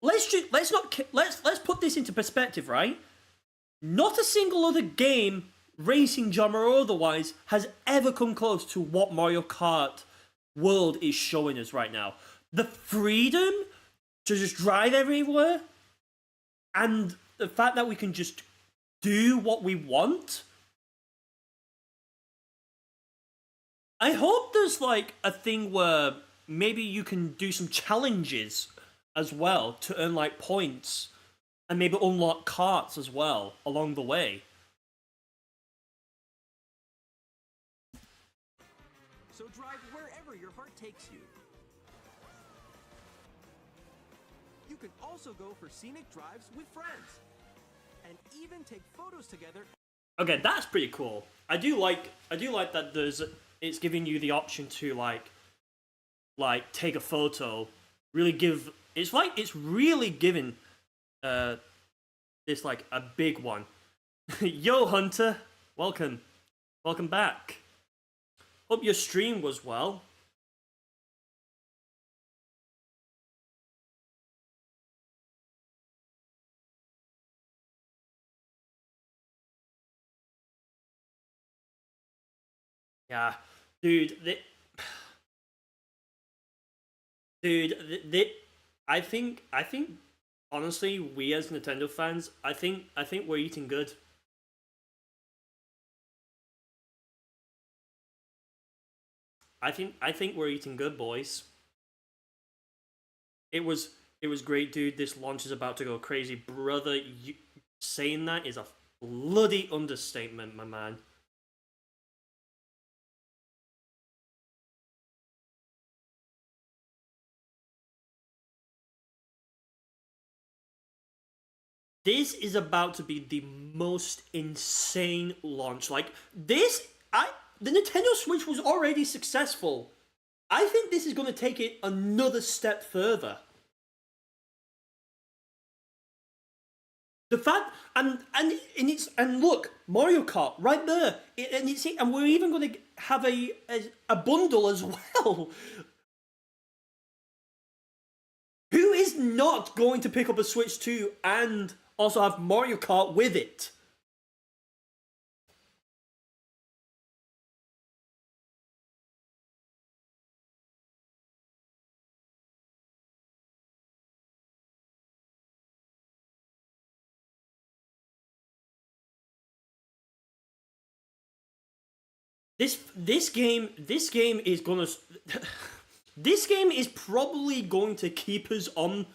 let's put this into perspective, right? Not a single other game, racing genre or otherwise, has ever come close to what Mario Kart World is showing us right now. The freedom to just drive everywhere, and the fact that we can just do what we want. I hope there's like a thing where maybe you can do some challenges as well to earn like points and maybe unlock carts as well along the way. So drive wherever your heart takes you. You can also go for scenic drives with friends and even take photos together. Okay, that's pretty cool. I do like that it's giving you the option to like take a photo, really give it's really giving this like a big one. Yo Hunter, welcome back. Hope your stream was well. Yeah, dude, I think honestly, we as Nintendo fans, I think we're eating good. I think we're eating good, boys. It was great, dude. This launch is about to go crazy, brother. You saying that is a bloody understatement, my man. This is about to be the most insane launch. Like this, the Nintendo Switch was already successful. I think this is going to take it another step further. The fact and look, Mario Kart right there, and we're even going to have a bundle as well. Who is not going to pick up a Switch 2 and also have Mario Kart with it? This game is gonna this game is probably going to keep us on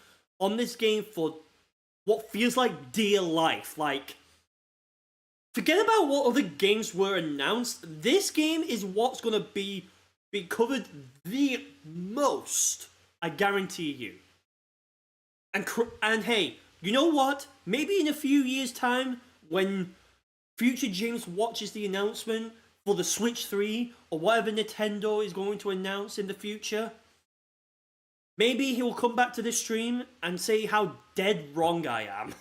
this game for what feels like dear life. Like, forget about what other games were announced. This game is what's gonna be covered the most. I guarantee you. And hey, you know what? Maybe in a few years' time, when future James watches the announcement for the Switch 3 or whatever Nintendo is going to announce in the future, maybe he'll come back to this stream and say how dead wrong I am.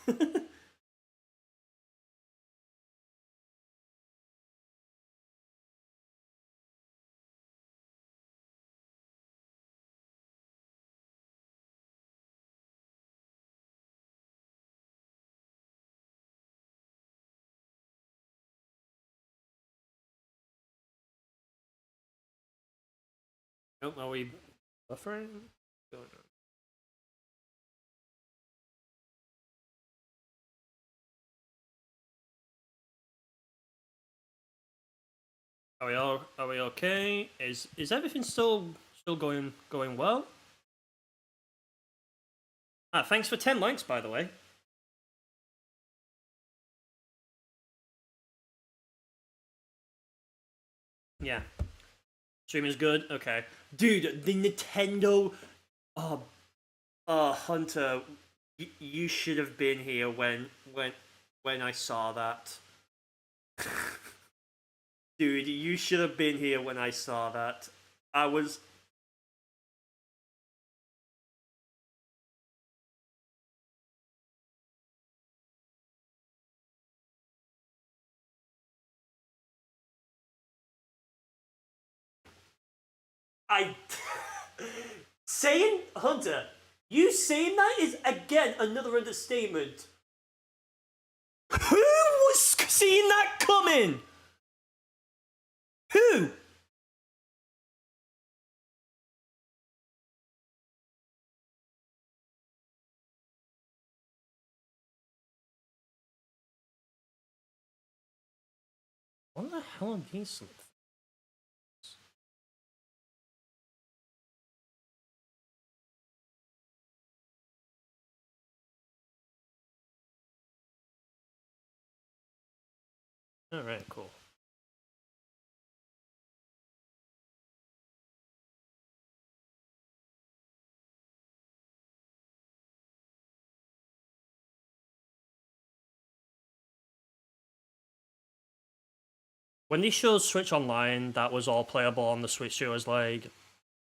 Oh, are we buffering? Going on. Are we okay? Is everything still going well? Ah, thanks for 10 likes, by the way. Yeah. Stream is good? Okay. Dude, the Nintendo... Hunter, you should have been here when I saw that. Dude, you should have been here when I saw that. I was... saying, Hunter, you saying that is again another understatement. Who was seeing that coming? Who? What the hell are these? Alright, cool. When they showed Switch Online, that was all playable on the Switch. It was like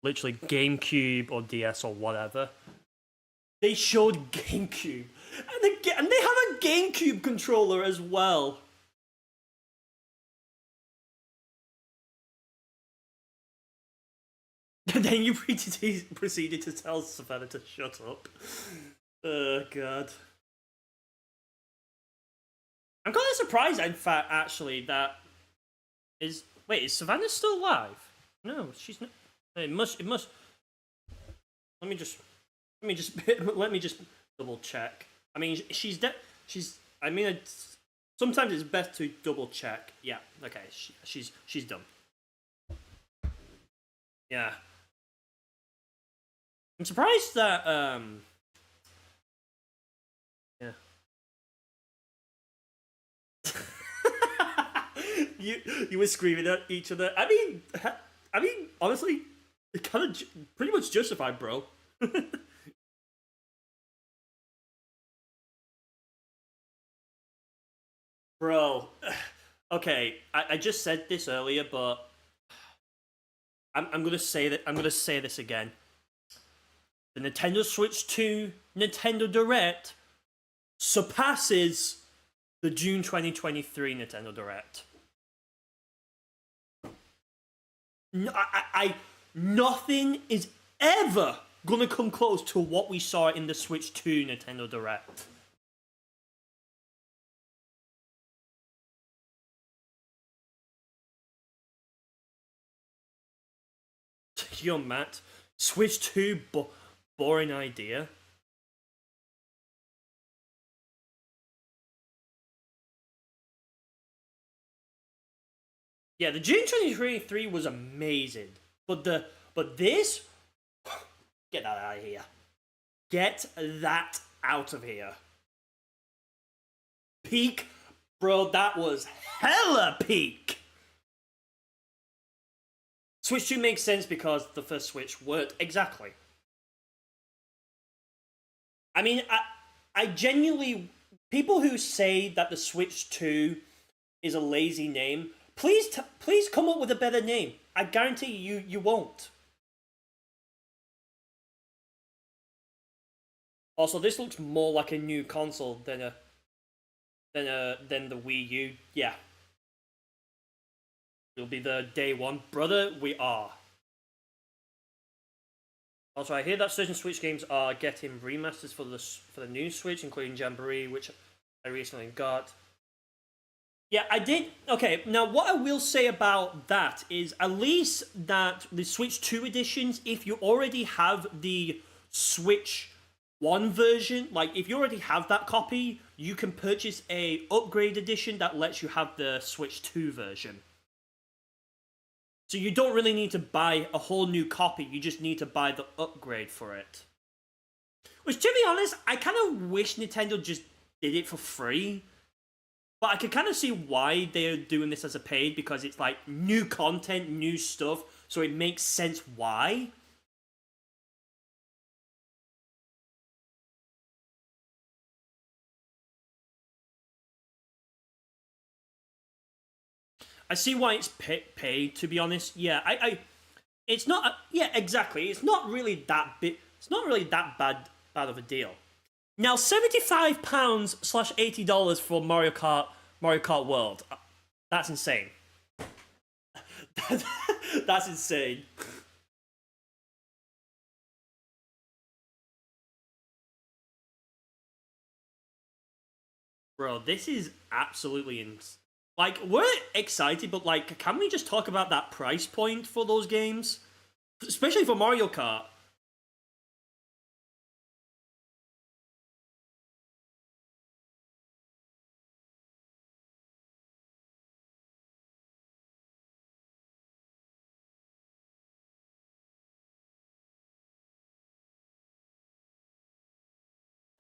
literally GameCube or DS or whatever. They showed GameCube, and they have a GameCube controller as well. And then you proceeded to tell Savannah to shut up. Oh god. I'm kind of surprised, in fact, actually, that is... Wait, is Savannah still alive? No, she's not... It must... Let me just double check. I mean, she's I mean, sometimes it's best to double check. Yeah, okay, she's done. Yeah. I'm surprised that, yeah. You were screaming at each other. I mean, honestly, it kind of pretty much justified, bro. Bro, okay, I just said this earlier, but I'm gonna say that. I'm gonna say this again. The Nintendo Switch 2 Nintendo Direct surpasses the June 2023 Nintendo Direct. No, nothing is ever gonna come close to what we saw in the Switch 2 Nintendo Direct. Yo, Matt, Switch 2, boring idea. Yeah, the June 2023 was amazing, but this, get that out of here. Get that out of here. Peak, bro, that was hella peak. Switch 2 makes sense because the first Switch worked exactly. I mean, I genuinely, people who say that the Switch 2 is a lazy name, please come up with a better name. I guarantee you won't. Also, this looks more like a new console than the Wii U. Yeah. It'll be the day one. Brother, we are. Also, I hear that certain Switch games are getting remasters for the new Switch, including Jamboree, which I recently got. Yeah, I did. Okay, now what I will say about that is at least that the Switch 2 editions, if you already have the Switch 1 version, like if you already have that copy, you can purchase a upgrade edition that lets you have the Switch 2 version. So you don't really need to buy a whole new copy, you just need to buy the upgrade for it. Which, to be honest, I kind of wish Nintendo just did it for free. But I can kind of see why they're doing this as a paid, because it's like new content, new stuff, so it makes sense why. I see why it's paid, to be honest. Yeah, it's not. Yeah, exactly. It's not really that big. It's not really that bad of a deal. Now, £75/$80 for Mario Kart World. That's insane. That's insane. Bro, this is absolutely like, we're excited, but like, can we just talk about that price point for those games? Especially for Mario Kart.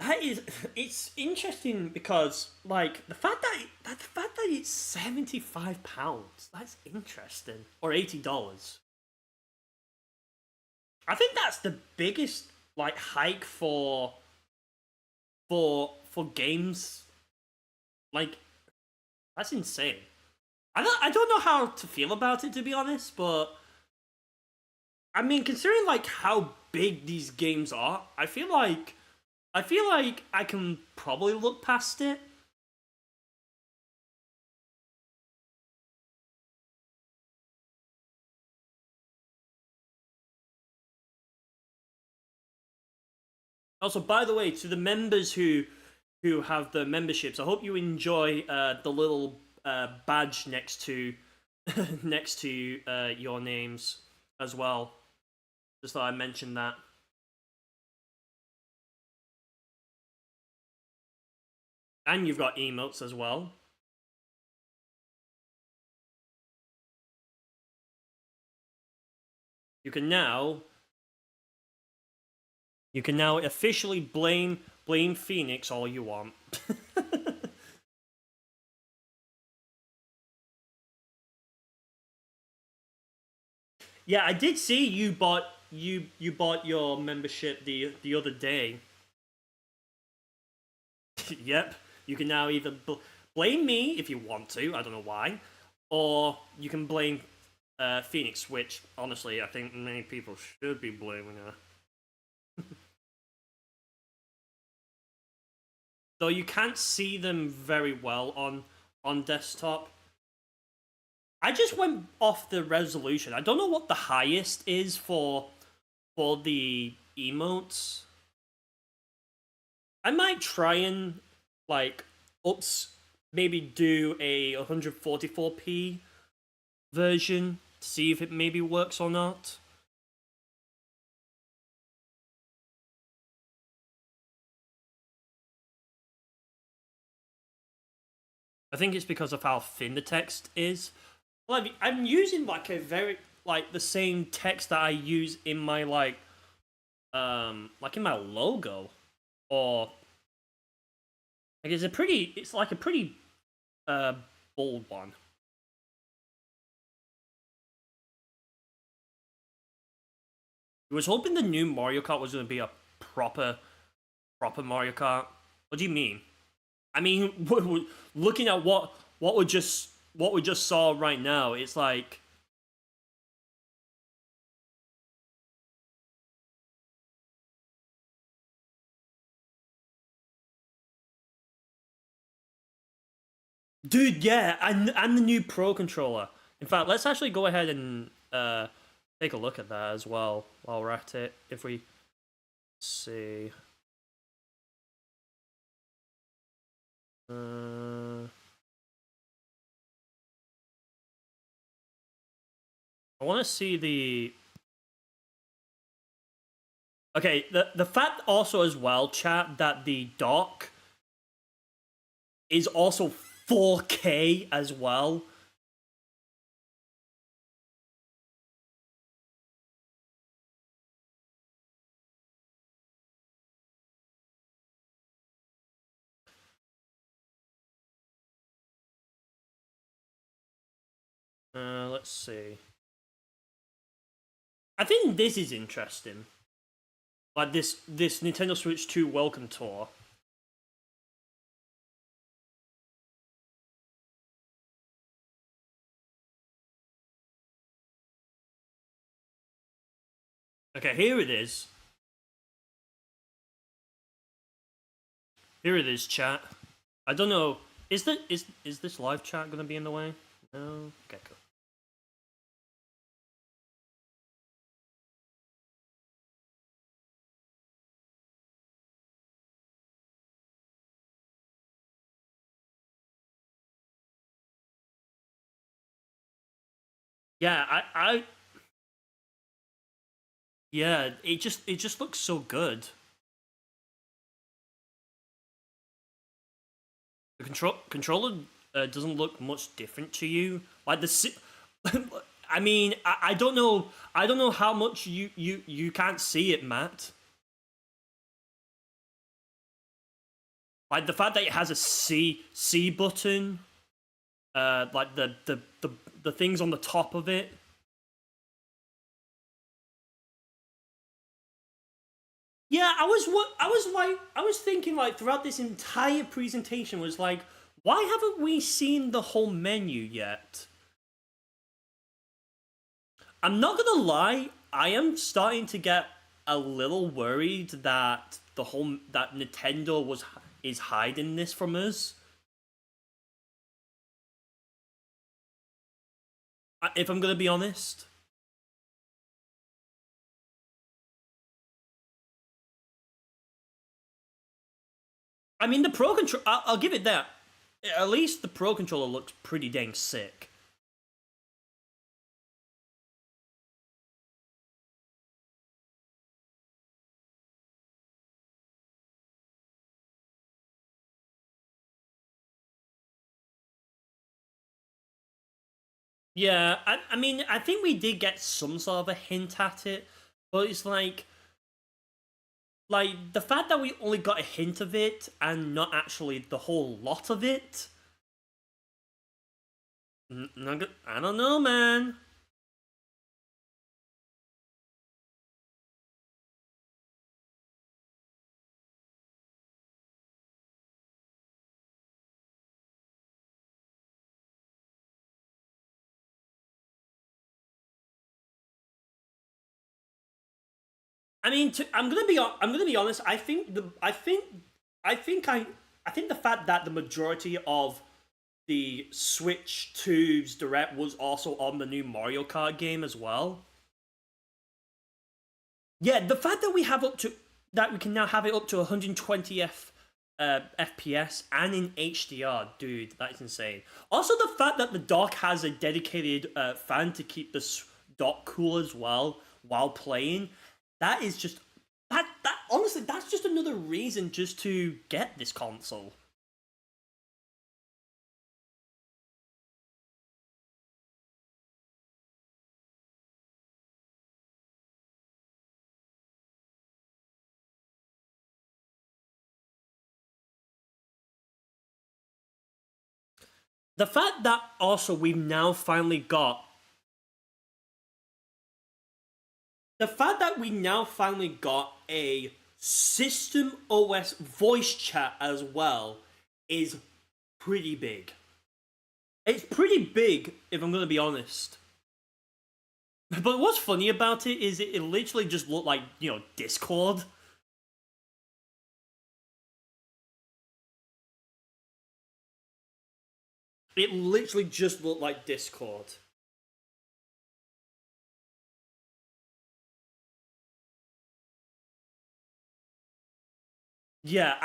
That is, it's interesting because like the fact that it's £75, that's interesting, or $80. I think that's the biggest like hike for games. Like, that's insane. I don't know how to feel about it, to be honest, but I mean, considering like how big these games are, I feel like I can probably look past it. Also, by the way, to the members who have the memberships, I hope you enjoy the little badge next to next to your names as well. Just thought I'd mention that. And you've got emotes as well. You can now officially blame Phoenix all you want. Yeah, I did see you bought your membership the other day. Yep, you can now either blame me if you want to, I don't know why, or you can blame Phoenix, which honestly I think many people should be blaming her. Though you can't see them very well on desktop. I just went off the resolution. I don't know what the highest is for the emotes. I might try and like maybe do a 144p version to see if it maybe works or not. I think it's because of how thin the text is. Well, I'm using like a very like the same text that I use in my like in my logo, or like it's like a pretty bold one. I was hoping the new Mario Kart was going to be a proper Mario Kart. What do you mean? I mean, looking at what we just saw right now, it's like dude, yeah, and the new Pro controller. In fact, let's actually go ahead and take a look at that as well while we're at it. If we see, I want to see the. Okay, the fact also as well, chat, that the dock is also 4K as well. let's see. I think this is interesting. Like this Nintendo Switch 2 welcome tour. Okay, here it is. Here it is, chat. I don't know. Is this live chat gonna be in the way? No. Okay, cool. Yeah, yeah, it just looks so good. The controller doesn't look much different to you. Like I mean, I don't know how much you can't see it, Matt. Like the fact that it has a C button, like the things on the top of it. Yeah, I was thinking like throughout this entire presentation was like, why haven't we seen the whole menu yet? I'm not gonna lie, I am starting to get a little worried that that Nintendo is hiding this from us. If I'm gonna be honest. I mean, the Pro Controller, I'll give it that. At least the Pro Controller looks pretty dang sick. Yeah, I mean, I think we did get some sort of a hint at it, but it's like the fact that we only got a hint of it and not actually the whole lot of it. I don't know, man. I mean, I'm gonna be honest. I think the fact that the majority of the Switch 2's Direct was also on the new Mario Kart game as well. Yeah, the fact that we can now have it up to 120 FPS and in HDR, dude, that's insane. Also, the fact that the dock has a dedicated fan to keep the dock cool as well while playing, that is just that honestly, that's just another reason just to get this console. The fact that also we've now finally got a System OS voice chat as well is pretty big. It's pretty big, if I'm gonna be honest. But what's funny about it is it literally just looked like, Discord. It literally just looked like Discord. Yeah,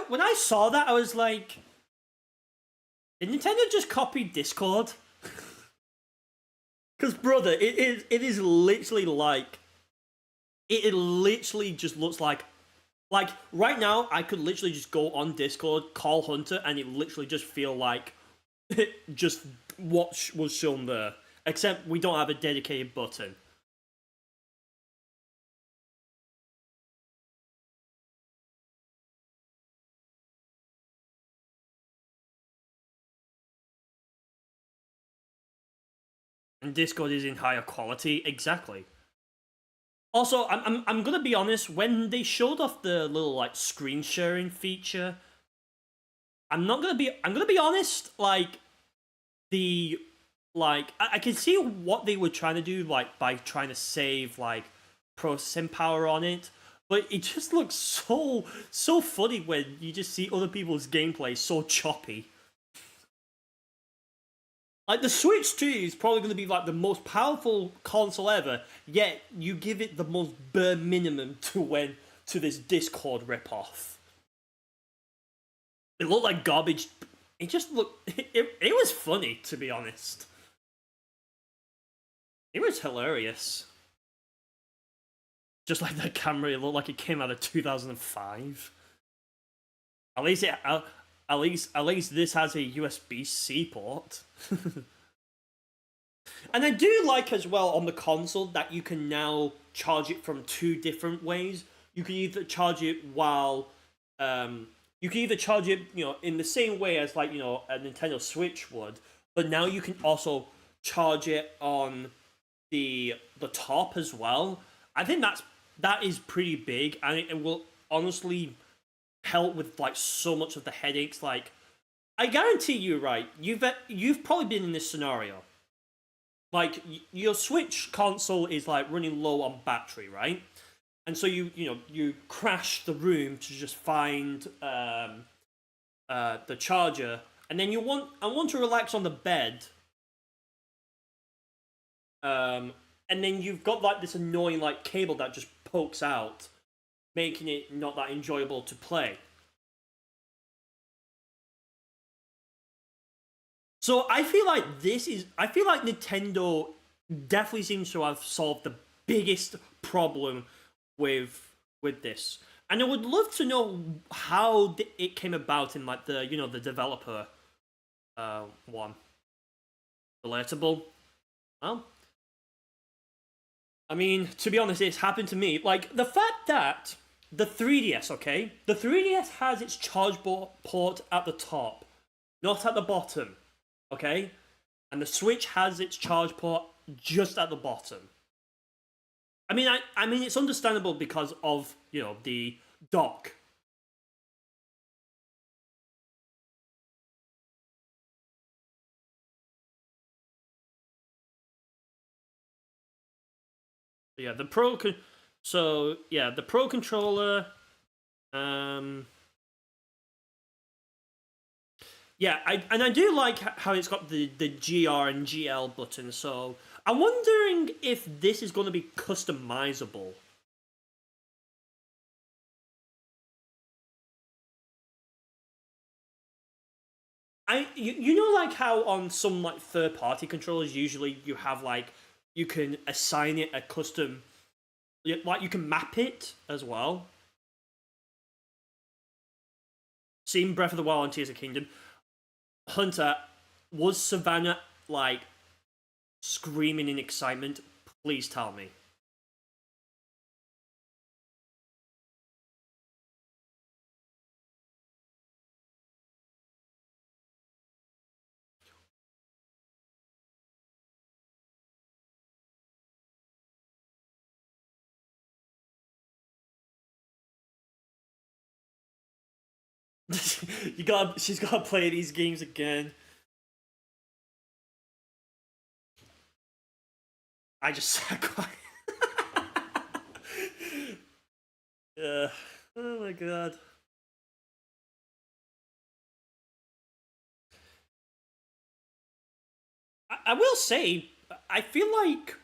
when I saw that, I was like, did Nintendo just copy Discord? Because, brother, it is literally like, it literally just looks like right now, I could literally just go on Discord, call Hunter, and it literally just feel like just what was shown there. Except we don't have a dedicated button. And Discord is in higher quality, exactly. Also, I'm gonna be honest. When they showed off the little like screen sharing feature, I'm gonna be honest. Like I can see what they were trying to do, like by trying to save like processing power on it, but it just looks so funny when you just see other people's gameplay so choppy. Like, the Switch 2 is probably going to be, like, the most powerful console ever, yet you give it the most bare minimum to this Discord ripoff. It looked like garbage. It just looked... It was funny, to be honest. It was hilarious. Just like the camera, it looked like it came out of 2005. At least this has a USB-C port. And I do like as well on the console that you can now charge it from two different ways. You can either charge it while you can either charge it, in the same way as like, a Nintendo Switch would, but now you can also charge it on the top as well. I think that is pretty big, and it will honestly help with like so much of the headaches. Like, I guarantee you, right? You've probably been in this scenario. Like, your Switch console is like running low on battery, right? And so you crash the room to just find the charger, and then I want to relax on the bed. And then you've got like this annoying like cable that just pokes out, making it not that enjoyable to play. So I feel like Nintendo definitely seems to have solved the biggest problem with this. And I would love to know how it came about in like the the developer one. Relatable. Well, I mean, to be honest, it's happened to me. Like, the fact that the 3DS, okay? The 3DS has its charge port at the top, not at the bottom, okay? And the Switch has its charge port just at the bottom. I mean, it's understandable because of, the dock. Yeah, the Pro controller. Yeah, I do like how it's got the GR and GL buttons. So I'm wondering if this is going to be customizable. You know, like how on some like third-party controllers usually you have like you can assign it a custom, like you can map it as well. Seen Breath of the Wild and Tears of the Kingdom. Hunter, was Savannah like screaming in excitement? Please tell me. She's gotta play these games again. I just sat quiet. Oh my god. I will say, I feel like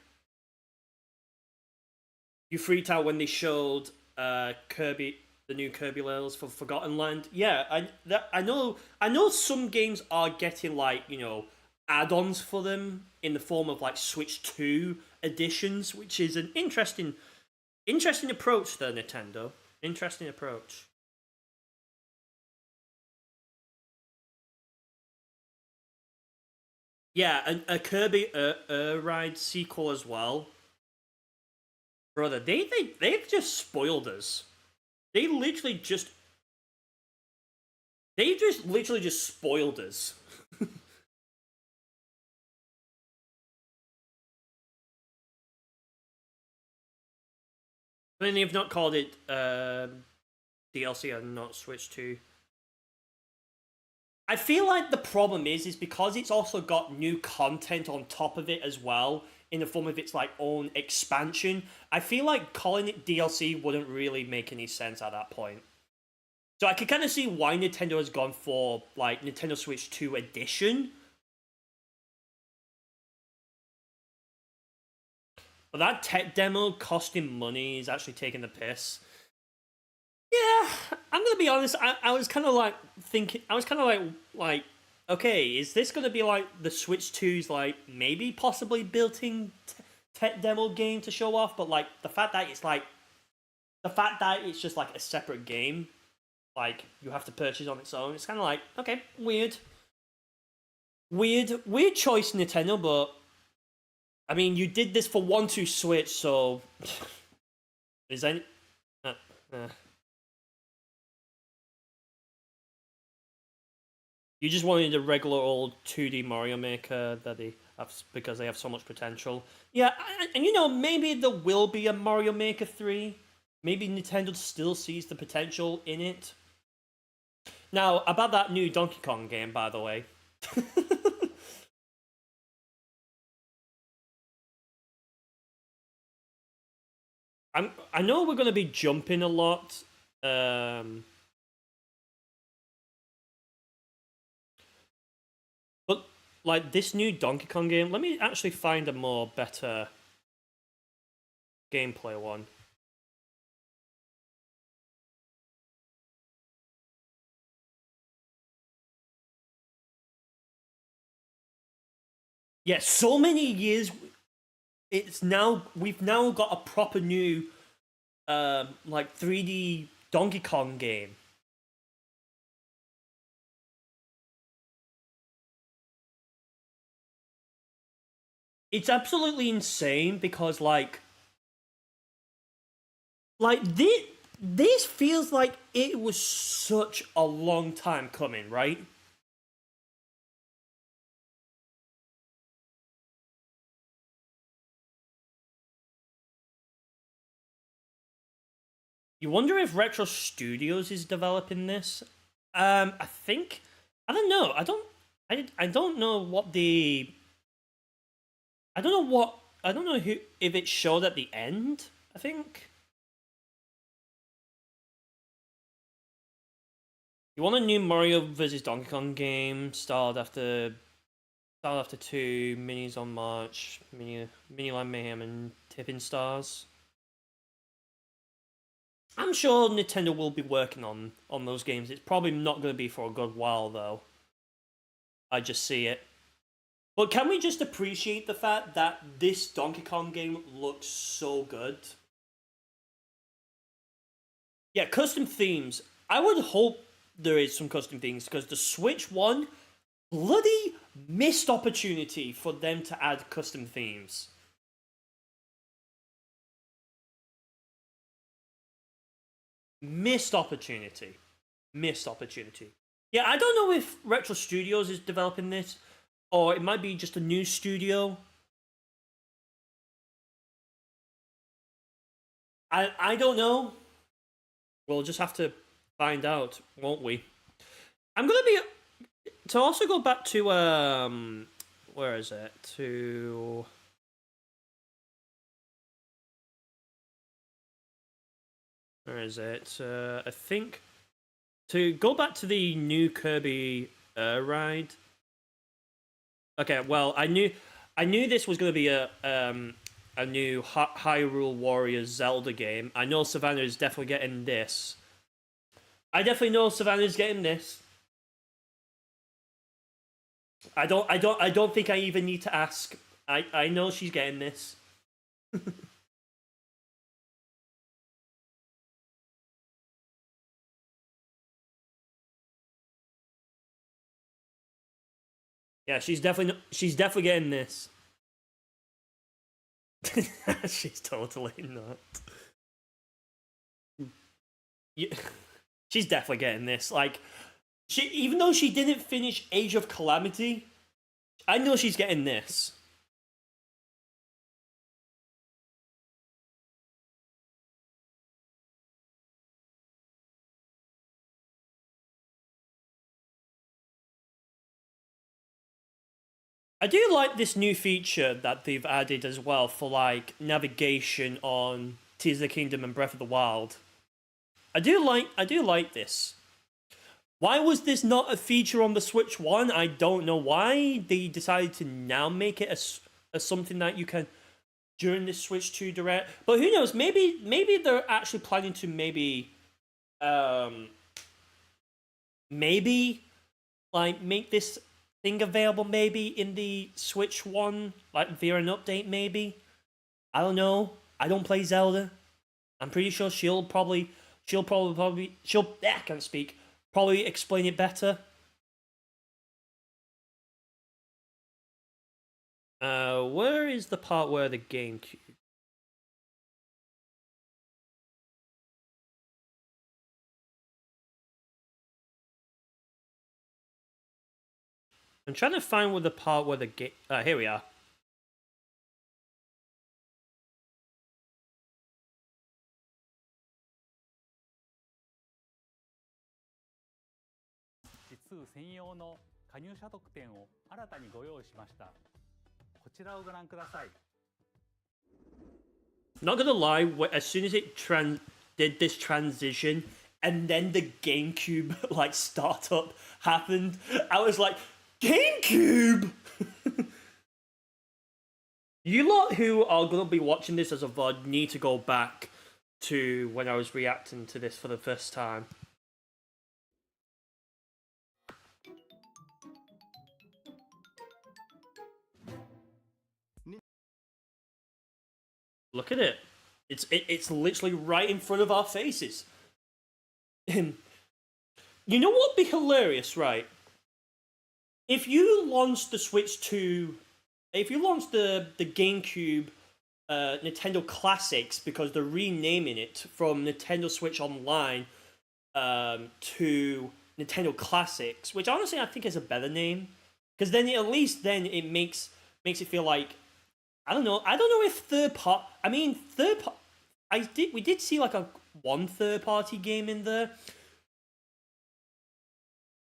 you freaked out when they showed Kirby, the new Kirby levels for Forgotten Land. Yeah, I know some games are getting like add-ons for them in the form of like Switch 2 editions, which is an interesting approach there, Nintendo. Interesting approach. Yeah, a Kirby Ride sequel as well. Brother, they've just spoiled us. They just literally just spoiled us. I mean, they've not called it DLC and not Switch 2. I feel like the problem is because it's also got new content on top of it as well, in the form of its like own expansion. I feel like calling it DLC wouldn't really make any sense at that point. So I can kind of see why Nintendo has gone for like Nintendo Switch 2 Edition. But that tech demo costing money is actually taking the piss. Yeah, I'm gonna be honest. I was kind of like thinking. I was kind of like, okay, is this gonna be like the Switch 2's like maybe possibly built-in tech demo game to show off? But like the fact that it's just like a separate game, like you have to purchase on its own. It's kind of like, okay, weird choice, Nintendo. But I mean, you did this for 1-2 Switch, so is any. You just wanted a regular old 2D Mario Maker that they have because they have so much potential. Yeah, and you know, maybe there will be a Mario Maker 3. Maybe Nintendo still sees the potential in it. Now, about that new Donkey Kong game, by the way. I know we're going to be jumping a lot. But like this new Donkey Kong game, let me actually find a more better gameplay one. Yeah, so many years. We've now got a proper new like 3D Donkey Kong game. It's absolutely insane because like this feels like it was such a long time coming, right? You wonder if Retro Studios is developing this? I think I don't know. I don't know what the I don't know who if it showed at the end, I think. You want a new Mario vs Donkey Kong game styled after 2 minis on March, Mini Land Mayhem and Tipping Stars. I'm sure Nintendo will be working on those games. It's probably not going to be for a good while, though. I just see it. But can we just appreciate the fact that this Donkey Kong game looks so good? Yeah, custom themes. I would hope there is some custom themes, because the Switch one, bloody missed opportunity for them to add custom themes. Missed opportunity. Yeah, I don't know if Retro Studios is developing this, or it might be just a new studio. I don't know. We'll just have to find out, won't we? I'm gonna be to also go back to where is it? Where is it? I think to go back to the new Kirby ride. Okay, well, I knew this was going to be a new Hyrule Warriors Zelda game. I know Savannah is definitely getting this. I definitely know Savannah's getting this. I don't think I even need to ask. I know she's getting this. Yeah, she's definitely getting this. She's totally not. Yeah, she's definitely getting this. Like, even though she didn't finish Age of Calamity, I know she's getting this. I do like this new feature that they've added as well for like navigation on Tears of the Kingdom and Breath of the Wild. I do like this. Why was this not a feature on the Switch 1? I don't know why they decided to now make it as something that you can during the Switch 2 Direct. But who knows? Maybe they're actually planning to maybe like make this thing available maybe in the Switch 1, like via an update maybe. I don't know. I don't play Zelda. I'm pretty sure she'll probably I can't speak. Probably explain it better. Where is the part where the GameCube? I'm trying to find where the part where the game. Here we are. Not gonna lie, as soon as it did this transition, and then the GameCube like startup happened, I was like, GameCube! You lot who are gonna be watching this as a VOD need to go back to when I was reacting to this for the first time. Look at it. It's literally right in front of our faces. You know what would be hilarious, right? If you launched the Switch 2, if you launched the GameCube Nintendo Classics, because they're renaming it from Nintendo Switch Online to Nintendo Classics, which honestly I think is a better name, because then at least then it makes it feel like, I don't know if we did see like one third party game in there.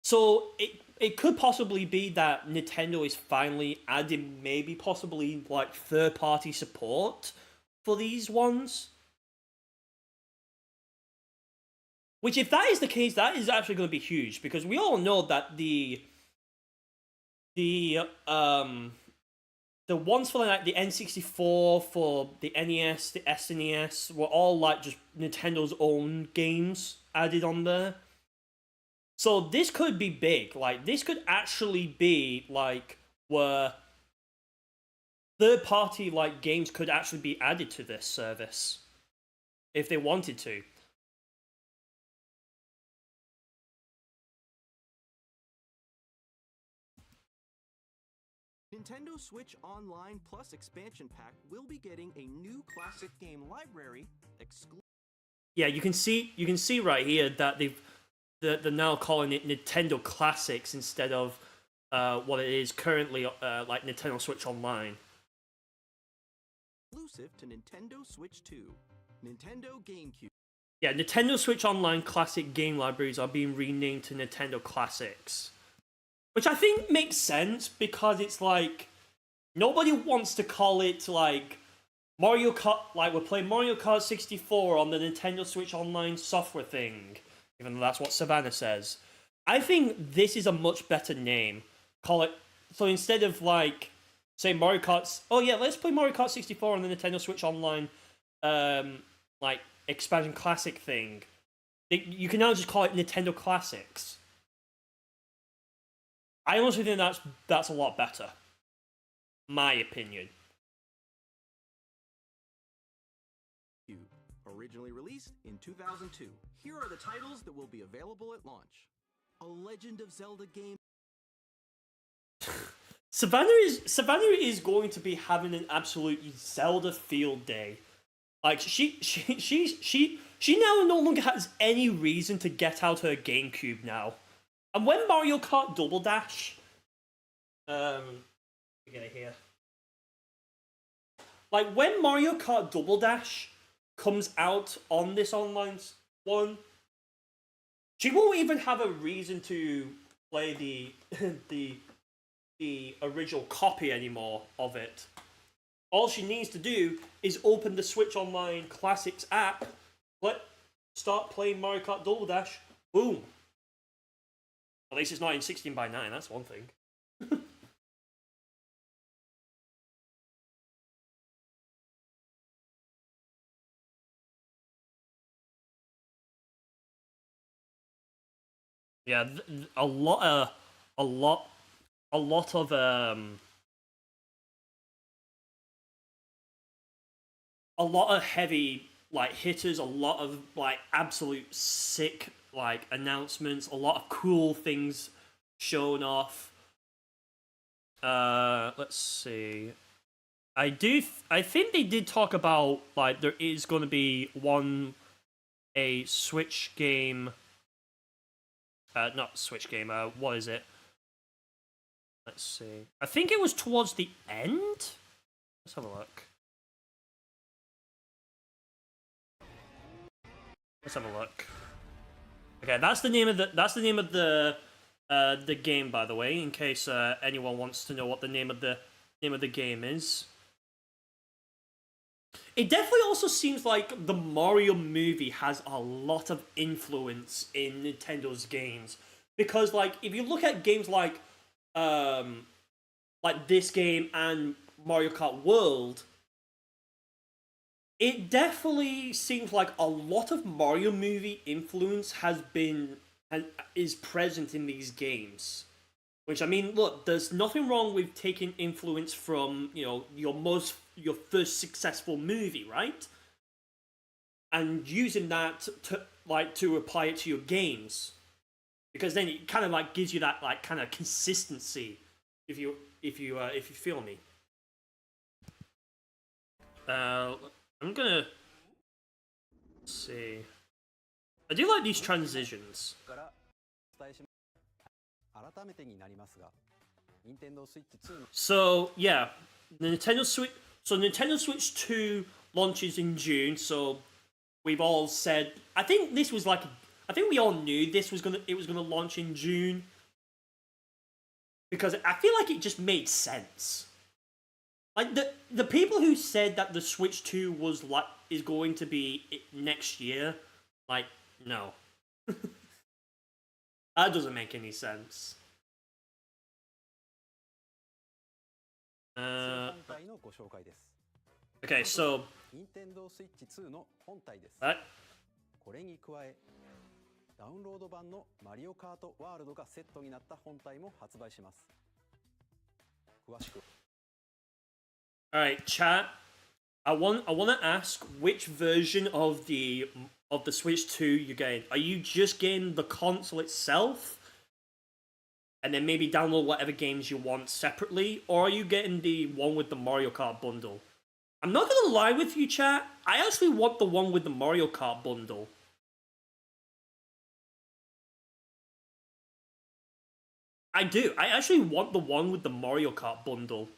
So it could possibly be that Nintendo is finally adding maybe possibly like third party support for these ones. Which, if that is the case, that is actually going to be huge, because we all know that the ones for like the N64, for the NES, the SNES were all like just Nintendo's own games added on there. So this could be big. Like, this could actually be like where third-party like games could actually be added to this service if they wanted to. Nintendo Switch Online Plus expansion pack will be getting a new classic game library exclusive. Yeah, you can see right here that they're now calling it Nintendo Classics instead of what it is currently like Nintendo Switch Online. Exclusive to Nintendo Switch 2, Nintendo GameCube. Yeah, Nintendo Switch Online Classic game libraries are being renamed to Nintendo Classics. Which I think makes sense, because it's like, nobody wants to call it like Mario Kart, like we're playing Mario Kart 64 on the Nintendo Switch Online software thing, even though that's what Savannah says. I think this is a much better name. Call it, so instead of like, say Mario Kart, oh yeah, let's play Mario Kart 64 on the Nintendo Switch Online, like expansion classic thing, you can now just call it Nintendo Classics. I honestly think that's a lot better. My opinion. Originally released in 2002. Here are the titles that will be available at launch. A Legend of Zelda game. Savannah is going to be having an absolute Zelda field day. Like, she now no longer has any reason to get out her GameCube now. And when Mario Kart Double Dash, get it here. Like, when Mario Kart Double Dash comes out on this online one, she won't even have a reason to play the the original copy anymore of it. All she needs to do is open the Switch Online Classics app, start playing Mario Kart Double Dash, boom. At least it's not in 16:9, that's one thing. Yeah, a lot of heavy like hitters, a lot of like absolute sick like announcements, a lot of cool things shown off. Let's see. I think they did talk about like there is going to be a Switch game. Not Switch game. What is it? Let's see. I think it was towards the end. Let's have a look. Let's have a look. Okay, that's the name of the game, by the way, in case anyone wants to know what the name of the game is. It definitely also seems like the Mario movie has a lot of influence in Nintendo's games, because like if you look at games like this game and Mario Kart World, it definitely seems like a lot of Mario movie influence has been and is present in these games. Which, I mean, look, there's nothing wrong with taking influence from, you know, your first successful movie, right? And using that to apply it to your games. Because then it kind of like gives you that like kind of consistency, if you feel me. I'm gonna see. I do like these transitions. So yeah, Nintendo Switch 2 launches in June. So we've all said, I think we all knew it was gonna launch in June, because I feel like it just made sense. Like the people who said that the Switch 2 is going to be next year, like, no. That doesn't make any sense. Okay, so that. これに加え、ダウンロード版のマリオカートワールドがセットになった本体も発売します。詳しく。Alright, chat. I want to ask which version of the Switch 2 you're getting. Are you just getting the console itself, and then maybe download whatever games you want separately, or are you getting the one with the Mario Kart bundle? I'm not gonna lie with you, chat. I actually want the one with the Mario Kart bundle. I do. I actually want the one with the Mario Kart bundle.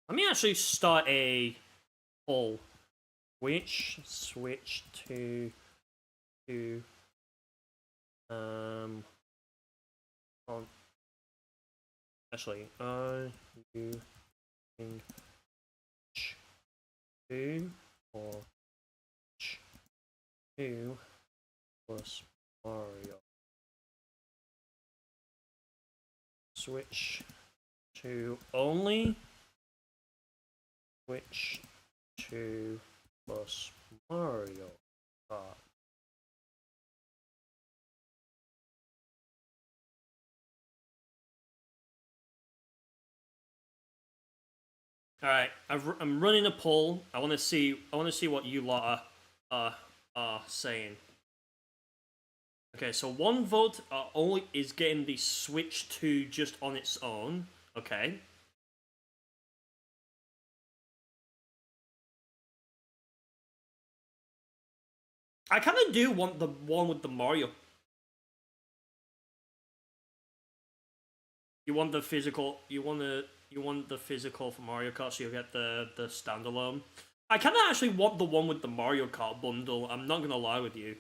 Let me actually start a poll. Which Switch 2 actually, are you using 2 or 2 plus Mario? Switch 2 only? Switch 2 plus Mario Kart. All right, I'm running a poll. I want to see what you lot are saying. Okay, so one vote only is getting the Switch 2 just on its own. Okay. I kind of do want the one with the Mario. You want the physical. You want the physical for Mario Kart, so you'll get the standalone. I kind of actually want the one with the Mario Kart bundle. I'm not gonna lie with you.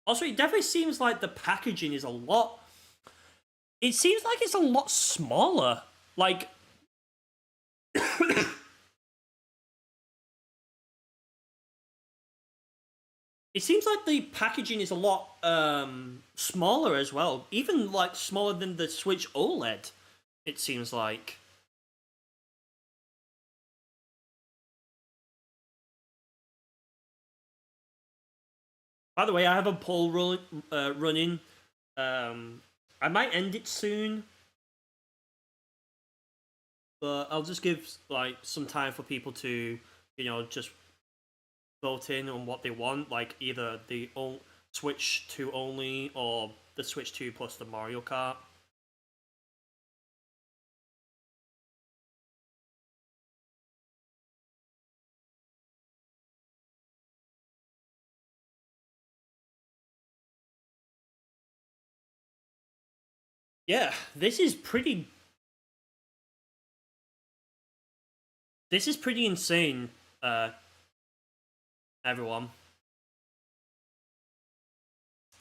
Also, it definitely seems like the packaging is a lot... It seems like it's a lot smaller. Like... It seems like the packaging is a lot smaller as well. Even like smaller than the Switch OLED, it seems like. By the way, I have a poll running. I might end it soon, but I'll just give like some time for people to, you know, just vote in on what they want, like either the Switch 2 only or the Switch 2 plus the Mario Kart. Yeah, this is pretty insane, everyone.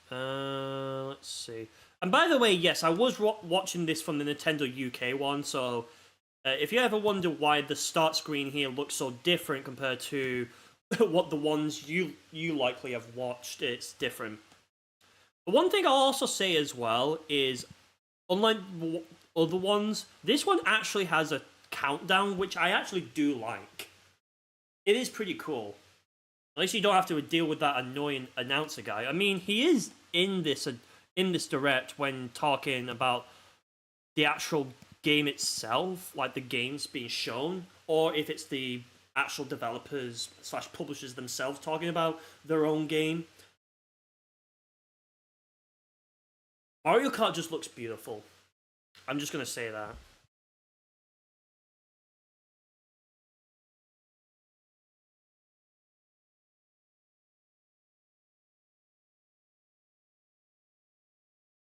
Let's see. And by the way, yes, I was watching this from the Nintendo UK one, so if you ever wonder why the start screen here looks so different compared to what the ones you likely have watched, it's different. But one thing I'll also say as well is, unlike other ones, this one actually has a countdown, which I actually do like. It is pretty cool. At least you don't have to deal with that annoying announcer guy. I mean, he is in this direct when talking about the actual game itself, like the games being shown, or if it's the actual developers / publishers themselves talking about their own game. Mario Kart just looks beautiful. I'm just gonna say that.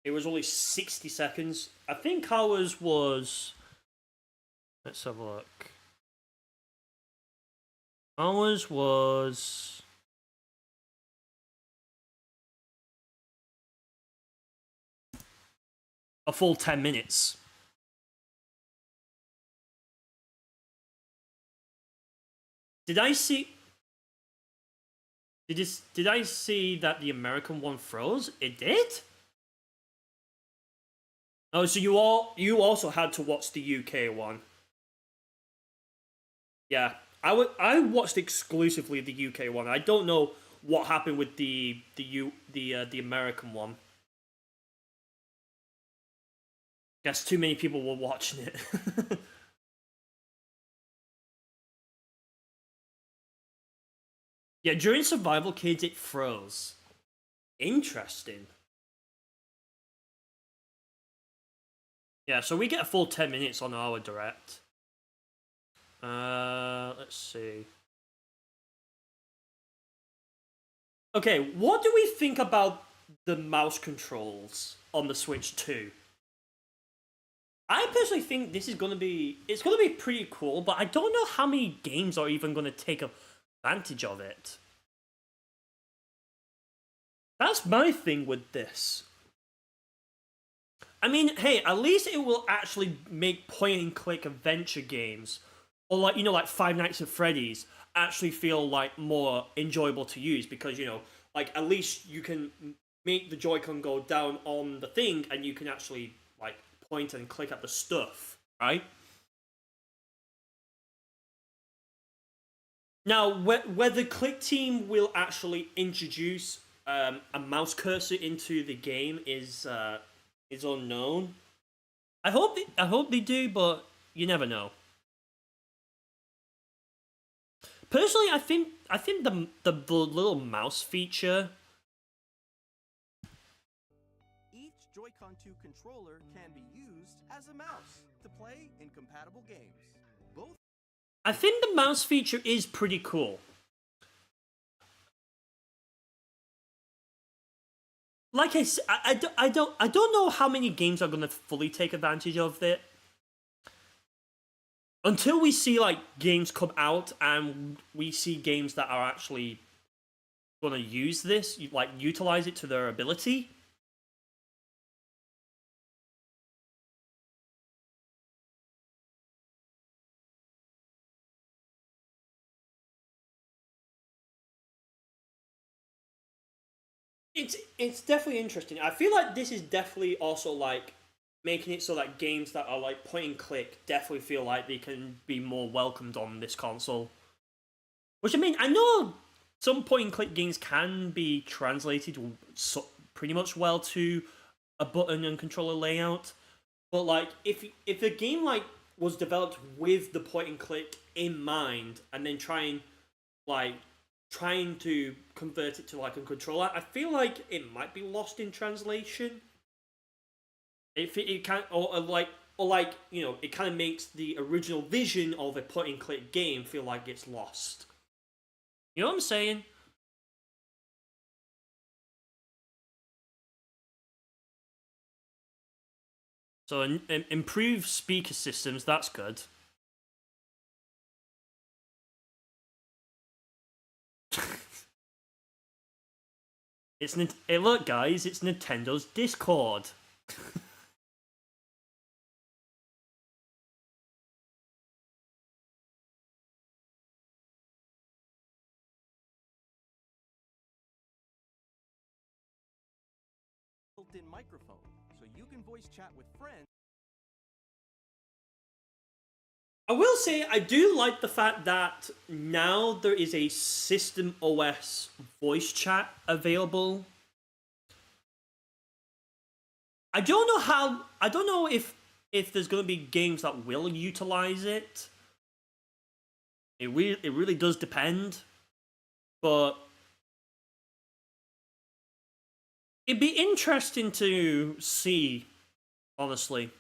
It was only 60 seconds. I think ours was... Let's have a look. Ours was... a full 10 minutes. Did I see... Did I see that the American one froze? It did? Oh, so you also had to watch the UK one. Yeah, I watched exclusively the UK one. I don't know what happened with the American one. Guess too many people were watching it. Yeah, during Survival Kids it froze. Interesting. Yeah, so we get a full 10 minutes on our direct. Let's see. Okay, what do we think about the mouse controls on the Switch 2? I personally think this is it's gonna be pretty cool, but I don't know how many games are even gonna take advantage of it. That's my thing with this. I mean, hey, at least it will actually make point-and-click adventure games, or like, you know, like Five Nights at Freddy's, actually feel like more enjoyable to use, because, you know, like, at least you can make the Joy-Con go down on the thing, and you can actually, like, point and click at the stuff, right? Now, whether Click Team will actually introduce a mouse cursor into the game is unknown. I hope they do, but you never know. Personally, I think the little mouse feature. Each Joy-Con 2 controller can be used as a mouse to play in compatible games. Both. I think the mouse feature is pretty cool. Like I said, I don't know how many games are gonna fully take advantage of it. Until we see like games come out and we see games that are actually gonna use this, like utilize it to their ability. It's definitely interesting. I feel like this is definitely also like making it so that games that are like point and click definitely feel like they can be more welcomed on this console. Which I mean, I know some point and click games can be translated pretty much well to a button and controller layout, but like if a game like was developed with the point and click in mind and then trying to convert it to like a controller, I feel like it might be lost in translation. If it can, or like you know, it kind of makes the original vision of a point and click game feel like it's lost. You know what I'm saying? So improve speaker systems, that's good. Hey, look, guys, it's Nintendo's Discord. Built-in microphone, so you can voice chat with friends. I will say, I do like the fact that now there is a System OS voice chat available. I don't know if there's going to be games that will utilize it. It really does depend. But it'd be interesting to see, honestly.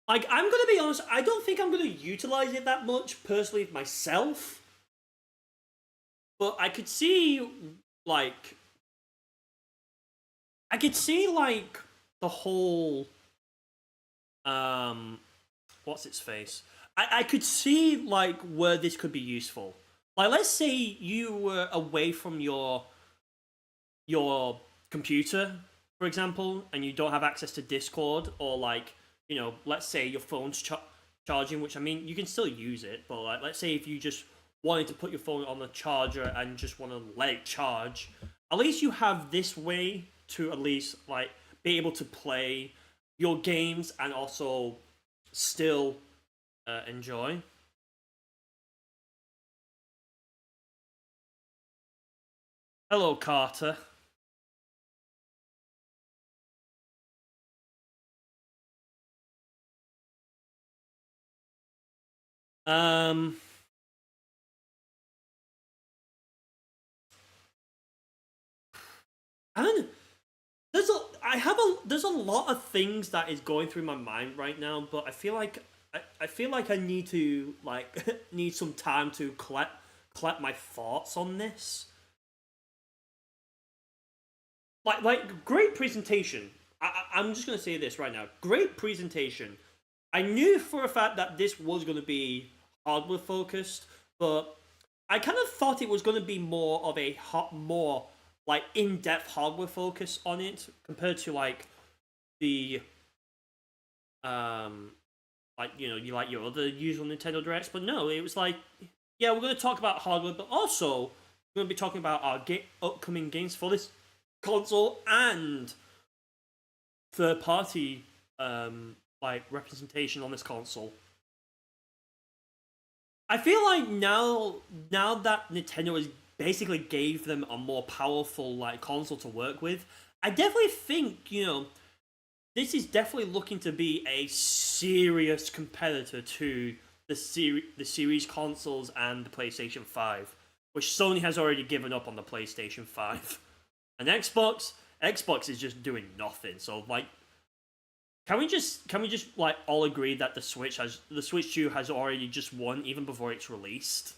Like, I'm gonna be honest, I don't think I'm gonna utilize it that much, personally, myself. But I could see, like... I could see, like, the whole... What's its face? I could see, like, where this could be useful. Like, let's say you were away from your computer, for example, and you don't have access to Discord, or, like, you know, let's say your phone's charging, which, I mean, you can still use it, but, like, let's say if you just wanted to put your phone on the charger and just want to let it charge, at least you have this way to at least, like, be able to play your games and also still enjoy. Hello, Carter. And there's a lot of things that is going through my mind right now, but I feel like I need to need some time to collect my thoughts on this. Like great presentation. I'm just gonna say this right now. Great presentation. I knew for a fact that this was gonna be hardware focused, but I kind of thought it was gonna be more of a more like in-depth hardware focus on it compared to like the like you like your other usual Nintendo Directs. But no, it was like, yeah, we're gonna talk about hardware, but also we're gonna be talking about our upcoming games for this console and third-party like representation on this console. I feel like now that Nintendo has basically gave them a more powerful like console to work with, I definitely think this is definitely looking to be a serious competitor to the series consoles and the PlayStation 5, which Sony has already given up on the PlayStation 5. And Xbox is just doing nothing. So like, can we just like all agree that the Switch 2 has already just won even before it's released?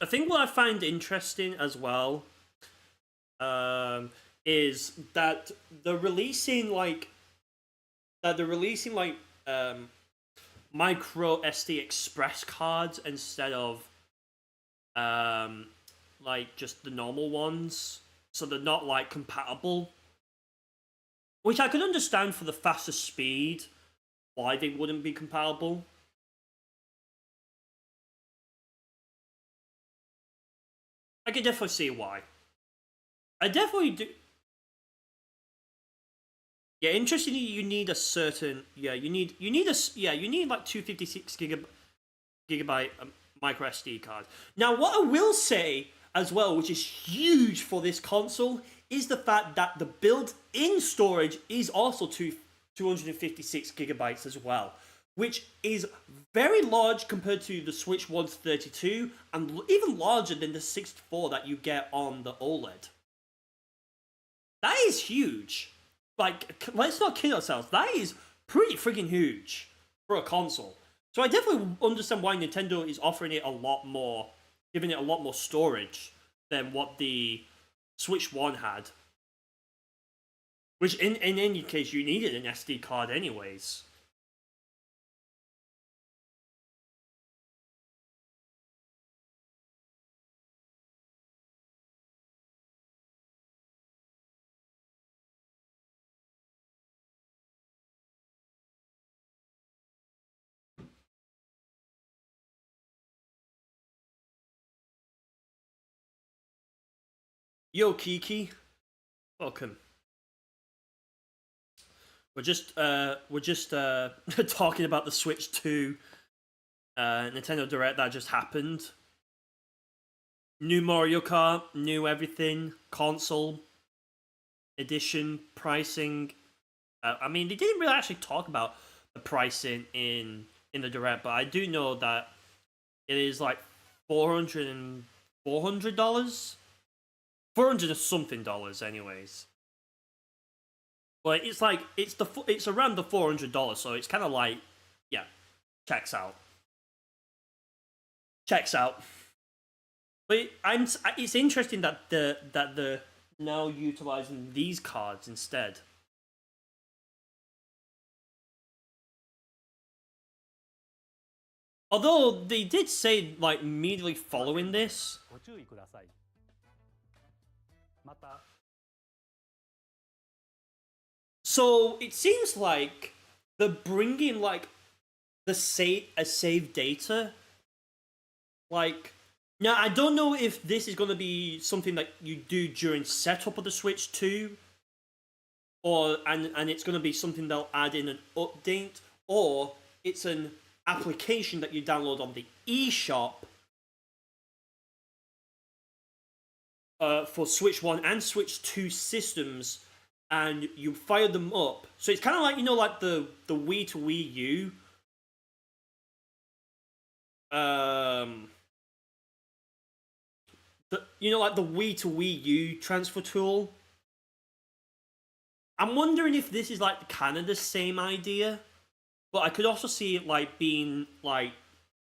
I think what I find interesting as well is that they're releasing like micro SD Express cards instead of like just the normal ones, so they're not like compatible, which I could understand for the faster speed why they wouldn't be compatible. I can definitely see why. I definitely do. Yeah, interestingly, you need a certain you need like 256 gigabyte micro SD card. Now, what I will say as well, which is huge for this console, is the fact that the built-in storage is also 256 gigabytes as well, which is very large compared to the Switch 1's 32, and even larger than the 64 that you get on the OLED. That is huge. Like, let's not kid ourselves. That is pretty freaking huge for a console. So I definitely understand why Nintendo is offering it a lot more, giving it a lot more storage than what the Switch 1 had. Which, in any case, you needed an SD card anyways. Yo, Kiki. Welcome. We're just talking about the Switch 2 Nintendo Direct that just happened. New Mario Kart, new everything, console edition, pricing. I mean, they didn't really actually talk about the pricing in the Direct, but I do know that it is like $400 and something dollars, anyways. But it's like it's around the $400, so it's kind of like, yeah, checks out. But it's interesting that they're now utilizing these cards instead. Although they did say, like, immediately following this, so it seems like they're bringing like the save data. Like, now I don't know if this is going to be something that you do during setup of the Switch 2, or and it's going to be something they'll add in an update, or it's an application that you download on the eShop for Switch 1 and Switch 2 systems, and you fire them up. So it's kind of like, you know, like the Wii to Wii U. Like the Wii to Wii U transfer tool. I'm wondering if this is like kind of the same idea, but I could also see it like being like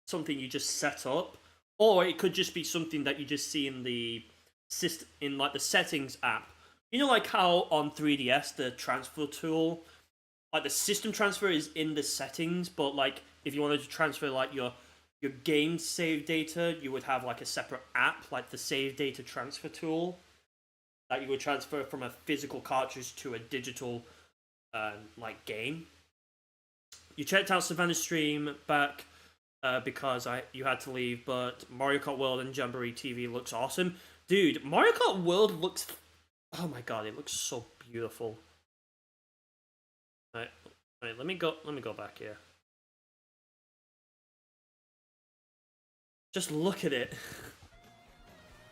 something you just set up, or it could just be something that you just see in the system, in like the settings app. You know, like how on 3DS the transfer tool, like the system transfer is in the settings, but like if you wanted to transfer like your game save data, you would have like a separate app, like the save data transfer tool, that you would transfer from a physical cartridge to a digital like game. You checked out Savannah's stream back because you had to leave, but Mario Kart World and Jamboree TV looks awesome. Dude, Mario Kart World looks... Oh my god, it looks so beautiful. Alright, let me go back here. Just look at it.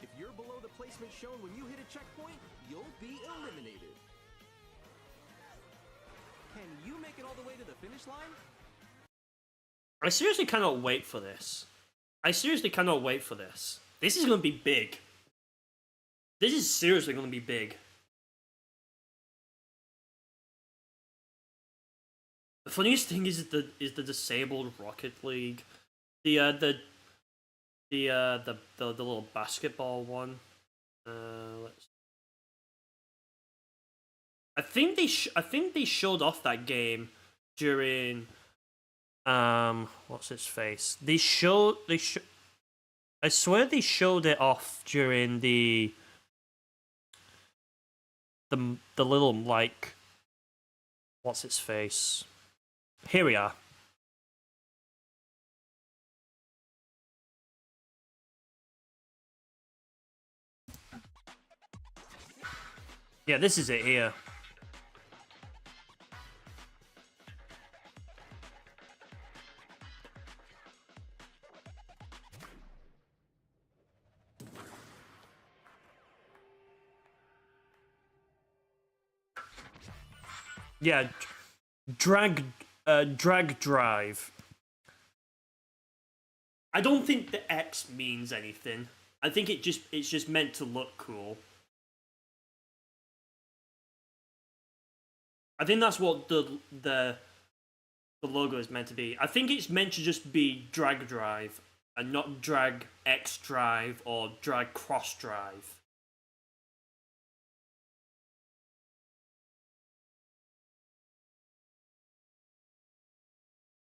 If you're below the placement shown when you hit a checkpoint, you'll be eliminated. Can you make it all the way to the finish line? I seriously cannot wait for this. This is going to be big. This is seriously going to be big. The funniest thing is the disabled Rocket League. The The little basketball one. Let's. I think they showed off that game during what's its face? I swear they showed it off during the little like what's its face? Here we are. Yeah, this is it here. Yeah, drag drive. I don't think the X means anything. I think it's just meant to look cool. I think that's what the logo is meant to be. I think it's meant to just be drag drive and not drag X drive or drag cross drive.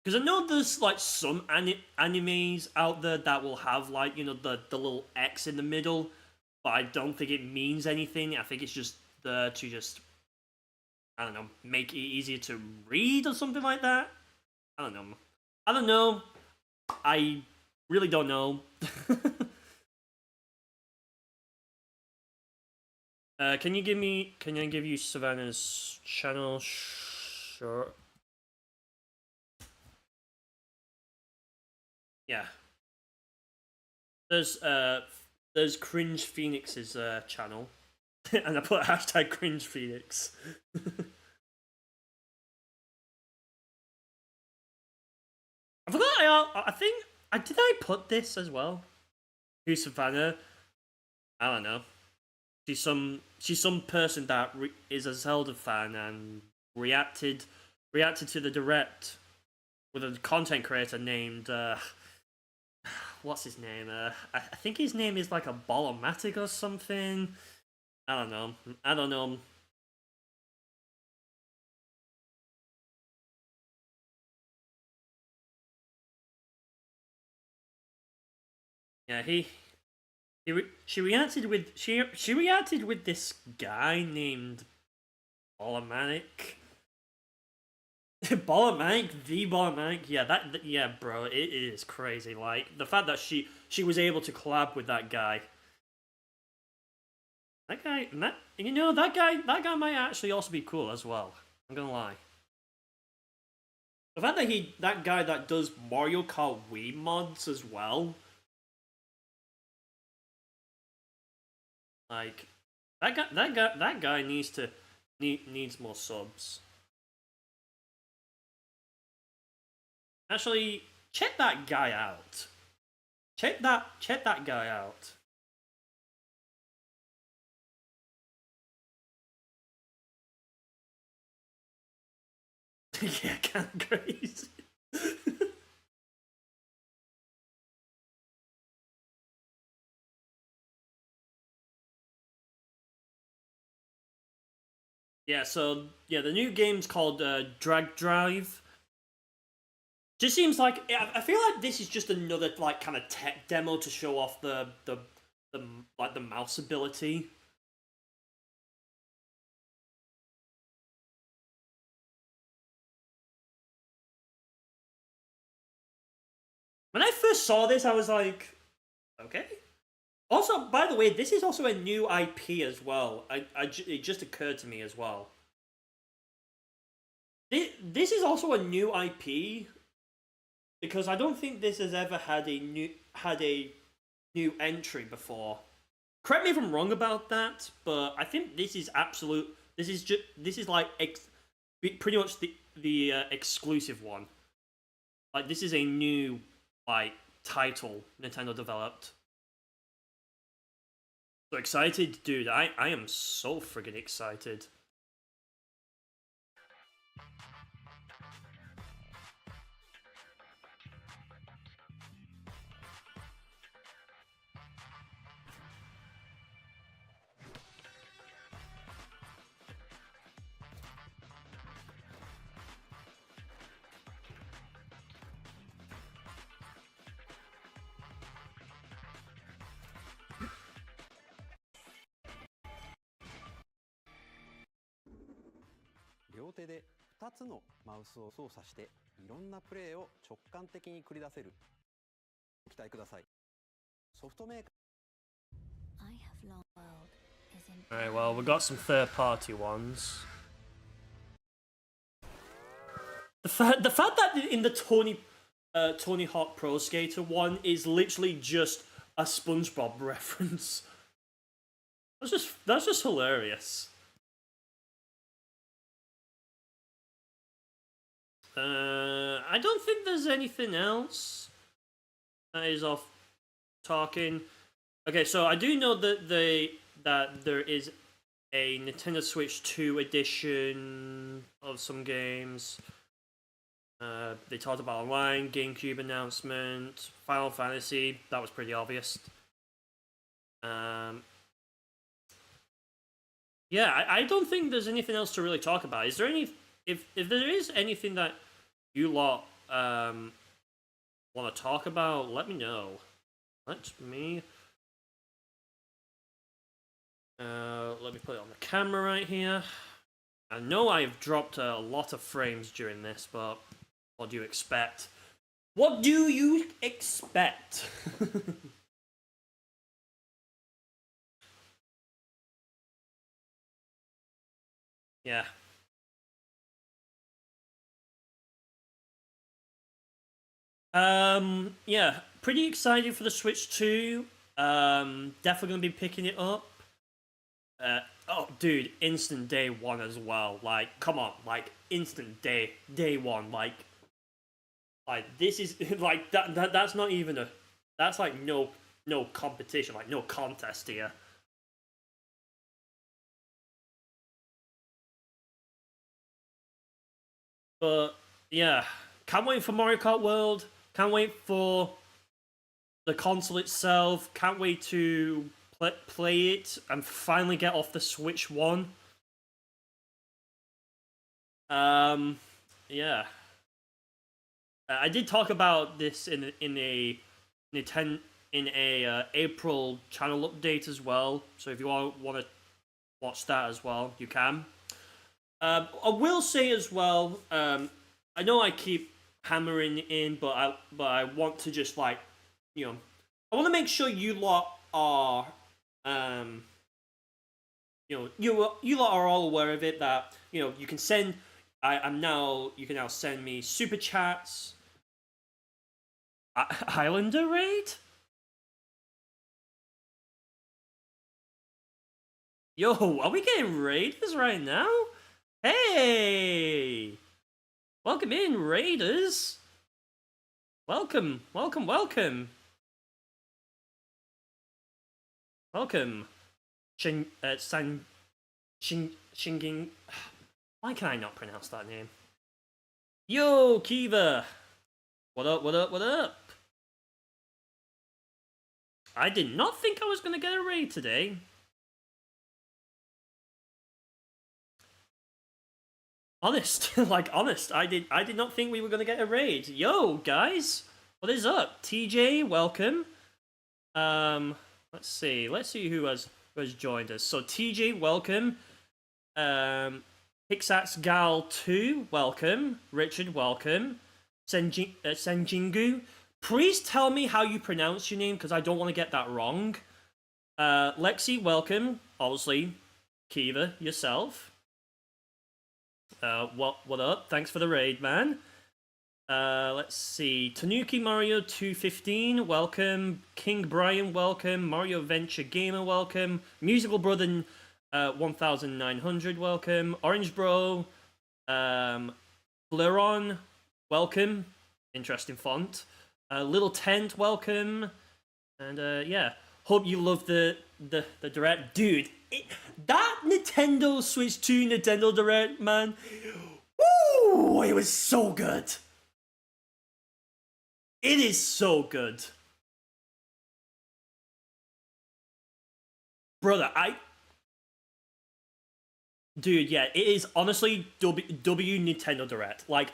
Because I know there's like some animes out there that will have like, you know, the little X in the middle, but I don't think it means anything. I think it's just there to just, I don't know, make it easier to read or something like that. I don't know. I don't know. I really don't know. Can I give you Savannah's channel? Sure. Yeah. There's Cringe Phoenix's channel. And I put hashtag Cringe Phoenix. I forgot I think did I put this as well? Who's Savannah? I don't know. She's some person that is a Zelda fan and reacted to the direct with a content creator named what's his name? I think his name is like a Bolomatic or something. I don't know. Yeah, she reacted with this guy named Bolomatic. Bolomatic, the Bolomatic. Yeah, bro, it is crazy. Like the fact that she was able to collab with that guy. That guy that might actually also be cool as well. I'm gonna lie. The fact that that guy that does Mario Kart Wii mods as well. Like that guy needs more subs. Actually, check that guy out. Check that guy out. Yeah, kind of crazy. Yeah, so yeah, the new game's called Drag Drive. Just seems like I feel like this is just another like kind of tech demo to show off the like the mouse ability. When I first saw this, I was like, okay. Also, by the way, this is also a new IP as well. It just occurred to me as well. This is also a new IP because I don't think this has ever had a new entry before. Correct me if I'm wrong about that, but I think this is absolute. This is like pretty much the exclusive one. Like this is a new like title Nintendo developed. So excited, dude! I am so friggin' excited. 両手で2つのマウスを操作していろんなプレーを直感的に繰り出せる。ご期待ください。ソフトメーカー I have long world is in Alright, well, we've got some third-party ones. The fact that in the Tony Hawk Pro Skater one is literally just a SpongeBob reference. That's just hilarious. I don't think there's anything else that is off talking. Okay, so I do know that there is a Nintendo Switch 2 edition of some games. They talked about online, GameCube announcement, Final Fantasy. That was pretty obvious. Yeah, I don't think there's anything else to really talk about. Is there any? If there is anything that you lot want to talk about, let me know. Let me put it on the camera right here. I know I've dropped a lot of frames during this, but what do you expect? What do you expect? Yeah. Yeah, pretty excited for the Switch 2. Definitely gonna be picking it up. Oh, dude, instant day one as well. Like, come on, like instant day one. Like this is like that's not even a. That's like no competition, like no contest here. But yeah, can't wait for Mario Kart World. Can't wait for the console itself. Can't wait to play it and finally get off the Switch 1. Yeah. I did talk about this in a April channel update as well. So if you want to watch that as well, you can. I will say as well. I know I keep hammering in, but I want to just like, I want to make sure you lot are, you lot are all aware of it, that you can send. You can now send me super chats. Highlander raid? Yo, are we getting raiders right now? Hey! Welcome in, raiders! Welcome. Welcome. Shinging. Why can I not pronounce that name? Yo, Kiva! What up? I did not think I was gonna get a raid today. Honest, I did not think we were gonna get a raid. Yo, guys, what is up? TJ, welcome. Let's see who has joined us. So TJ, welcome. Pixax Gal 2, welcome. Richard, welcome. Senjingu, please tell me how you pronounce your name because I don't want to get that wrong. Lexi, welcome. Obviously, Kiva, yourself. What up? Thanks for the raid, man. Let's see. Tanuki Mario 215, welcome. King Brian, welcome. Mario Venture Gamer, welcome. Musical Brother 1900, welcome. Orange Bro, Bleron, welcome. Interesting font. Little Tent, welcome. And yeah, hope you love the direct, dude. That Nintendo Switch 2 Nintendo Direct, man. Woo! It was so good. It is so good. Brother, dude, yeah, it is honestly W Nintendo Direct. Like,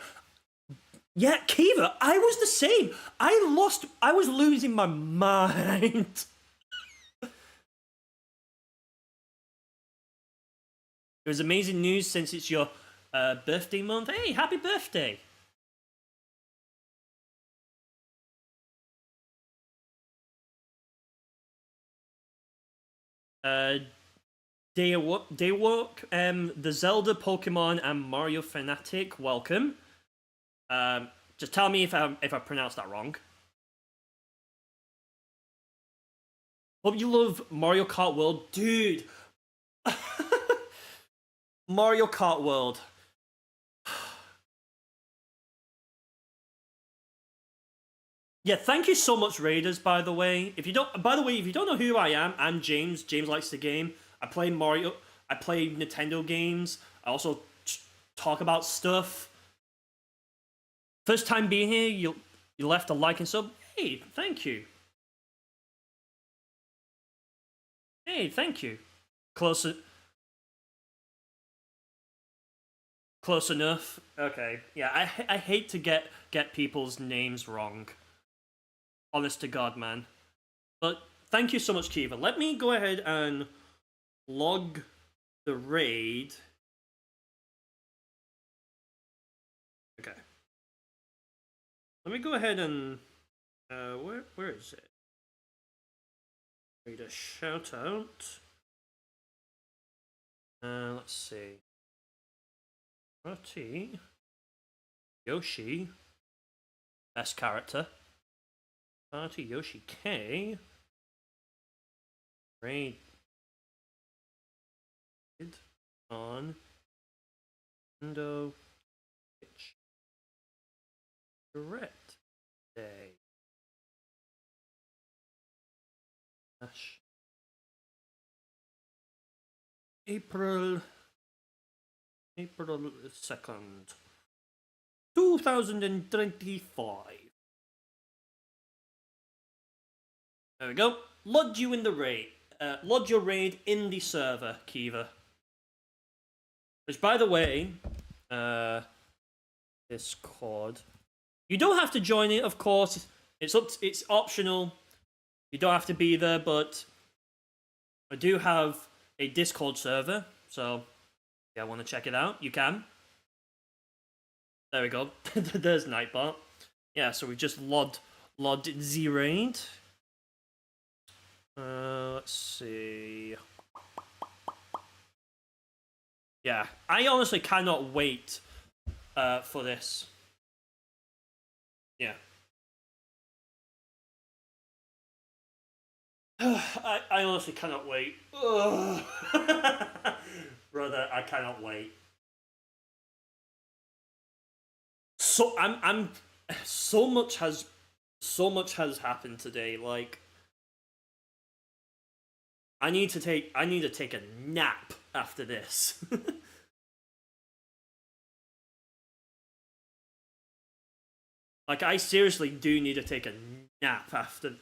yeah, Kiva, I was the same. I was losing my mind. It was amazing news since it's your birthday month. Hey, happy birthday! Daywalk, the Zelda, Pokemon, and Mario fanatic. Welcome. Just tell me if I pronounced that wrong. Hope you love Mario Kart World, dude. Mario Kart World. Yeah, thank you so much, Raiders. By the way, if you don't know who I am, I'm James. James likes the game. I play Mario. I play Nintendo games. I also talk about stuff. First time being here, you left a like and sub. Hey, thank you. Hey, thank you. Close enough. Okay. Yeah, I hate to get people's names wrong. Honest to God, man. But thank you so much, Kiva. Let me go ahead and log the raid. Okay. Let me go ahead and where is it? Read a shout out. Let's see. Roti. Yoshi. Best character. Party Yoshi K. Raid on Nintendo Switch Direct Day. April 2nd, 2025. There we go. Lodge you in the raid. Lodge your raid in the server, Kiva. Which, by the way, Discord. You don't have to join it, of course. It's optional. You don't have to be there, but I do have a Discord server, so if you want to check it out, you can. There we go. There's Nightbot. Yeah, so we've just logged the raid. Let's see. Yeah, I honestly cannot wait for this. Yeah. I honestly cannot wait. Brother, I cannot wait. So I'm so much has happened today. Like I need to take a nap after this. Like I seriously do need to take a nap after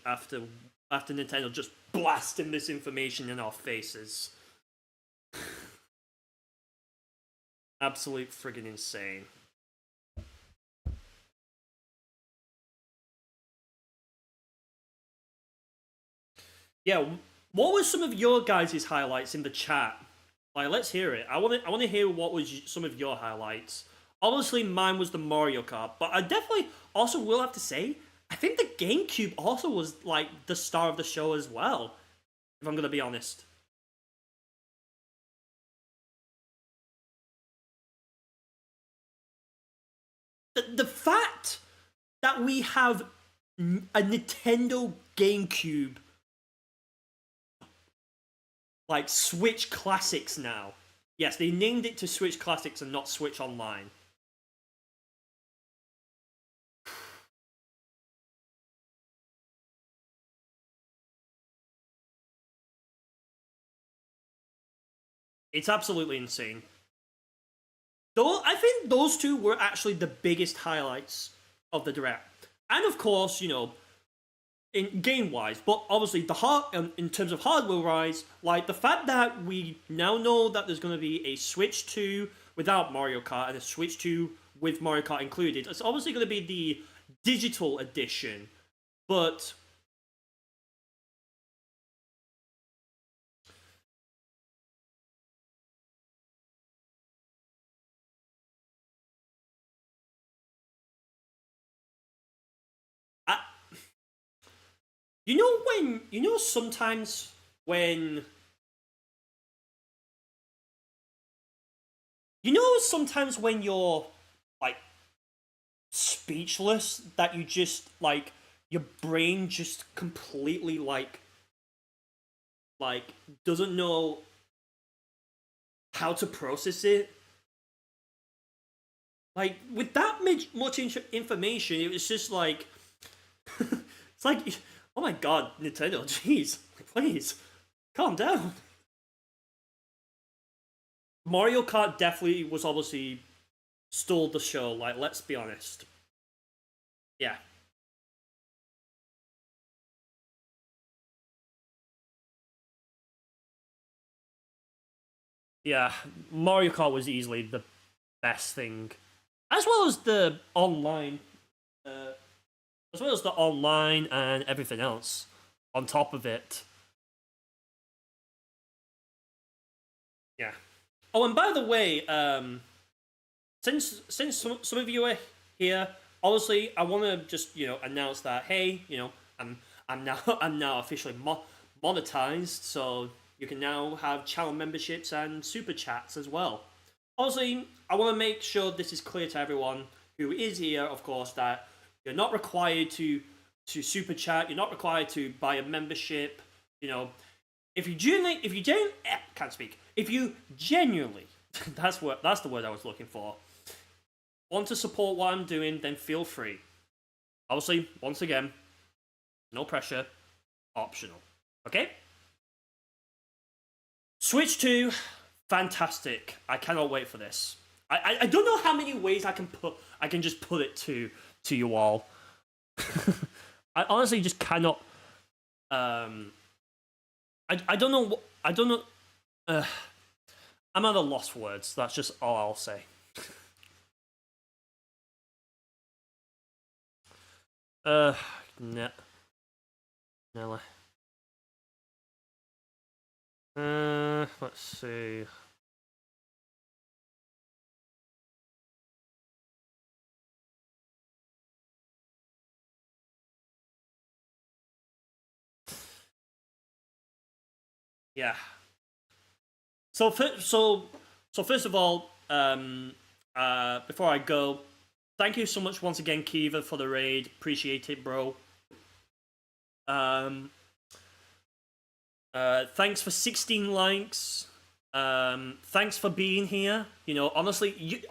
Nintendo just blasting this information in our faces. Absolute friggin' insane. Yeah, what were some of your guys' highlights in the chat? Like, let's hear it. I want to hear what was some of your highlights. Obviously, mine was the Mario Kart, but I definitely also will have to say, I think the GameCube also was like the star of the show as well. If I'm gonna be honest. The fact that we have a Nintendo GameCube like Switch Classics now. Yes, they named it to Switch Classics and not Switch Online. It's absolutely insane. Though I think those two were actually the biggest highlights of the direct, and of course, you know, in game wise, but obviously in terms of hardware wise, like the fact that we now know that there's going to be a Switch 2 without Mario Kart and a Switch 2 with Mario Kart included. It's obviously going to be the digital edition, but Sometimes when you're like speechless, that you just like your brain just completely like doesn't know how to process it. Like with that much information, it was just like it's like, oh my god, Nintendo, jeez, please calm down. Mario Kart definitely was obviously stole the show. Like, let's be honest. Yeah. Yeah, Mario Kart was easily the best thing, as well as the online, and everything else on top of it. Yeah. Oh, and by the way, since some of you are here, obviously I want to just announce that, hey, I'm now officially monetized, so you can now have channel memberships and super chats as well. Obviously, I want to make sure this is clear to everyone who is here, of course, that you're not required to super chat. You're not required to buy a membership. If you genuinely, that's the word I was looking for, want to support what I'm doing, then feel free. Obviously, once again, no pressure, optional. Okay? Switch 2, fantastic. I cannot wait for this. I don't know how many ways I can just put it to you all. I honestly just cannot. I don't know. I'm at a loss for words. That's just all I'll say. Nelly. Let's see. Yeah. So first of all, before I go, thank you so much once again, Kiva, for the raid. Appreciate it, bro. Thanks for 16 likes. Thanks for being here. Honestly,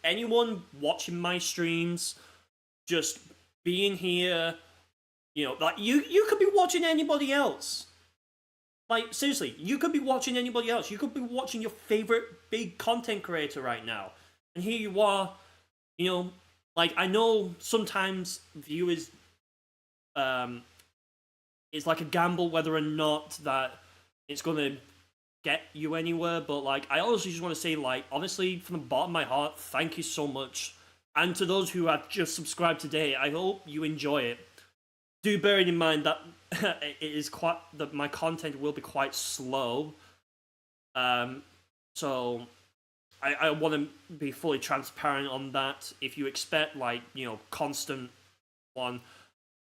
anyone watching my streams, just being here. Like you could be watching anybody else. Like, seriously, you could be watching anybody else. You could be watching your favorite big content creator right now. And here you are, like, I know sometimes viewers, it's like a gamble whether or not that it's going to get you anywhere. But, like, I honestly just want to say, like, honestly, from the bottom of my heart, thank you so much. And to those who have just subscribed today, I hope you enjoy it. Do bear in mind that it is that my content will be quite slow. So I want to be fully transparent on that. If you expect constant one,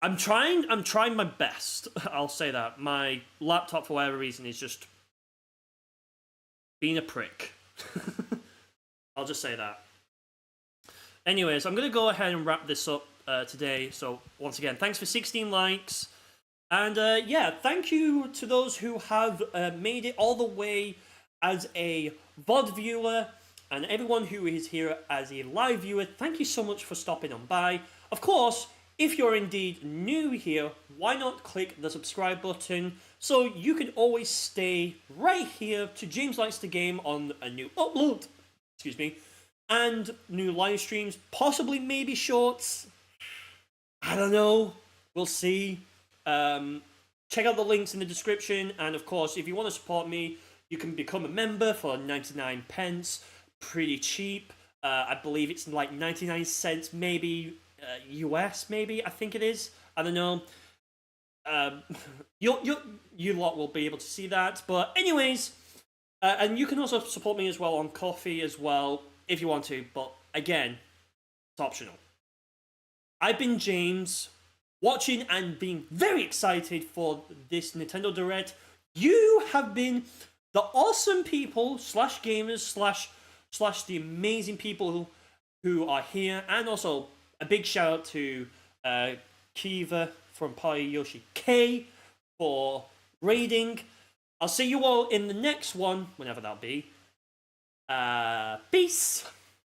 I'm trying my best. I'll say that. My laptop, for whatever reason, is just being a prick. I'll just say that. Anyways, I'm gonna go ahead and wrap this up today. So once again, thanks for 16 likes. And yeah, thank you to those who have made it all the way as a VOD viewer, and everyone who is here as a live viewer. Thank you so much for stopping on by. Of course, if you're indeed new here, why not click the subscribe button so you can always stay right here to James Likes the Game on a new upload, and new live streams, possibly maybe shorts. I don't know. We'll see. Check out the links in the description, and of course, if you want to support me, you can become a member for 99 pence. Pretty cheap. I believe it's like 99 cents, maybe US, maybe I think it is. I don't know. You lot will be able to see that. But anyways, and you can also support me as well on Coffee as well if you want to. But again, it's optional. I've been James. watching and being very excited for this Nintendo Direct. You have been the awesome people slash gamers slash the amazing people who are here, and also a big shout out to Kiva from Party Yoshi K for raiding. I'll see you all in the next one, whenever that'll be. Peace!